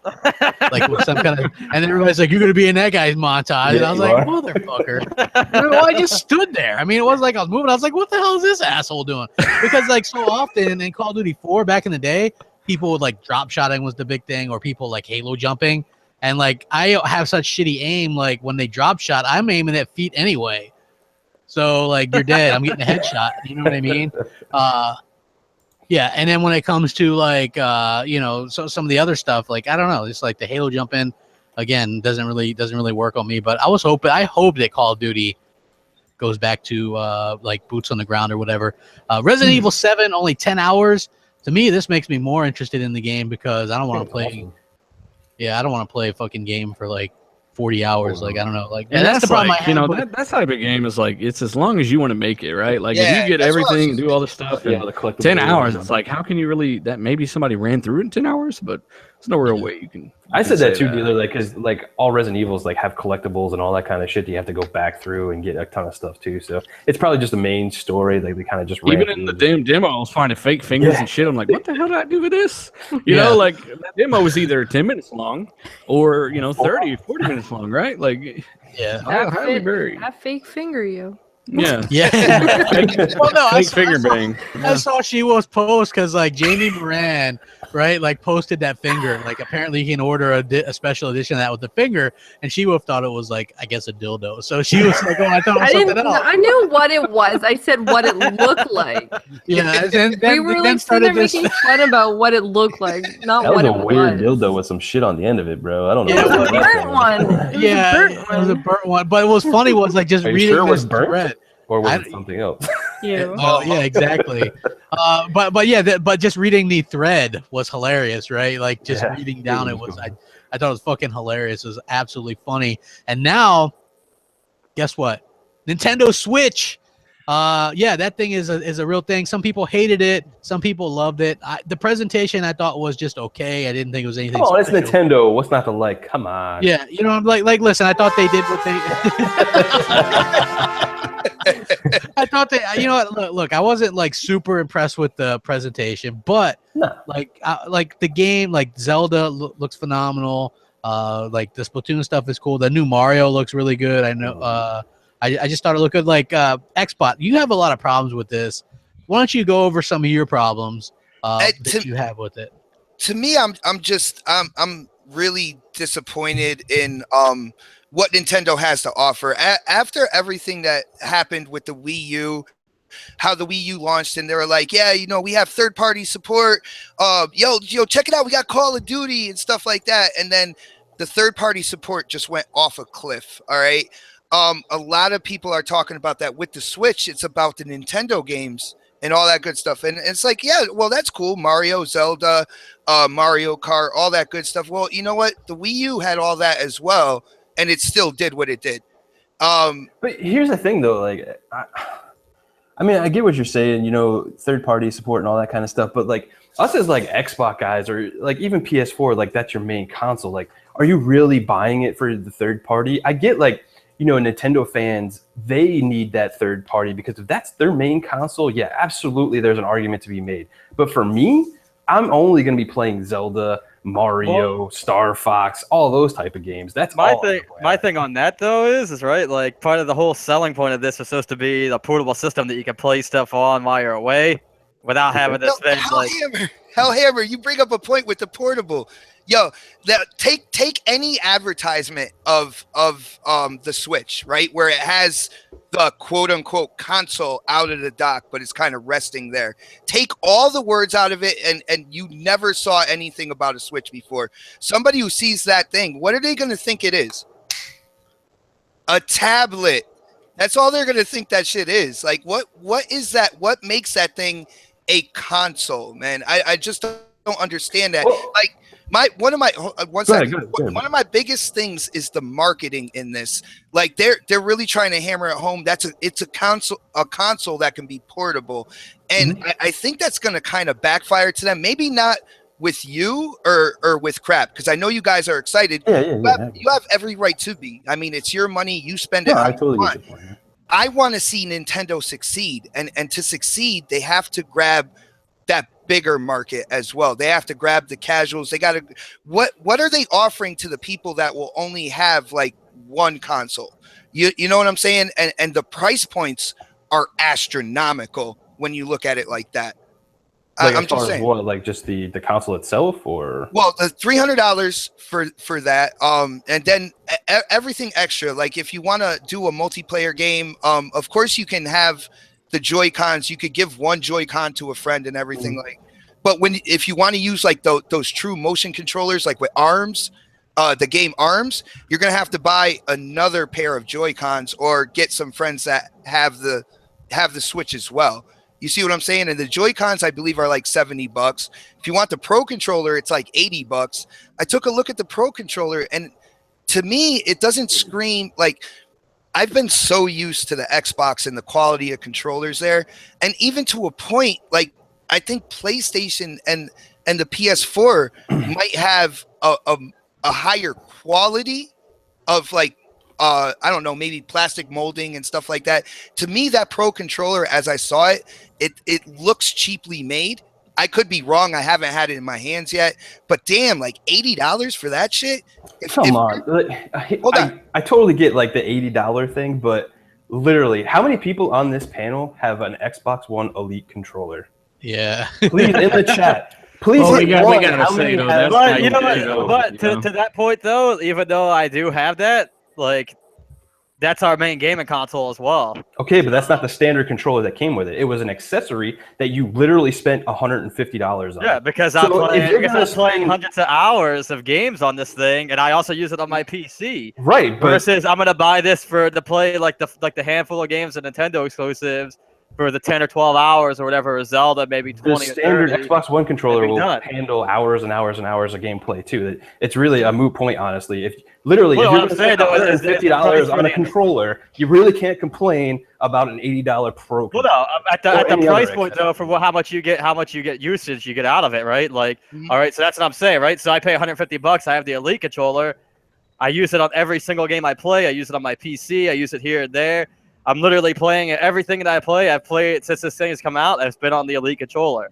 like with some kind of. And then everybody's like, "You're gonna be in that guy's montage," and I was like, "Motherfucker!" I just stood there. I mean, it wasn't like I was moving. I was like, "What the hell is this asshole doing?" Because like so often in Call of Duty 4 back in the day, people would like drop shotting was the big thing, or people like halo jumping. And like I have such shitty aim, like when they drop shot, I'm aiming at feet anyway. So like you're dead. I'm getting a headshot. You know what I mean? Yeah. And then when it comes to like so some of the other stuff, like I don't know, it's like the halo jumping again doesn't really work on me. But I hope that Call of Duty goes back to like boots on the ground or whatever. Resident Evil 7 only 10 hours. To me, this makes me more interested in the game because I don't want to play. Awesome. Yeah, I don't want to play a fucking game for like 40 hours. Like, I don't know. Like, and that's the problem. Like, that type of game is like, it's as long as you want to make it, right? Like, if you get everything and do all the stuff, the 10 hours, it's like, how can you really, that maybe somebody ran through it in 10 hours, but there's no real way you can. I said that too, dealer, like, because like all Resident Evils like have collectibles and all that kind of shit. You have to go back through and get a ton of stuff too. So it's probably just the main story. Like they kind of just even in the damn demo, I was finding fake fingers and shit. I'm like, what the hell did I do with this? You know, like that demo was either 10 minutes long or 30 or 40 minutes long, right? Like, have fake finger you. Yeah. Well, no, fake finger bang. I saw she was post because like Jamie Moran, right? Like posted that finger. Like apparently you can order a special edition of that with the finger, and she thought it was like I guess a dildo. So she was like, "Oh, I thought it was something else." I knew what it was. I said what it looked like. Yeah, we were like sitting there making fun about what it looked like, not that what it was. That was a weird dildo with some shit on the end of it, bro. I don't know. It was a burnt one. It was a burnt one. But what was funny was like just reading this thread. Or was it something else? Yeah, exactly. But just reading the thread was hilarious, right? Like just reading down it was I thought it was fucking hilarious. It was absolutely funny. And now, guess what? Nintendo Switch. That thing is a real thing. Some people hated it. Some people loved it. The presentation I thought was just okay. I didn't think it was anything. Oh, it's Nintendo. What's not to like? Come on. Yeah, I'm like listen. I thought they did what they. I thought that, you know what, look, I wasn't like super impressed with the presentation, but like the game, like Zelda looks phenomenal. Like the Splatoon stuff is cool. The new Mario looks really good. I know. I just thought it looked good. Like Xbox, you have a lot of problems with this. Why don't you go over some of your problems that you have with it? To me, I'm really disappointed in what Nintendo has to offer. After everything that happened with the Wii U, how the Wii U launched, and they were like, yeah, you know, we have third-party support. Yo, check it out. We got Call of Duty and stuff like that. And then the third-party support just went off a cliff, all right? A lot of people are talking about that with the Switch. It's about the Nintendo games and all that good stuff. And it's like, yeah, well, that's cool. Mario, Zelda, Mario Kart, all that good stuff. Well, you know what? The Wii U had all that as well, and it still did what it did. But here's the thing, though. Like, I mean, I get what you're saying, you know, third-party support and all that kind of stuff. But, like, us as, like, Xbox guys or, like, even PS4, like, that's your main console. Like, are you really buying it for the third party? I get, like, you know, Nintendo fans, they need that third party because if that's their main console, yeah, absolutely, there's an argument to be made. But for me, I'm only going to be playing Zelda, Mario, Star Fox, all those type of games. That's my all thing. My thing on that though is right. Like part of the whole selling point of this was supposed to be the portable system that you can play stuff on while you're away, without having to spend like. Hellhammer, you bring up a point with the portable. Yo, take any advertisement of the Switch, right, where it has the quote unquote console out of the dock, but it's kind of resting there. Take all the words out of it, and you never saw anything about a Switch before. Somebody who sees that thing, what are they going to think it is? A tablet. That's all they're going to think that shit is. Like, what is that? What makes that thing a console, man? I just don't understand that. Well, like. One of my biggest things is the marketing in this. Like they're really trying to hammer it home. It's a console that can be portable, and I think that's going to kind of backfire to them. Maybe not with you or with Crap, because I know you guys are excited. You have every right to be. I mean, it's your money. You spend it. I totally get your point. I want to see Nintendo succeed, and to succeed, they have to grab that bigger market as well. They have to grab the casuals. They got to what are they offering to the people that will only have like one console? You know what I'm saying? And the price points are astronomical when you look at it like that. Like I'm just saying. What, like just the console itself, or the $300 for that, and then everything extra. Like if you want to do a multiplayer game, of course you can have the Joy-Cons. You could give one Joy-Con to a friend and everything. Like, but if you want to use like those true motion controllers, like with ARMS, the game ARMS, you're gonna have to buy another pair of Joy-Cons or get some friends that have the Switch as well. You see what I'm saying? And the Joy-Cons, I believe, are like $70. If you want the Pro Controller, it's like $80. I took a look at the Pro Controller, and to me, it doesn't scream like. I've been so used to the Xbox and the quality of controllers there, and even to a point, like I think PlayStation and the PS4 might have a higher quality of like I don't know, maybe plastic molding and stuff like that. To me, that Pro Controller, as I saw it, it looks cheaply made. I could be wrong. I haven't had it in my hands yet, but damn, like $80 for that shit. Come on. I totally get like the $80 thing, but literally, how many people on this panel have an Xbox One Elite controller? Yeah. Please in the chat. Please. We gotta say though. But you know what? But to that point though, even though I do have that, like. That's our main gaming console as well. Okay, but that's not the standard controller that came with it. It was an accessory that you literally spent $150 on. Yeah, because I'm playing hundreds of hours of games on this thing, and I also use it on my PC. Right, but versus I'm gonna buy this to play like the handful of games and Nintendo exclusives for the 10 or 12 hours or whatever, Zelda maybe 20 the standard or 30. Xbox One controller will handle hours and hours and hours of gameplay too. It's really a moot point, honestly. If you're going to spend $150 on a controller, you really can't complain about an $80 Pro. Well, no, at the price point though, for how much you get usage you get out of it, right? Like, all right, so that's what I'm saying, right? So I pay $150. I have the Elite controller. I use it on every single game I play. I use it on my PC. I use it here and there. I'm literally playing it. Everything that I play, I've played since this thing has come out. It's been on the Elite controller.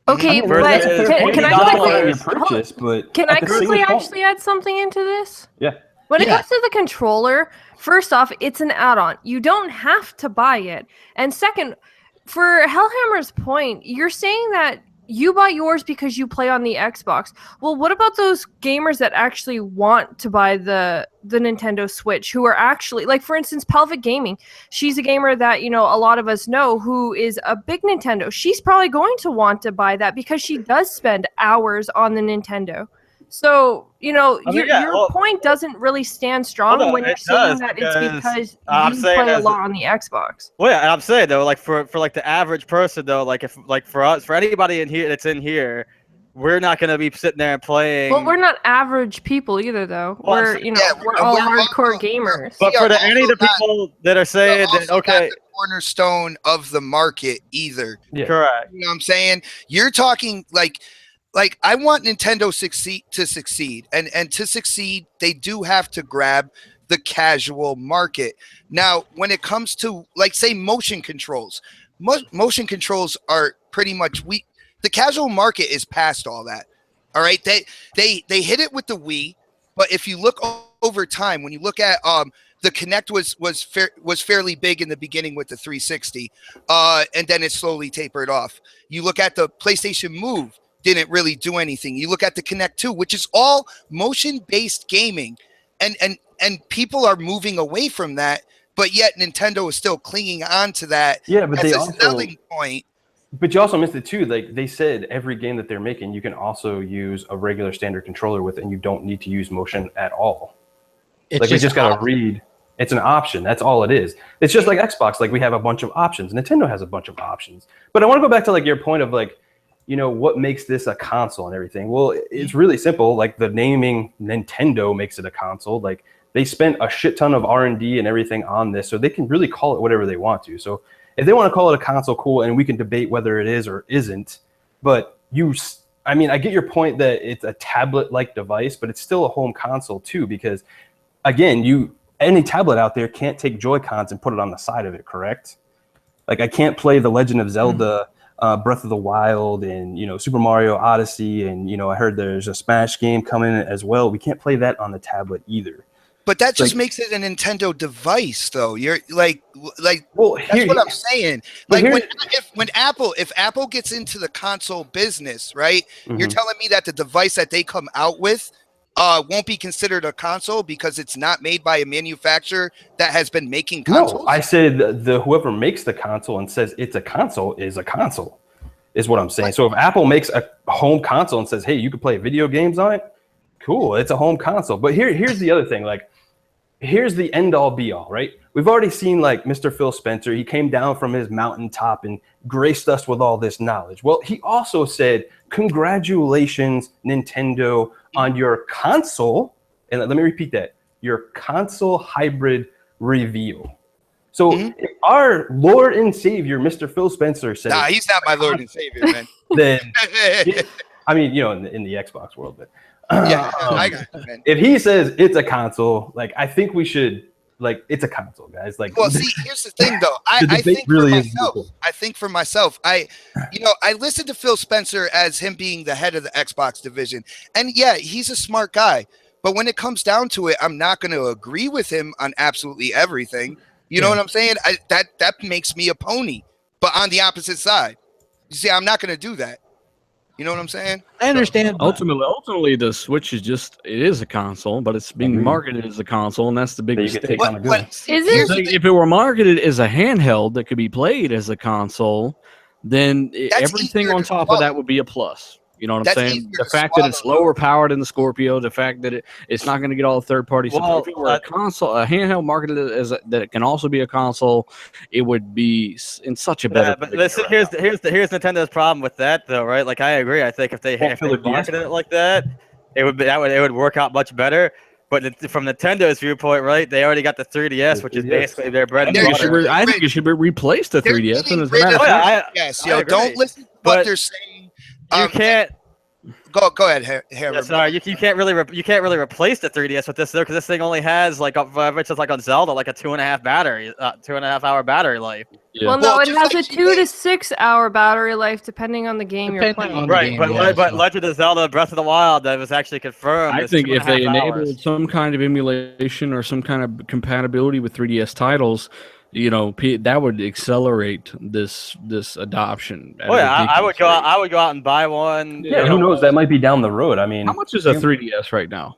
Okay, I mean, but that's a fair point. can I It's not quickly your purchase, but can at I the same quickly point- actually add something into this? Yeah. When it Yeah. comes to the controller, first off, it's an add-on. You don't have to buy it. And second, for Hellhammer's point, you're saying that you bought yours because you play on the Xbox. Well, what about those gamers that actually want to buy the Nintendo Switch, who are actually, like, for instance, Pelvic Gaming? She's a gamer that, you know, a lot of us know, who is a big Nintendo. She's probably going to want to buy that because she does spend hours on the Nintendo. So, you know, I mean, your point doesn't really stand strong no, when you're it saying does, that it's because I'm you saying play a as- lot on the Xbox. Well, yeah, and I'm saying though, like for like the average person though, like if like for us, for anybody in here that's in here, we're not gonna be sitting there and playing. Well, we're not average people either, though. Well, We're, you know, yeah, we're and all we're hardcore also- gamers. but we for are any of the also not- people that are saying that, Also okay, not the cornerstone of the market either. Yeah. correct. You know what I'm saying? You're talking like I want Nintendo to succeed, and to succeed, they do have to grab the casual market. Now, when it comes to, like, say, motion controls, motion controls are pretty much weak. The casual market is past all that. All right, they hit it with the Wii, but if you look over time, when you look at the Kinect was fairly big in the beginning with the 360, and then it slowly tapered off. You look at the PlayStation Move, didn't really do anything. You look at the Kinect 2, which is all motion-based gaming, and people are moving away from that, but yet Nintendo is still clinging on to that Yeah, but as they a also selling point. But you also missed it too. Like they said, every game that they're making, you can also use a regular standard controller with, and you don't need to use motion at all. It's Like we just gotta read. It's an option. That's all it is. It's just like Xbox. Like we have a bunch of options. Nintendo has a bunch of options. But I want to go back to like your point of like, you know, what makes this a console and everything. Well, it's really simple. Like the naming Nintendo makes it a console. Like they spent a shit ton of R&D and everything on this, so they can really call it whatever they want to. So if they want to call it a console, cool, and we can debate whether it is or isn't. But I mean, I get your point that it's a tablet-like device, but it's still a home console too, because again, any tablet out there can't take Joy-Cons and put it on the side of it, correct? Like I can't play The Legend of Zelda, Breath of the Wild, and, you know, Super Mario Odyssey, and, you know, I heard there's a Smash game coming as well. We can't play that on the tablet either. But that just makes it a Nintendo device, though. You're like, well, that's what I'm saying. but Like here- if Apple gets into the console business, right? You're Mhm. telling me that the device that they come out with won't be considered a console because it's not made by a manufacturer that has been making consoles? No, I said the whoever makes the console and says it's a console is a console, is what I'm saying. So if Apple makes a home console and says, hey, you can play video games on it, cool, it's a home console. But here's the other thing, like, here's the end all be all, right? We've already seen like Mr. Phil Spencer. He came down from his mountaintop and graced us with all this knowledge. Well, he also said, congratulations, Nintendo, on your console. And let me repeat that, your console hybrid reveal. So if our Lord and Savior, Mr. Phil Spencer, said, Nah, he's not my Lord and Savior, man. then, I mean, you know, in the Xbox world, but Yeah, I got it, man. if he says it's a console, like I think we should, like, it's a console, guys. Like, Well, see, here's the thing, though. The I debate think really for is myself. equal. I think for myself, I listened to Phil Spencer as him being the head of the Xbox division, and yeah, he's a smart guy. But when it comes down to it, I'm not going to agree with him on absolutely everything. You know what I'm saying? That makes me a pony, but on the opposite side. You see, I'm not going to do that. You know what I'm saying? I understand. but- Ultimately, the Switch it is a console, but it's being marketed as a console, and that's the big that you can mistake. take on a good. Is here's it? the thing. If it were marketed as a handheld that could be played as a console, then That's everything easier on to top swallow. of that would be a plus. You know what I'm That's saying? easier The to fact that it's swallow. lower powered than the Scorpio, the fact that it's not going to get all the third party support. Well, If it were a console, a handheld marketed that it can also be a console, it would be in such a better. Yeah, but position listen, right now. here's Nintendo's problem with that though, right? Like I agree. I think if they Philip DS marketed it like that, it would work out much better. But from Nintendo's viewpoint, right? They already got the 3DS, which is 3DS. basically their bread and They're butter. I think it should replace the They're 3DS. getting And as a rid matter of of Oh, fact, yeah, yes, I yo, agree. don't listen to But what they're saying. You Go ahead, Harry. Yeah, sorry, you can't really replace the 3DS with this though, because this thing only has like which is like on Zelda, like a 2.5 hour battery life. Yeah. Well, no, Well, it just has like a 2 to 6 hour battery life depending on the game you're Depending playing. on the Right, game, but yeah, but so- Legend of Zelda: Breath of the Wild, that was actually confirmed. I is think if they 2.5 hours. enabled some kind of emulation or some kind of compatibility with 3DS titles, that would accelerate this adoption. at Oh a yeah, I would ridiculous go. rate. I would go out and buy one. Yeah, who knows? That might be down the road. I mean, How much is a 3DS right now?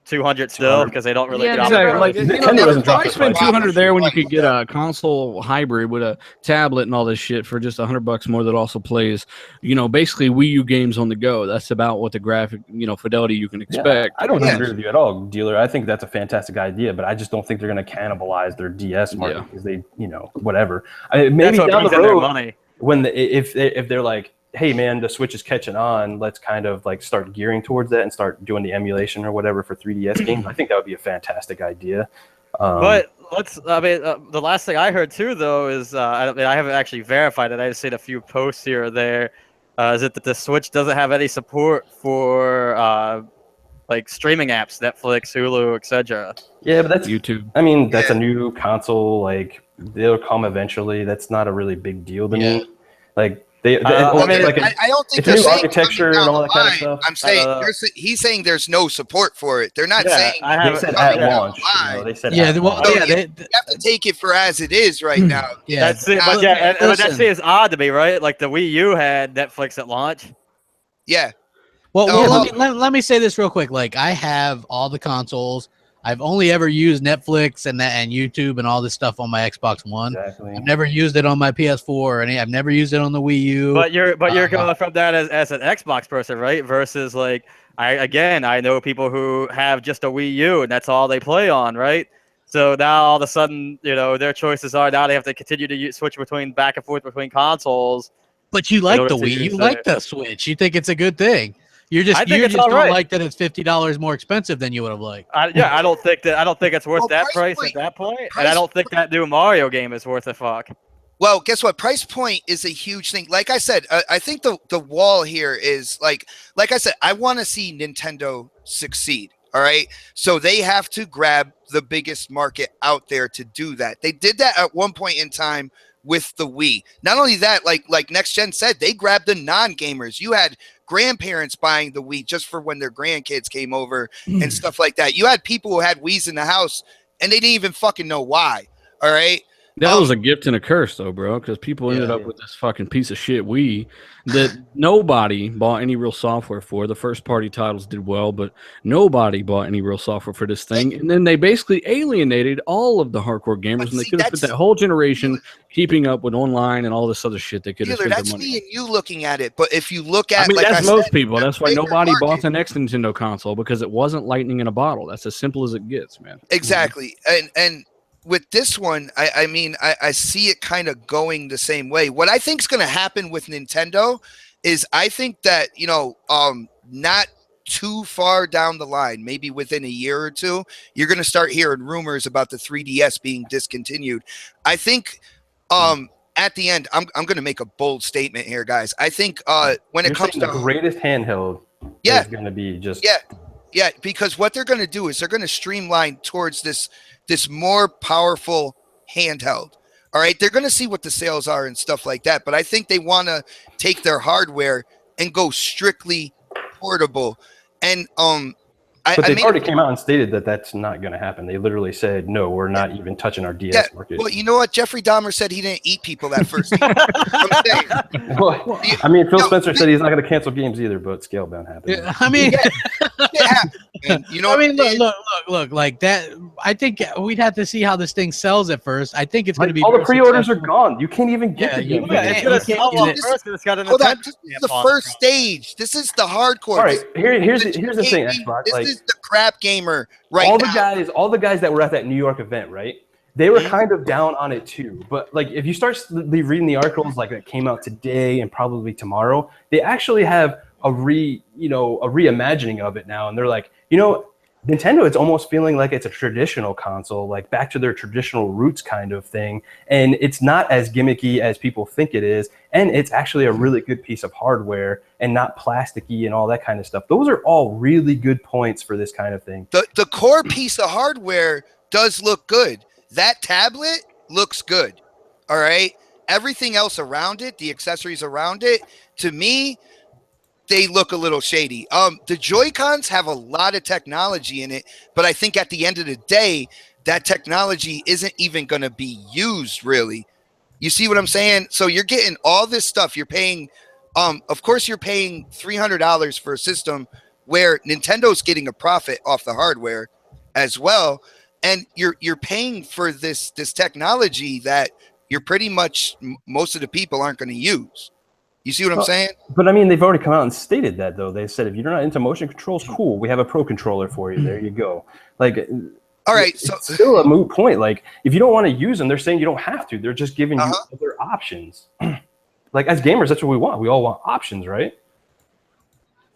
200 still, because they don't really. Yeah, do exactly. it. Like, Nintendo doesn't drop I the spent price. $200 there when you could get a console hybrid with a tablet and all this shit for just $100 more that also plays, basically Wii U games on the go. That's about what the graphic, fidelity you can Yeah, expect. I don't Yeah. disagree with you at all, dealer. I think that's a fantastic idea, but I just don't think they're going to cannibalize their DS market Yeah. because they, whatever. Maybe That's what down the brings in their road money. when if they're like, hey man, the Switch is catching on, let's kind of like start gearing towards that and start doing the emulation or whatever for 3DS games. I think that would be a fantastic idea. But the last thing I heard too, though, is I haven't actually verified it. I just seen a few posts here or there. Is it that the Switch doesn't have any support for like streaming apps, Netflix, Hulu, etc. Yeah, but that's YouTube. I mean, that's a new console. Like they'll come eventually. That's not a really big deal to me. Like they I like I don't think it's a they're new saying architecture coming and all down that the kind of line. stuff. I'm saying he's saying there's no support for it. They're not saying They said coming at down launch. the line. They said Yeah, at well, launch. yeah, you have to take it for as it is right now. yeah. That's it. But but that seems odd to me, right? Like the Wii U had Netflix at launch. Yeah. Well, Oh, let me say this real quick. Like, I have all the consoles. I've only ever used Netflix and YouTube and all this stuff on my Xbox One. Exactly. I've never used it on my PS4 or any. I've never used it on the Wii U. But you're going from that as an Xbox person, right? Versus like I know people who have just a Wii U and that's all they play on, right? So now all of a sudden, their choices are now they have to continue to switch back and forth between consoles. But you like the order to Wii. You use like it. the Switch. You think it's a good thing. You I think just it's don't all right. like that it's $50 more expensive than you would have liked. I don't think it's worth Well, that price price point- at that point, and price I don't think that new Mario game is worth a fuck. Well, guess what? Price point is a huge thing. Like I said, I think the wall here is like I said, I want to see Nintendo succeed. All right. So they have to grab the biggest market out there to do that. They did that at one point in time with the Wii. Not only that, like Next Gen said, they grabbed the non-gamers. You had grandparents buying the Wii just for when their grandkids came over and stuff like that. You had people who had Wiis in the house and they didn't even fucking know why. All right. That was a gift and a curse, though, bro, because people ended up with this fucking piece of shit Wii that nobody bought any real software for. The first-party titles did well, but nobody bought any real software for this thing. And then they basically alienated all of the hardcore gamers, and they could have spent that whole generation keeping up with online and all this other shit they could have spent their That's money me on. and you looking at it. But if you look at, I mean, like that's I most said, people. That's why bigger nobody bought market. the next Nintendo console, because it wasn't lightning in a bottle. That's as simple as it gets, man. Exactly. And with this one, I mean, I see it kind of going the same way. What I think is going to happen with Nintendo is I think that, not too far down the line, maybe within a year or two, you're going to start hearing rumors about the 3DS being discontinued. I think at the end, I'm going to make a bold statement here, guys. I think when it comes to the greatest handheld is going to be just yeah, because what they're going to do is they're going to streamline towards this more powerful handheld. All right, they're going to see what the sales are and stuff like that, but I think they want to take their hardware and go strictly portable. And but they already came out and stated that that's not going to happen. They literally said, no, we're not even touching our DS market. Well, you know what? Jeffrey Dahmer said he didn't eat people that first day. I'm saying. Well, I mean, Phil Spencer said he's not going to cancel games either, but Scalebound happened. Yeah, I mean, It happened. And you know, I mean, look, like that. I think we'd have to see how this thing sells at first. I think it's going to be all the pre-orders are gone. You can't even get the game. It's gonna sell well first 'cause it's got an hold on, Nintendo this is stamp the on it. first stage. This is the hardcore. All right, here's the thing, Xbox. This is the Crapgamer right all now. all the guys that were at that New York event, right? They were kind of down on it too. But like, if you start reading the articles like that came out today and probably tomorrow, they actually have a reimagining of it now, and they're like, Nintendo, it's almost feeling like it's a traditional console, like back to their traditional roots kind of thing. And it's not as gimmicky as people think it is. And it's actually a really good piece of hardware and not plasticky and all that kind of stuff. Those are all really good points for this kind of thing. The core piece of hardware does look good. That tablet looks good. All right. Everything else around it, the accessories around it, to me, they look a little shady. The Joy-Cons have a lot of technology in it, but I think at the end of the day, that technology isn't even going to be used really. You see what I'm saying? So you're getting all this stuff. You're paying, of course, you're paying $300 for a system where Nintendo's getting a profit off the hardware as well, and you're paying for this technology that you're pretty much most of the people aren't going to use. You see what I'm saying? But I mean, they've already come out and stated that, though. They said if you're not into motion controls, cool, we have a pro controller for you. There you go. Like, all right, so it's still a moot point. Like, if you don't want to use them, they're saying you don't have to. They're just giving you other options. Like, as gamers, that's what we want. We all want options, right?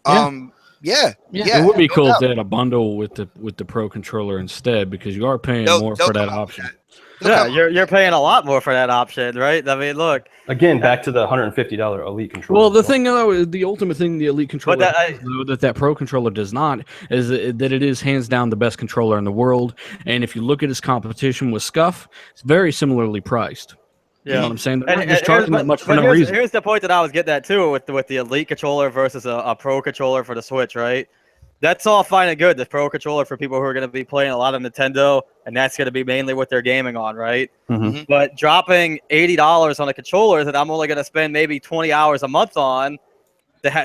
Yeah. It would be cool if they had a bundle with the pro controller instead, because you are paying more for that option. Yeah, you're paying a lot more for that option, right? I mean, look. Again, back to the $150 Elite controller. Well, the thing, though, the ultimate thing the Elite controller that pro controller does not is that it is hands down the best controller in the world. And if you look at its competition with Scuff, it's very similarly priced. Yeah. You know what I'm saying? They're not just charging that much for no reason. Here's the point that I was getting at, too, with the Elite controller versus a pro controller for the Switch, right? That's all fine and good. The pro controller for people who are going to be playing a lot of Nintendo, and that's going to be mainly what they're gaming on, right? Mm-hmm. But dropping $80 on a controller that I'm only going to spend maybe 20 hours a month on,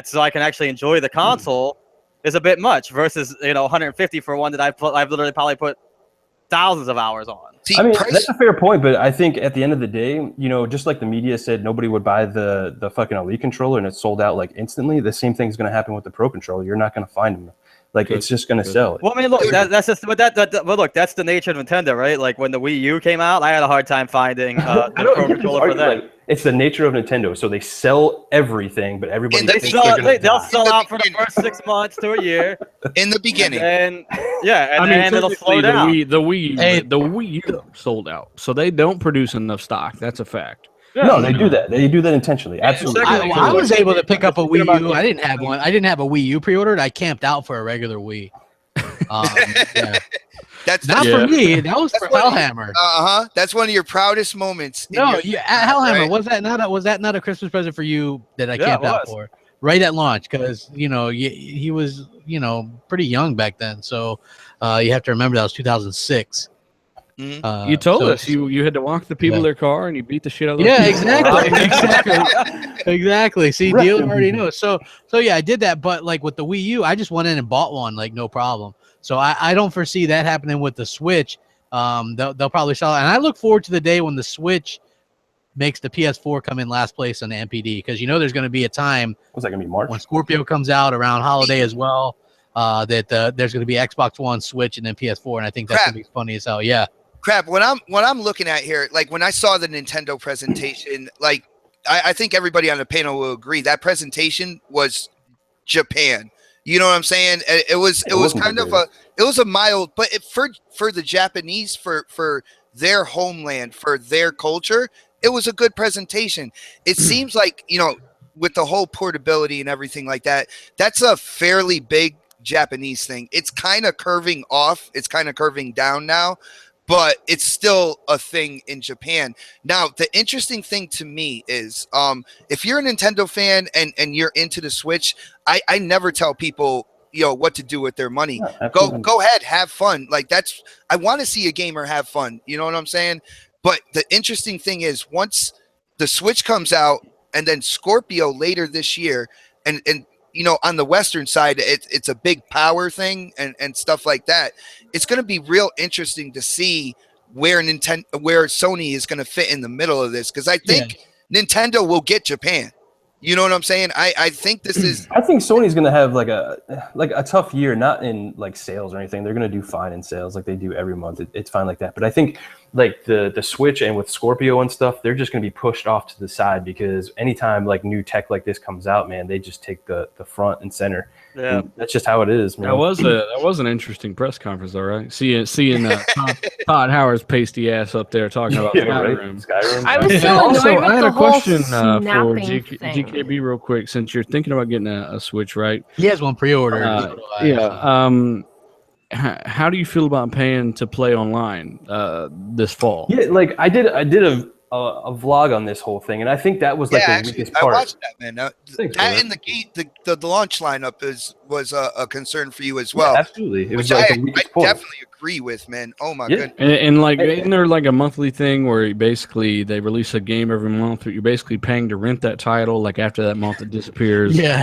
so I can actually enjoy the console, is a bit much. Versus $150 for one that I've literally probably put thousands of hours on. I mean, that's a fair point, but I think at the end of the day, just like the media said, nobody would buy the fucking Elite controller and it sold out like instantly. The same thing's going to happen with the Pro controller. You're not going to find them. Like, it's just going to sell. Well, I mean, look, that's just, but look, that's the nature of Nintendo, right? Like when the Wii U came out, I had a hard time finding the Pro controller for that. Like, it's the nature of Nintendo, so they sell everything, but everybody they'll sell out for the first 6 months to a year in the beginning, and then it'll slow down. The Wii U sold out, so they don't produce enough stock. That's a fact. Yeah, no, they do that. They do that intentionally. Absolutely. I was able to pick up a Wii U. I didn't have one. I didn't have a Wii U pre-ordered. I camped out for a regular Wii. Yeah. That's not for me. That was for Hellhammer. That's one of your proudest moments. No, Hellhammer, right? Was that not a Christmas present for you that I camped out for? Right at launch, because he was pretty young back then. So you have to remember that was 2006. Mm-hmm. You told us you had to walk the people their car and you beat the shit out of them. Yeah, exactly. See, dealer already knows. So yeah, I did that, but like with the Wii U, I just went in and bought one, like no problem. So I don't foresee that happening with the Switch. They'll probably sell it, and I look forward to the day when the Switch makes the PS4 come in last place on the NPD, because there's going to be a time. Was that going to be March? When Scorpio comes out around holiday as well. That there's going to be Xbox One, Switch, and then PS4, and I think that's going to be funny as hell. Yeah. Crap, what I'm looking at here, like when I saw the Nintendo presentation, like I think everybody on the panel will agree that presentation was Japan. You know what I'm saying? It was kind of a mild, but for the Japanese, for their homeland, for their culture, it was a good presentation. It seems like, with the whole portability and everything like that, that's a fairly big Japanese thing. It's kind of curving off. It's kind of curving down now. But it's still a thing in Japan. Now, the interesting thing to me is if you're a Nintendo fan and you're into the Switch, I never tell people, what to do with their money. Yeah, go ahead, have fun. Like I want to see a gamer have fun. You know what I'm saying? But the interesting thing is once the Switch comes out and then Scorpio later this year and on the Western side, it's a big power thing and stuff like that. It's going to be real interesting to see where Sony is going to fit in the middle of this, because I think Nintendo will get Japan. You know what I'm saying? I think this is. I think Sony's going to have like a tough year, not in like sales or anything. They're going to do fine in sales, like they do every month. It's fine like that. But I think like the Switch and with Scorpio and stuff, they're just going to be pushed off to the side, because anytime like new tech like this comes out, man, they just take the front and center. Yeah, that's just how it is, man. That was an interesting press conference, all right. Seeing Todd Howard's pasty ass up there talking about Skyrim. Skyrim. I was so Also, annoyed with I had the a whole question for snapping thing. GKB real quick. Since you're thinking about getting a Switch, right? He has one pre-ordered. How do you feel about paying to play online this fall? Yeah, like I did a vlog on this whole thing, and I think that was like the weakest part. I watched that, man. That in the launch lineup was a concern for you as well. Yeah, absolutely, it was which like I the weakest point. definitely agree with, man. Oh my goodness. And like, isn't there like a monthly thing where basically they release a game every month, but you're basically paying to rent that title? Like after that month, it disappears. They're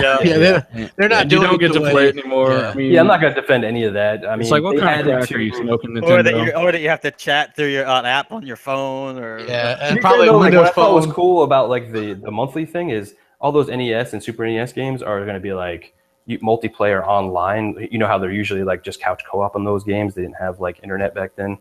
not doing you don't get to play it anymore. Yeah. I mean, I'm not gonna defend any of that. I mean, it's like, what kind of crack are you smoking? Or that you have to chat through your app on your phone, or and probably like, Windows what I thought was Phone. cool about like the monthly thing is all those NES and Super NES games are going to be like multiplayer online. You know how they're usually like just couch co-op on those games. They didn't have like internet back then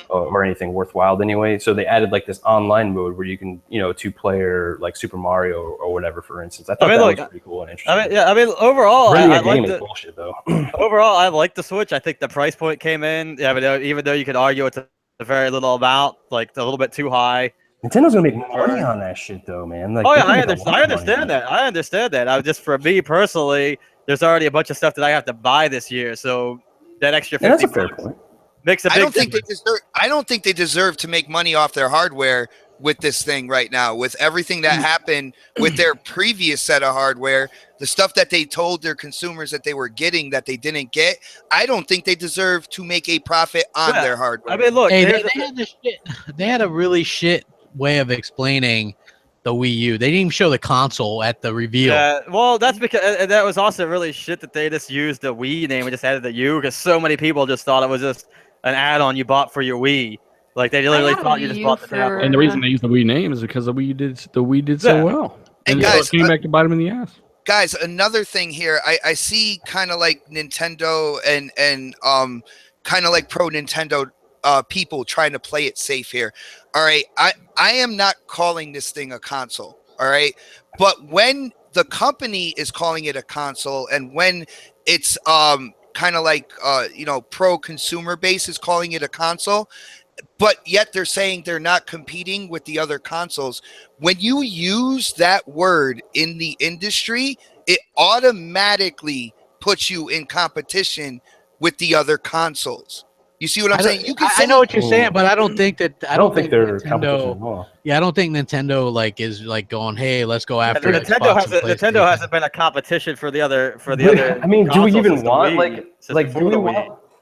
or anything worthwhile anyway. So they added like this online mode where you can, 2-player like Super Mario or whatever, for instance. I thought that was pretty cool and interesting. Overall, I like the bullshit though. Overall, I like the Switch. I think the price point came in. Yeah, but even though you could argue it's a very little amount, like a little bit too high. Nintendo's gonna make money on that shit though, man. Like, I understand that. I understand that. Just for me personally, there's already a bunch of stuff that I have to buy this year, so that extra 50 that's a fair point. Makes a big difference. I don't think they deserve to make money off their hardware with this thing right now. With everything that happened with their previous set of hardware, the stuff that they told their consumers that they were getting that they didn't get, I don't think they deserve to make a profit on their hardware. I mean, look, they had a really shit way of explaining the Wii U. They didn't even show the console at the reveal. Yeah, well, that's because that was also really shit that they just used the Wii name and just added the U, because so many people just thought it was just an add-on you bought for your Wii. Like they literally thought you just bought the tablet. And the reason they used the Wii name is because the Wii did so well. And guys, guys, it came back to bite them in the ass. Guys, another thing here, I see kind of like Nintendo and kind of like pro Nintendo people trying to play it safe here. All right, I am not calling this thing a console. All right, but when the company is calling it a console, and when it's kind of like pro consumer base is calling it a console, but yet they're saying they're not competing with the other consoles. When you use that word in the industry, it automatically puts you in competition with the other consoles. You see what I'm saying? I know what you're saying, but I don't think that. I don't think they're Nintendo. Yeah, I don't think Nintendo is going, hey, let's go after Nintendo hasn't been a competition for the other. I mean, do we even want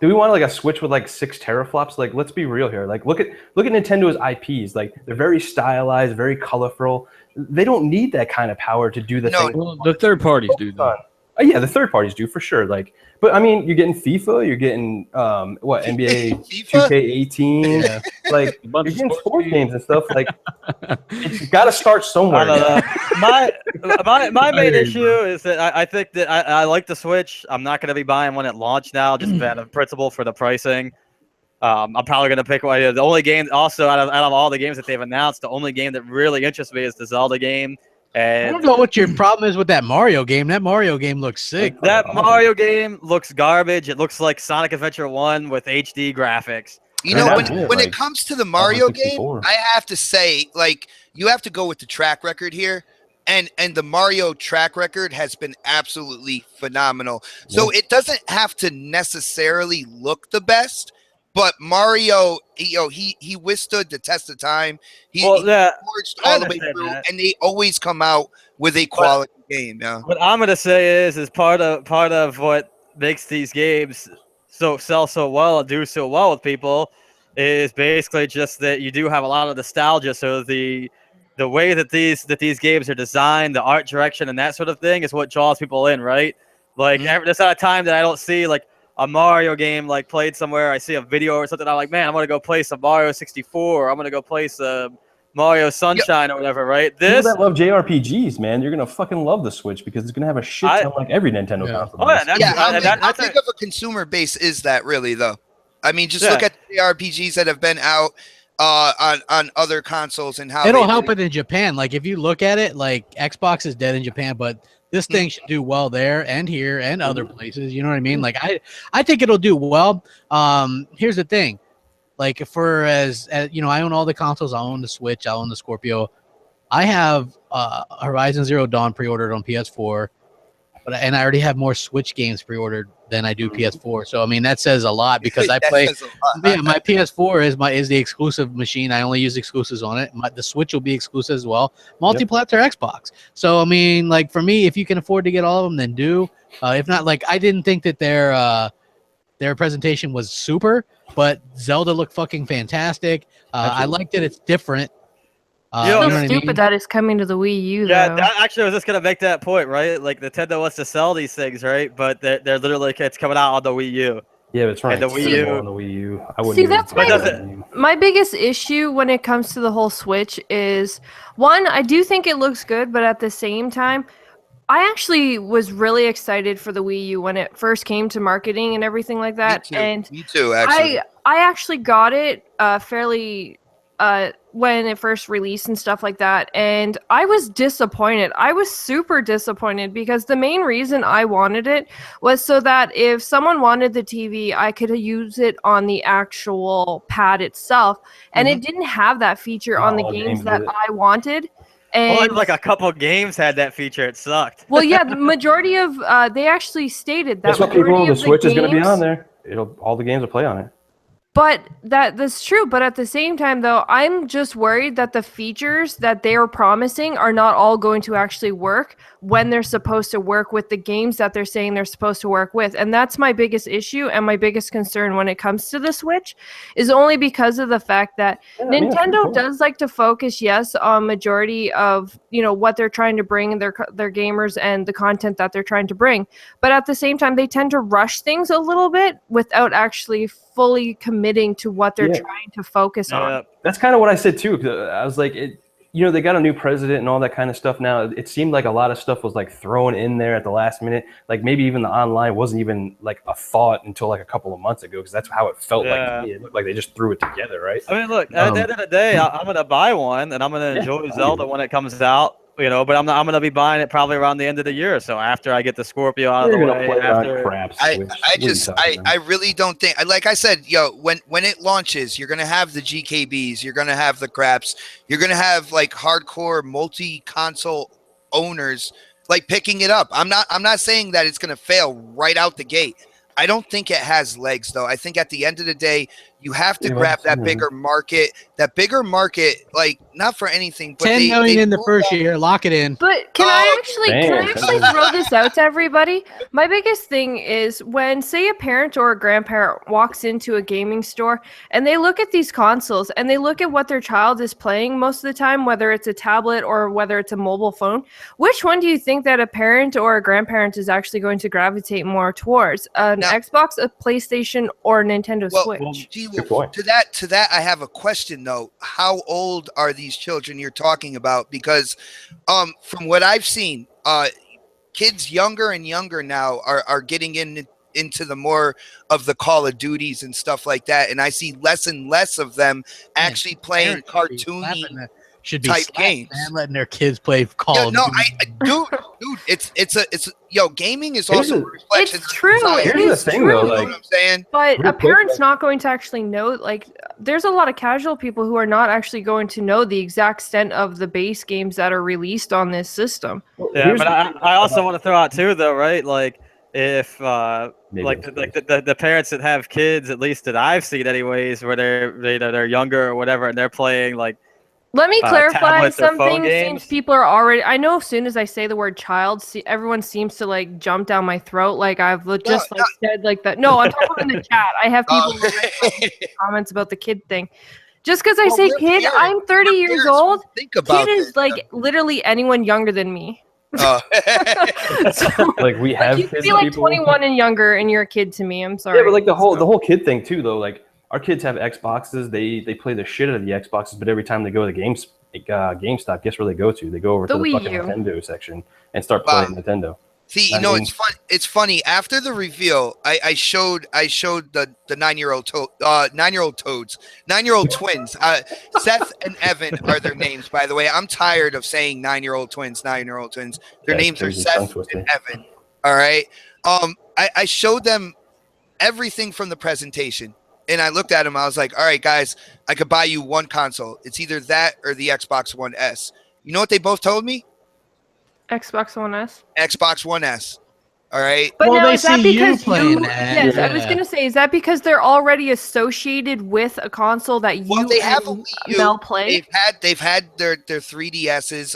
do we want like a Switch with like 6 teraflops? Like, let's be real here. Like, look at Nintendo's IPs. Like, they're very stylized, very colorful. They don't need that kind of power to do the thing. Well, the third parties do. Yeah, the third parties do for sure. Like, but I mean, you're getting FIFA, you're getting NBA 2K18, like you're getting sports games and stuff. Like, it's got to start somewhere. I don't know. My main issue is that I think that I like the Switch. I'm not going to be buying one at launch now, just out of principle for the pricing. I'm probably going to pick one. The only game, also out of all the games that they've announced, the only game that really interests me is the Zelda game. And I don't know what your problem is with that Mario game. That Mario game looks sick. That Mario game looks garbage. It looks like Sonic Adventure 1 with HD graphics. You know, when it comes to the Mario game, I have to say, like, you have to go with the track record here. And the Mario track record has been absolutely phenomenal. So it doesn't have to necessarily look the best. But Mario, he withstood the test of time. He forged all the way through, and they always come out with a quality game. Yeah. What I'm gonna say is part of what makes these games sell so well and do so well with people is basically just that you do have a lot of nostalgia. So the way that these games are designed, the art direction, and that sort of thing is what draws people in, right? Like there's not a time that I don't see like a Mario game like played somewhere. I see a video or something. I'm like, man, I'm gonna go play some Mario 64. Or I'm gonna go play some Mario Sunshine or whatever. Right? People that love JRPGs, man, you're gonna fucking love the Switch because it's gonna have a shit ton like every Nintendo console. How big of a consumer base is that really, though? I mean, just look at the JRPGs that have been out on other consoles and how it'll help it in Japan. Like if you look at it, like Xbox is dead in Japan, but this thing should do well there and here and other places. You know what I mean? Like I think it'll do well. Here's the thing. Like for as you know, I own all the consoles. I own the Switch. I own the Scorpio. I have Horizon Zero Dawn pre-ordered on PS4, and I already have more Switch games pre-ordered than I do PS4. So I mean that says a lot because I play. Yeah, my PS4 is the exclusive machine. I only use exclusives on it. The Switch will be exclusive as well. Multi-platform Xbox. So I mean, like for me, if you can afford to get all of them, then do. If not, like I didn't think that their presentation was super, but Zelda looked fucking fantastic. I like that it's different. You know stupid that is coming to the Wii U. Yeah, though. actually, I was just gonna make that point, right? Like Nintendo wants to sell these things, right? But they're literally it's coming out on the Wii U. Yeah, that's right. And the Wii U. On the Wii U. I wouldn't. See, that's my biggest issue when it comes to the whole Switch is one. I do think it looks good, but at the same time, I actually was really excited for the Wii U when it first came to marketing and everything like that. Me too, actually. I actually got it fairly when it first released and stuff like that, and I was disappointed. I was super disappointed because the main reason I wanted it was so that if someone wanted the TV, I could use it on the actual pad itself, and it didn't have that feature on the games that I wanted. And like a couple games had that feature. It sucked. Well, yeah, the majority of they actually stated that that's what people on the Switch is going to be on there. All the games will play on it. But that's true. But at the same time, though, I'm just worried that the features that they are promising are not all going to actually work when they're supposed to work with the games that they're saying they're supposed to work with. And that's my biggest issue and my biggest concern when it comes to the Switch is only because of the fact that Nintendo does like to focus, yes, on majority of, you know, what they're trying to bring their gamers and the content that they're trying to bring. But at the same time, they tend to rush things a little bit without actually fully committing to what they're trying to focus on. That's kind of what I said too. I was like, you know, they got a new president and all that kind of stuff now. It seemed like a lot of stuff was like thrown in there at the last minute. Like maybe even the online wasn't even like a thought until like a couple of months ago, because that's how it felt like to me. It looked like they just threw it together, right? I mean, look, at the end of the day, I'm gonna buy one and I'm gonna enjoy Zelda when it comes out. You know, but I'm gonna be buying it probably around the end of the year. So after I get the Scorpio out of the way, I really don't think. Like I said, when it launches, you're gonna have the GKBs, you're gonna have the Craps, you're gonna have like hardcore multi-console owners like picking it up. I'm not saying that it's gonna fail right out the gate. I don't think it has legs, though. I think at the end of the day, you have to grab that bigger market. That bigger market, like not for anything, but 10 million in the first year. Lock it in. But can I actually throw this out to everybody? My biggest thing is when, say, a parent or a grandparent walks into a gaming store and they look at these consoles and they look at what their child is playing most of the time, whether it's a tablet or whether it's a mobile phone. Which one do you think that a parent or a grandparent is actually going to gravitate more towards? An Xbox, a PlayStation, or a Nintendo Switch? To that, I have a question though. How old are these children you're talking about? Because, from what I've seen, kids younger and younger now are getting into the more of the Call of Duties and stuff like that, and I see less and less of them actually playing cartoony type games. Man, letting their kids play Call of Duty. Dude, it's gaming is also a reflection. It's true. Here's the thing, though, like, you know what I'm saying? But a parent's not going to actually know. Like, there's a lot of casual people who are not actually going to know the exact extent of the base games that are released on this system. Yeah, but I also want to throw out too, though, right? Like, if the parents that have kids, at least that I've seen, anyways, where they're younger or whatever, and they're playing like. Let me clarify something, since since people are already. I know as soon as I say the word child, everyone seems to like jump down my throat. Like I've just said like that. No, I'm talking in the chat. I have people comments about the kid thing. Just because I say kid, I'm 30 years old. Kid is like literally anyone younger than me. So, like we have you could be like 21 and younger, and you're a kid to me. I'm sorry. Yeah, but like the whole kid thing too, though. Like our kids have Xboxes. They play the shit out of the Xboxes, but every time they go to GameStop, guess where they go to? They go over to the fucking Nintendo section and start playing Nintendo. See, you know, it's fun. It's funny. After the reveal, I showed the 9-year-old toads, 9-year-old twins. Seth and Evan are their names, by the way. I'm tired of saying 9-year-old twins. Their names are Seth and Evan. All right. I showed them everything from the presentation, and I looked at them. I was like, all right, guys, I could buy you one console. It's either that or the Xbox One S. You know what they both told me? Xbox One S. Xbox One S. All right. But Well, now they is that see you because playing you? that. Yes, Yeah. I was gonna say, is that because they're already associated with a console that you Well, they have a and Wii U. Mel play? They've had their 3DSs.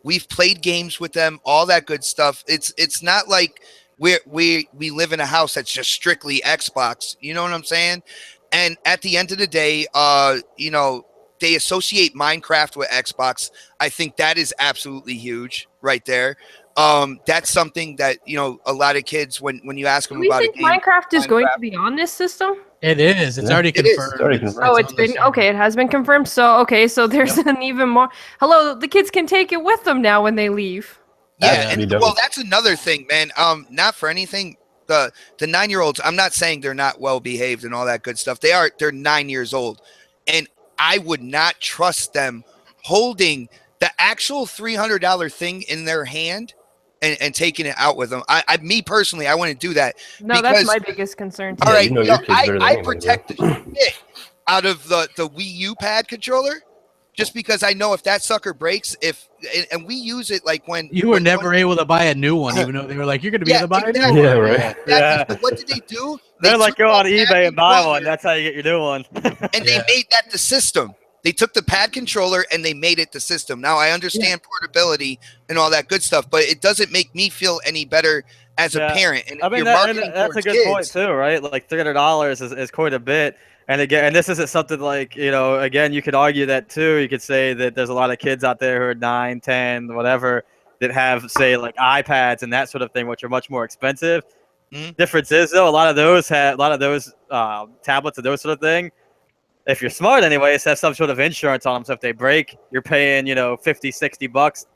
We've played games with them, all that good stuff. It's not like we live in a house that's just strictly Xbox. You know what I'm saying? And at the end of the day, you know, they associate Minecraft with Xbox. I think that is absolutely huge right there. That's something that, you know, a lot of kids, when you ask them about a game, Minecraft is going to be on this system? It is. It's already It is. confirmed. It's already confirmed. Oh, it's been okay. It has been confirmed. So so there's an even more. Hello, the kids can take it with them now when they leave. Yeah, That'd and be dope. well, that's another thing, man. Not for anything. The 9-year-olds, I'm not saying they're not well behaved and all that good stuff. They're 9 years old, and I would not trust them holding the actual $300 thing in their hand and taking it out with them. Me personally, I wouldn't do that. No, that's my biggest concern. All right, you know your kids better than I anyone, protect the shit out of the Wii U pad controller, just because I know if that sucker breaks, and we use it like when You were never able to buy a new one, even though they were like, "You're going to be able to buy a new one." Yeah, right. Yeah. So what did they do? They're like, took go on the eBay pad and buy controller, one. That's how you get your new one. And they made that the system. They took the pad controller and they made it the system. Now I understand portability and all that good stuff, but it doesn't make me feel any better as a parent. And I mean, that's a good point too, right? Like $300 is quite a bit. And again, and this isn't something like, you know, again, you could argue that too. You could say that there's a lot of kids out there who are 9, 10, whatever, that have, say, like iPads and that sort of thing, which are much more expensive. Difference is, though, a lot of those tablets and those sort of thing, if you're smart anyways, have some sort of insurance on them. So if they break, you're paying, you know, $50, $60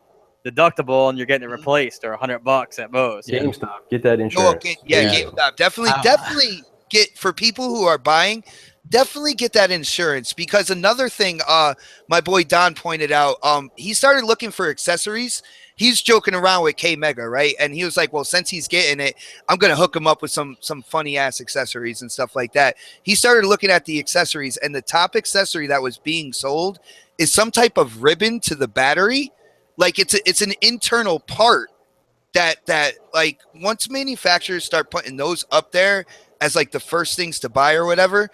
deductible, and you're getting it replaced, or $100 at most. GameStop, get that insurance. GameStop. Definitely get, for people who are buying, definitely get that insurance, because another thing my boy Don pointed out, he started looking for accessories. He's joking around with K Mega, right? And he was like, well, since he's getting it, I'm going to hook him up with some funny ass accessories and stuff like that. He started looking at the accessories, and the top accessory that was being sold is some type of ribbon to the battery. Like it's an internal part that like once manufacturers start putting those up there as like the first things to buy or whatever,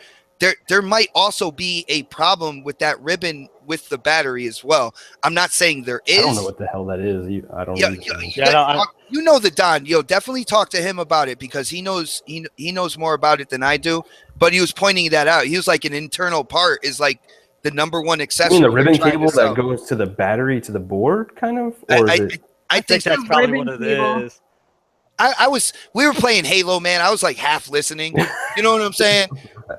there might also be a problem with that ribbon with the battery as well. I'm not saying there is. I don't know what the hell that is. I don't. You know the Don. Definitely talk to him about it, because he knows more about it than I do. But he was pointing that out. He was like, an internal part is like the number one accessory. You mean the ribbon cable that goes to the battery to the board, kind of? Or I think that's probably what it is. We were playing Halo, man. I was like half listening. You know what I'm saying?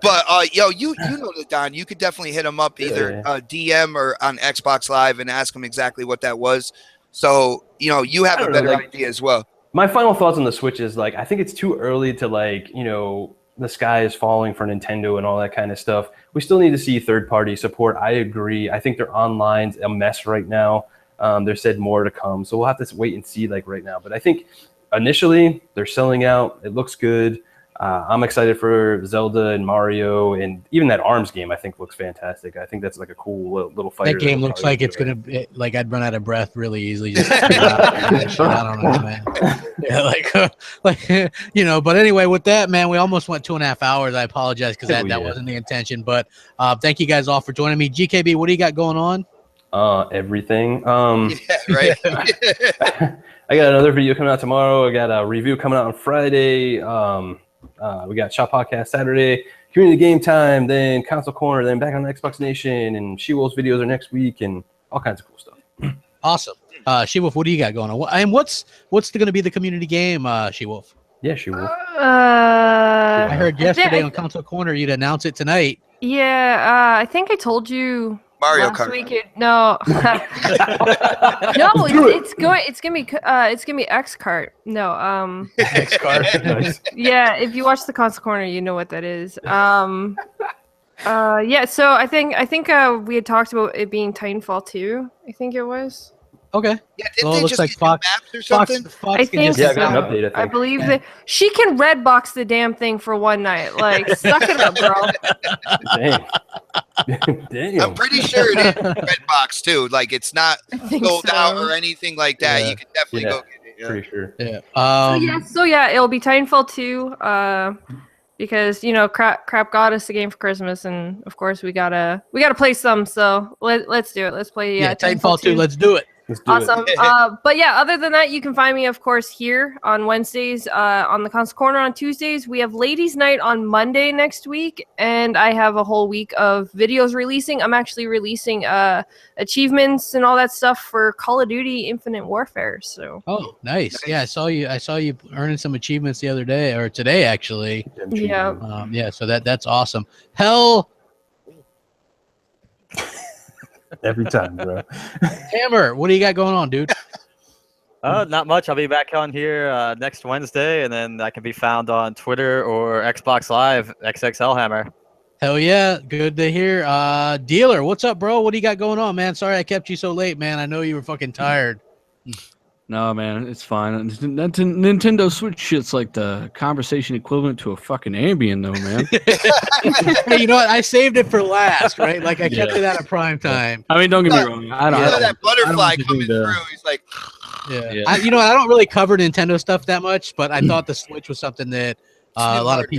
But you know the Don. You could definitely hit him up either DM or on Xbox Live and ask him exactly what that was. So you have a better idea as well. My final thoughts on the Switch is, like, I think it's too early to, like, the sky is falling for Nintendo and all that kind of stuff. We still need to see third-party support. I agree. I think their online's a mess right now. There's said more to come, so we'll have to wait and see, like, right now. But I think initially they're selling out. It looks good. I'm excited for Zelda and Mario, and even that ARMS game I think looks fantastic. I think that's like a cool little fighter. That game looks like it's going to be like I'd run out of breath really easily. Just I don't know, man. Yeah, but anyway, with that, man, we almost went 2.5 hours. I apologize because that wasn't the intention. But thank you guys all for joining me. GKB, what do you got going on? Everything. Yeah, right. I got another video coming out tomorrow. I got a review coming out on Friday. We got Shop Podcast Saturday, Community Game Time, then Console Corner, then back on Xbox Nation, and She-Wolf's videos are next week, and all kinds of cool stuff. Awesome. She-Wolf, what do you got going on? And what's going to be the community game, She-Wolf? Yeah, She-Wolf. I heard yesterday on Console Corner you'd announce it tonight. Yeah, I think I told you Mario Last Kart. week no. No, it's gonna be X Kart. No, X card. Nice. yeah, if you watch the console corner, you know what that is. Yeah, so I think we had talked about it being Titanfall 2. I think it was. Okay. Yeah, didn't Well, it they looks just like get new maps or something? Fox I can think just Yeah, I got an so. update, I I think. believe that she can red box the damn thing for one night. Like, suck it up, girl. Damn. Damn. I'm pretty sure it is Redbox too. Like it's not I think sold out so. or anything like that. Yeah. You can definitely Yeah. go get it. Yeah. Pretty sure. Yeah. So yeah, it'll be Titanfall 2. Because crap got us a game for Christmas, and of course we gotta play some. So let's do it. Let's play. Yeah, Titanfall 2. Let's do it. Let's do Awesome. it. But yeah, other than that, you can find me, of course, here on Wednesdays, on the Console Corner on Tuesdays. We have Ladies' Night on Monday next week, and I have a whole week of videos releasing. I'm actually releasing achievements and all that stuff for Call of Duty Infinite Warfare. So. Oh, nice. Yeah, I saw you earning some achievements the other day or today actually. Yeah. Yeah, so that's awesome. Hell, Every time, bro. Hammer, what do you got going on, dude? Not much. I'll be back on here next Wednesday, and then I can be found on Twitter or Xbox Live, XXL Hammer. Hell yeah, good to hear. Dealer, what's up, bro? What do you got going on, man? Sorry I kept you so late, man. I know you were fucking tired. No, man, it's fine. Nintendo Switch shit's like the conversation equivalent to a fucking Ambien, though, man. Hey, you know what? I saved it for last, right? Like I kept it out of prime time. I mean, don't get me wrong. I don't. You know that butterfly think coming the- through. He's like, Yeah. Yeah. I don't really cover Nintendo stuff that much, but I thought the Switch was something that a lot of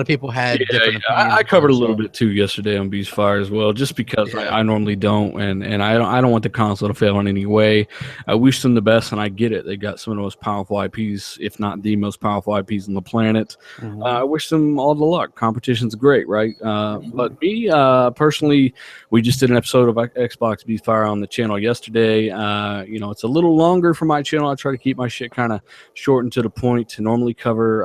people had different opinions. I covered a on, little so- bit too yesterday on Beast Fire as well, just because I normally don't, and I don't want the console to fail in any way. I wish them the best, and I get it. They got some of the most powerful IPs, if not the most powerful IPs on the planet. I wish them all the luck. Competition's great, right? But me personally, we just did an episode of Xbox Beast Fire on the channel yesterday. It's a little longer for my channel. I try to keep my shit kind of short and to the point to normally cover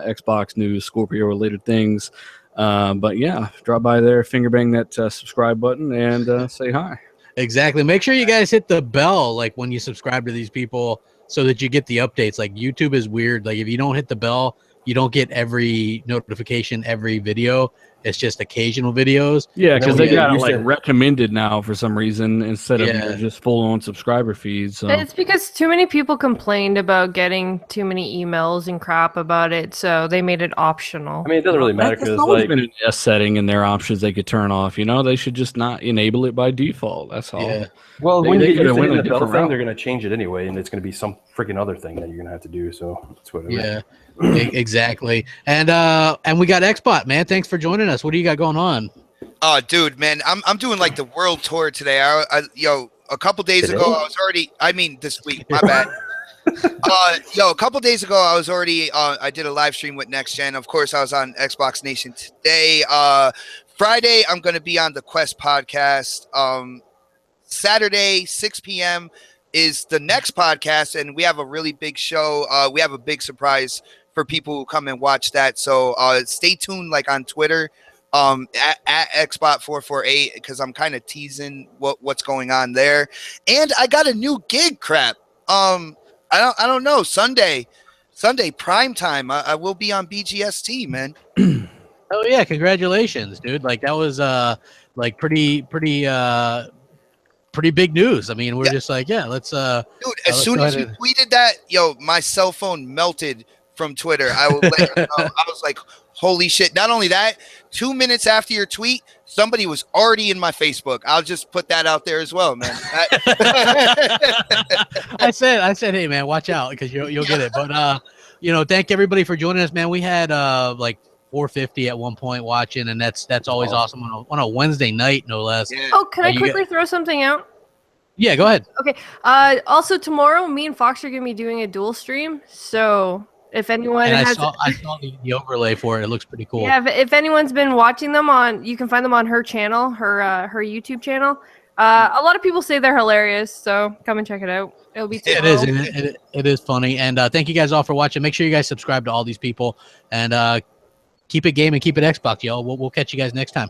Xbox news, Scorpio related things. But yeah, drop by there, finger bang that subscribe button, and say hi. Exactly. Make sure you guys hit the bell like when you subscribe to these people so that you get the updates. Like YouTube is weird. Like if you don't hit the bell, you don't get every notification, every video. It's just occasional videos. Yeah, because they got it used like to- recommended now for some reason instead of just full on subscriber feeds. So. It's because too many people complained about getting too many emails and crap about it, so they made it optional. I mean, it doesn't really matter That's because always like been an S setting in their options they could turn off. They should just not enable it by default. That's all. Yeah. well, They- when they you get could've used to went a the bell different thing, route. they're gonna change it anyway, and it's gonna be some freaking other thing that you're gonna have to do. So it's whatever. Yeah. Exactly. And we got Xbot, man. Thanks for joining us. What do you got going on? oh, dude, man, I'm doing like the world tour today. A couple days ago, I was already. I mean, this week. My bad. A couple days ago, I was already. I did a live stream with Next Gen. Of course, I was on Xbox Nation today. Friday, I'm going to be on the Quest podcast. Saturday, 6 p.m. is the next podcast, and we have a really big show. We have a big surprise for people who come and watch that. So stay tuned, like on Twitter, at Xbot448, because I'm kind of teasing what's going on there. And I got a new gig, crap. I don't know. Sunday prime time. I will be on BGST, man. Oh yeah, congratulations, dude. Like that was like pretty big news. I mean, we're just like, yeah, let's Dude, as let's soon go as you ahead tweeted that, my cell phone melted from Twitter. I will let you know. I was like, holy shit. Not only that, 2 minutes after your tweet, somebody was already in my Facebook. I'll just put that out there as well, man. I said, hey man, watch out because you'll get it. But thank everybody for joining us, man. We had like 450 at one point watching, and that's always awesome on a Wednesday night, no less. Yeah. Oh, can I you quickly throw something out? Yeah, go ahead. Okay. Also tomorrow, me and Fox are gonna be doing a dual stream. So if anyone And has, I saw the overlay for it. It looks pretty cool. yeah, if anyone's been watching them you can find them on her channel, her YouTube channel. A lot of people say they're hilarious, so come and check it out. It'll be It is. It is funny. And thank you guys all for watching. Make sure you guys subscribe to all these people and keep it game and keep it Xbox, y'all. We'll catch you guys next time.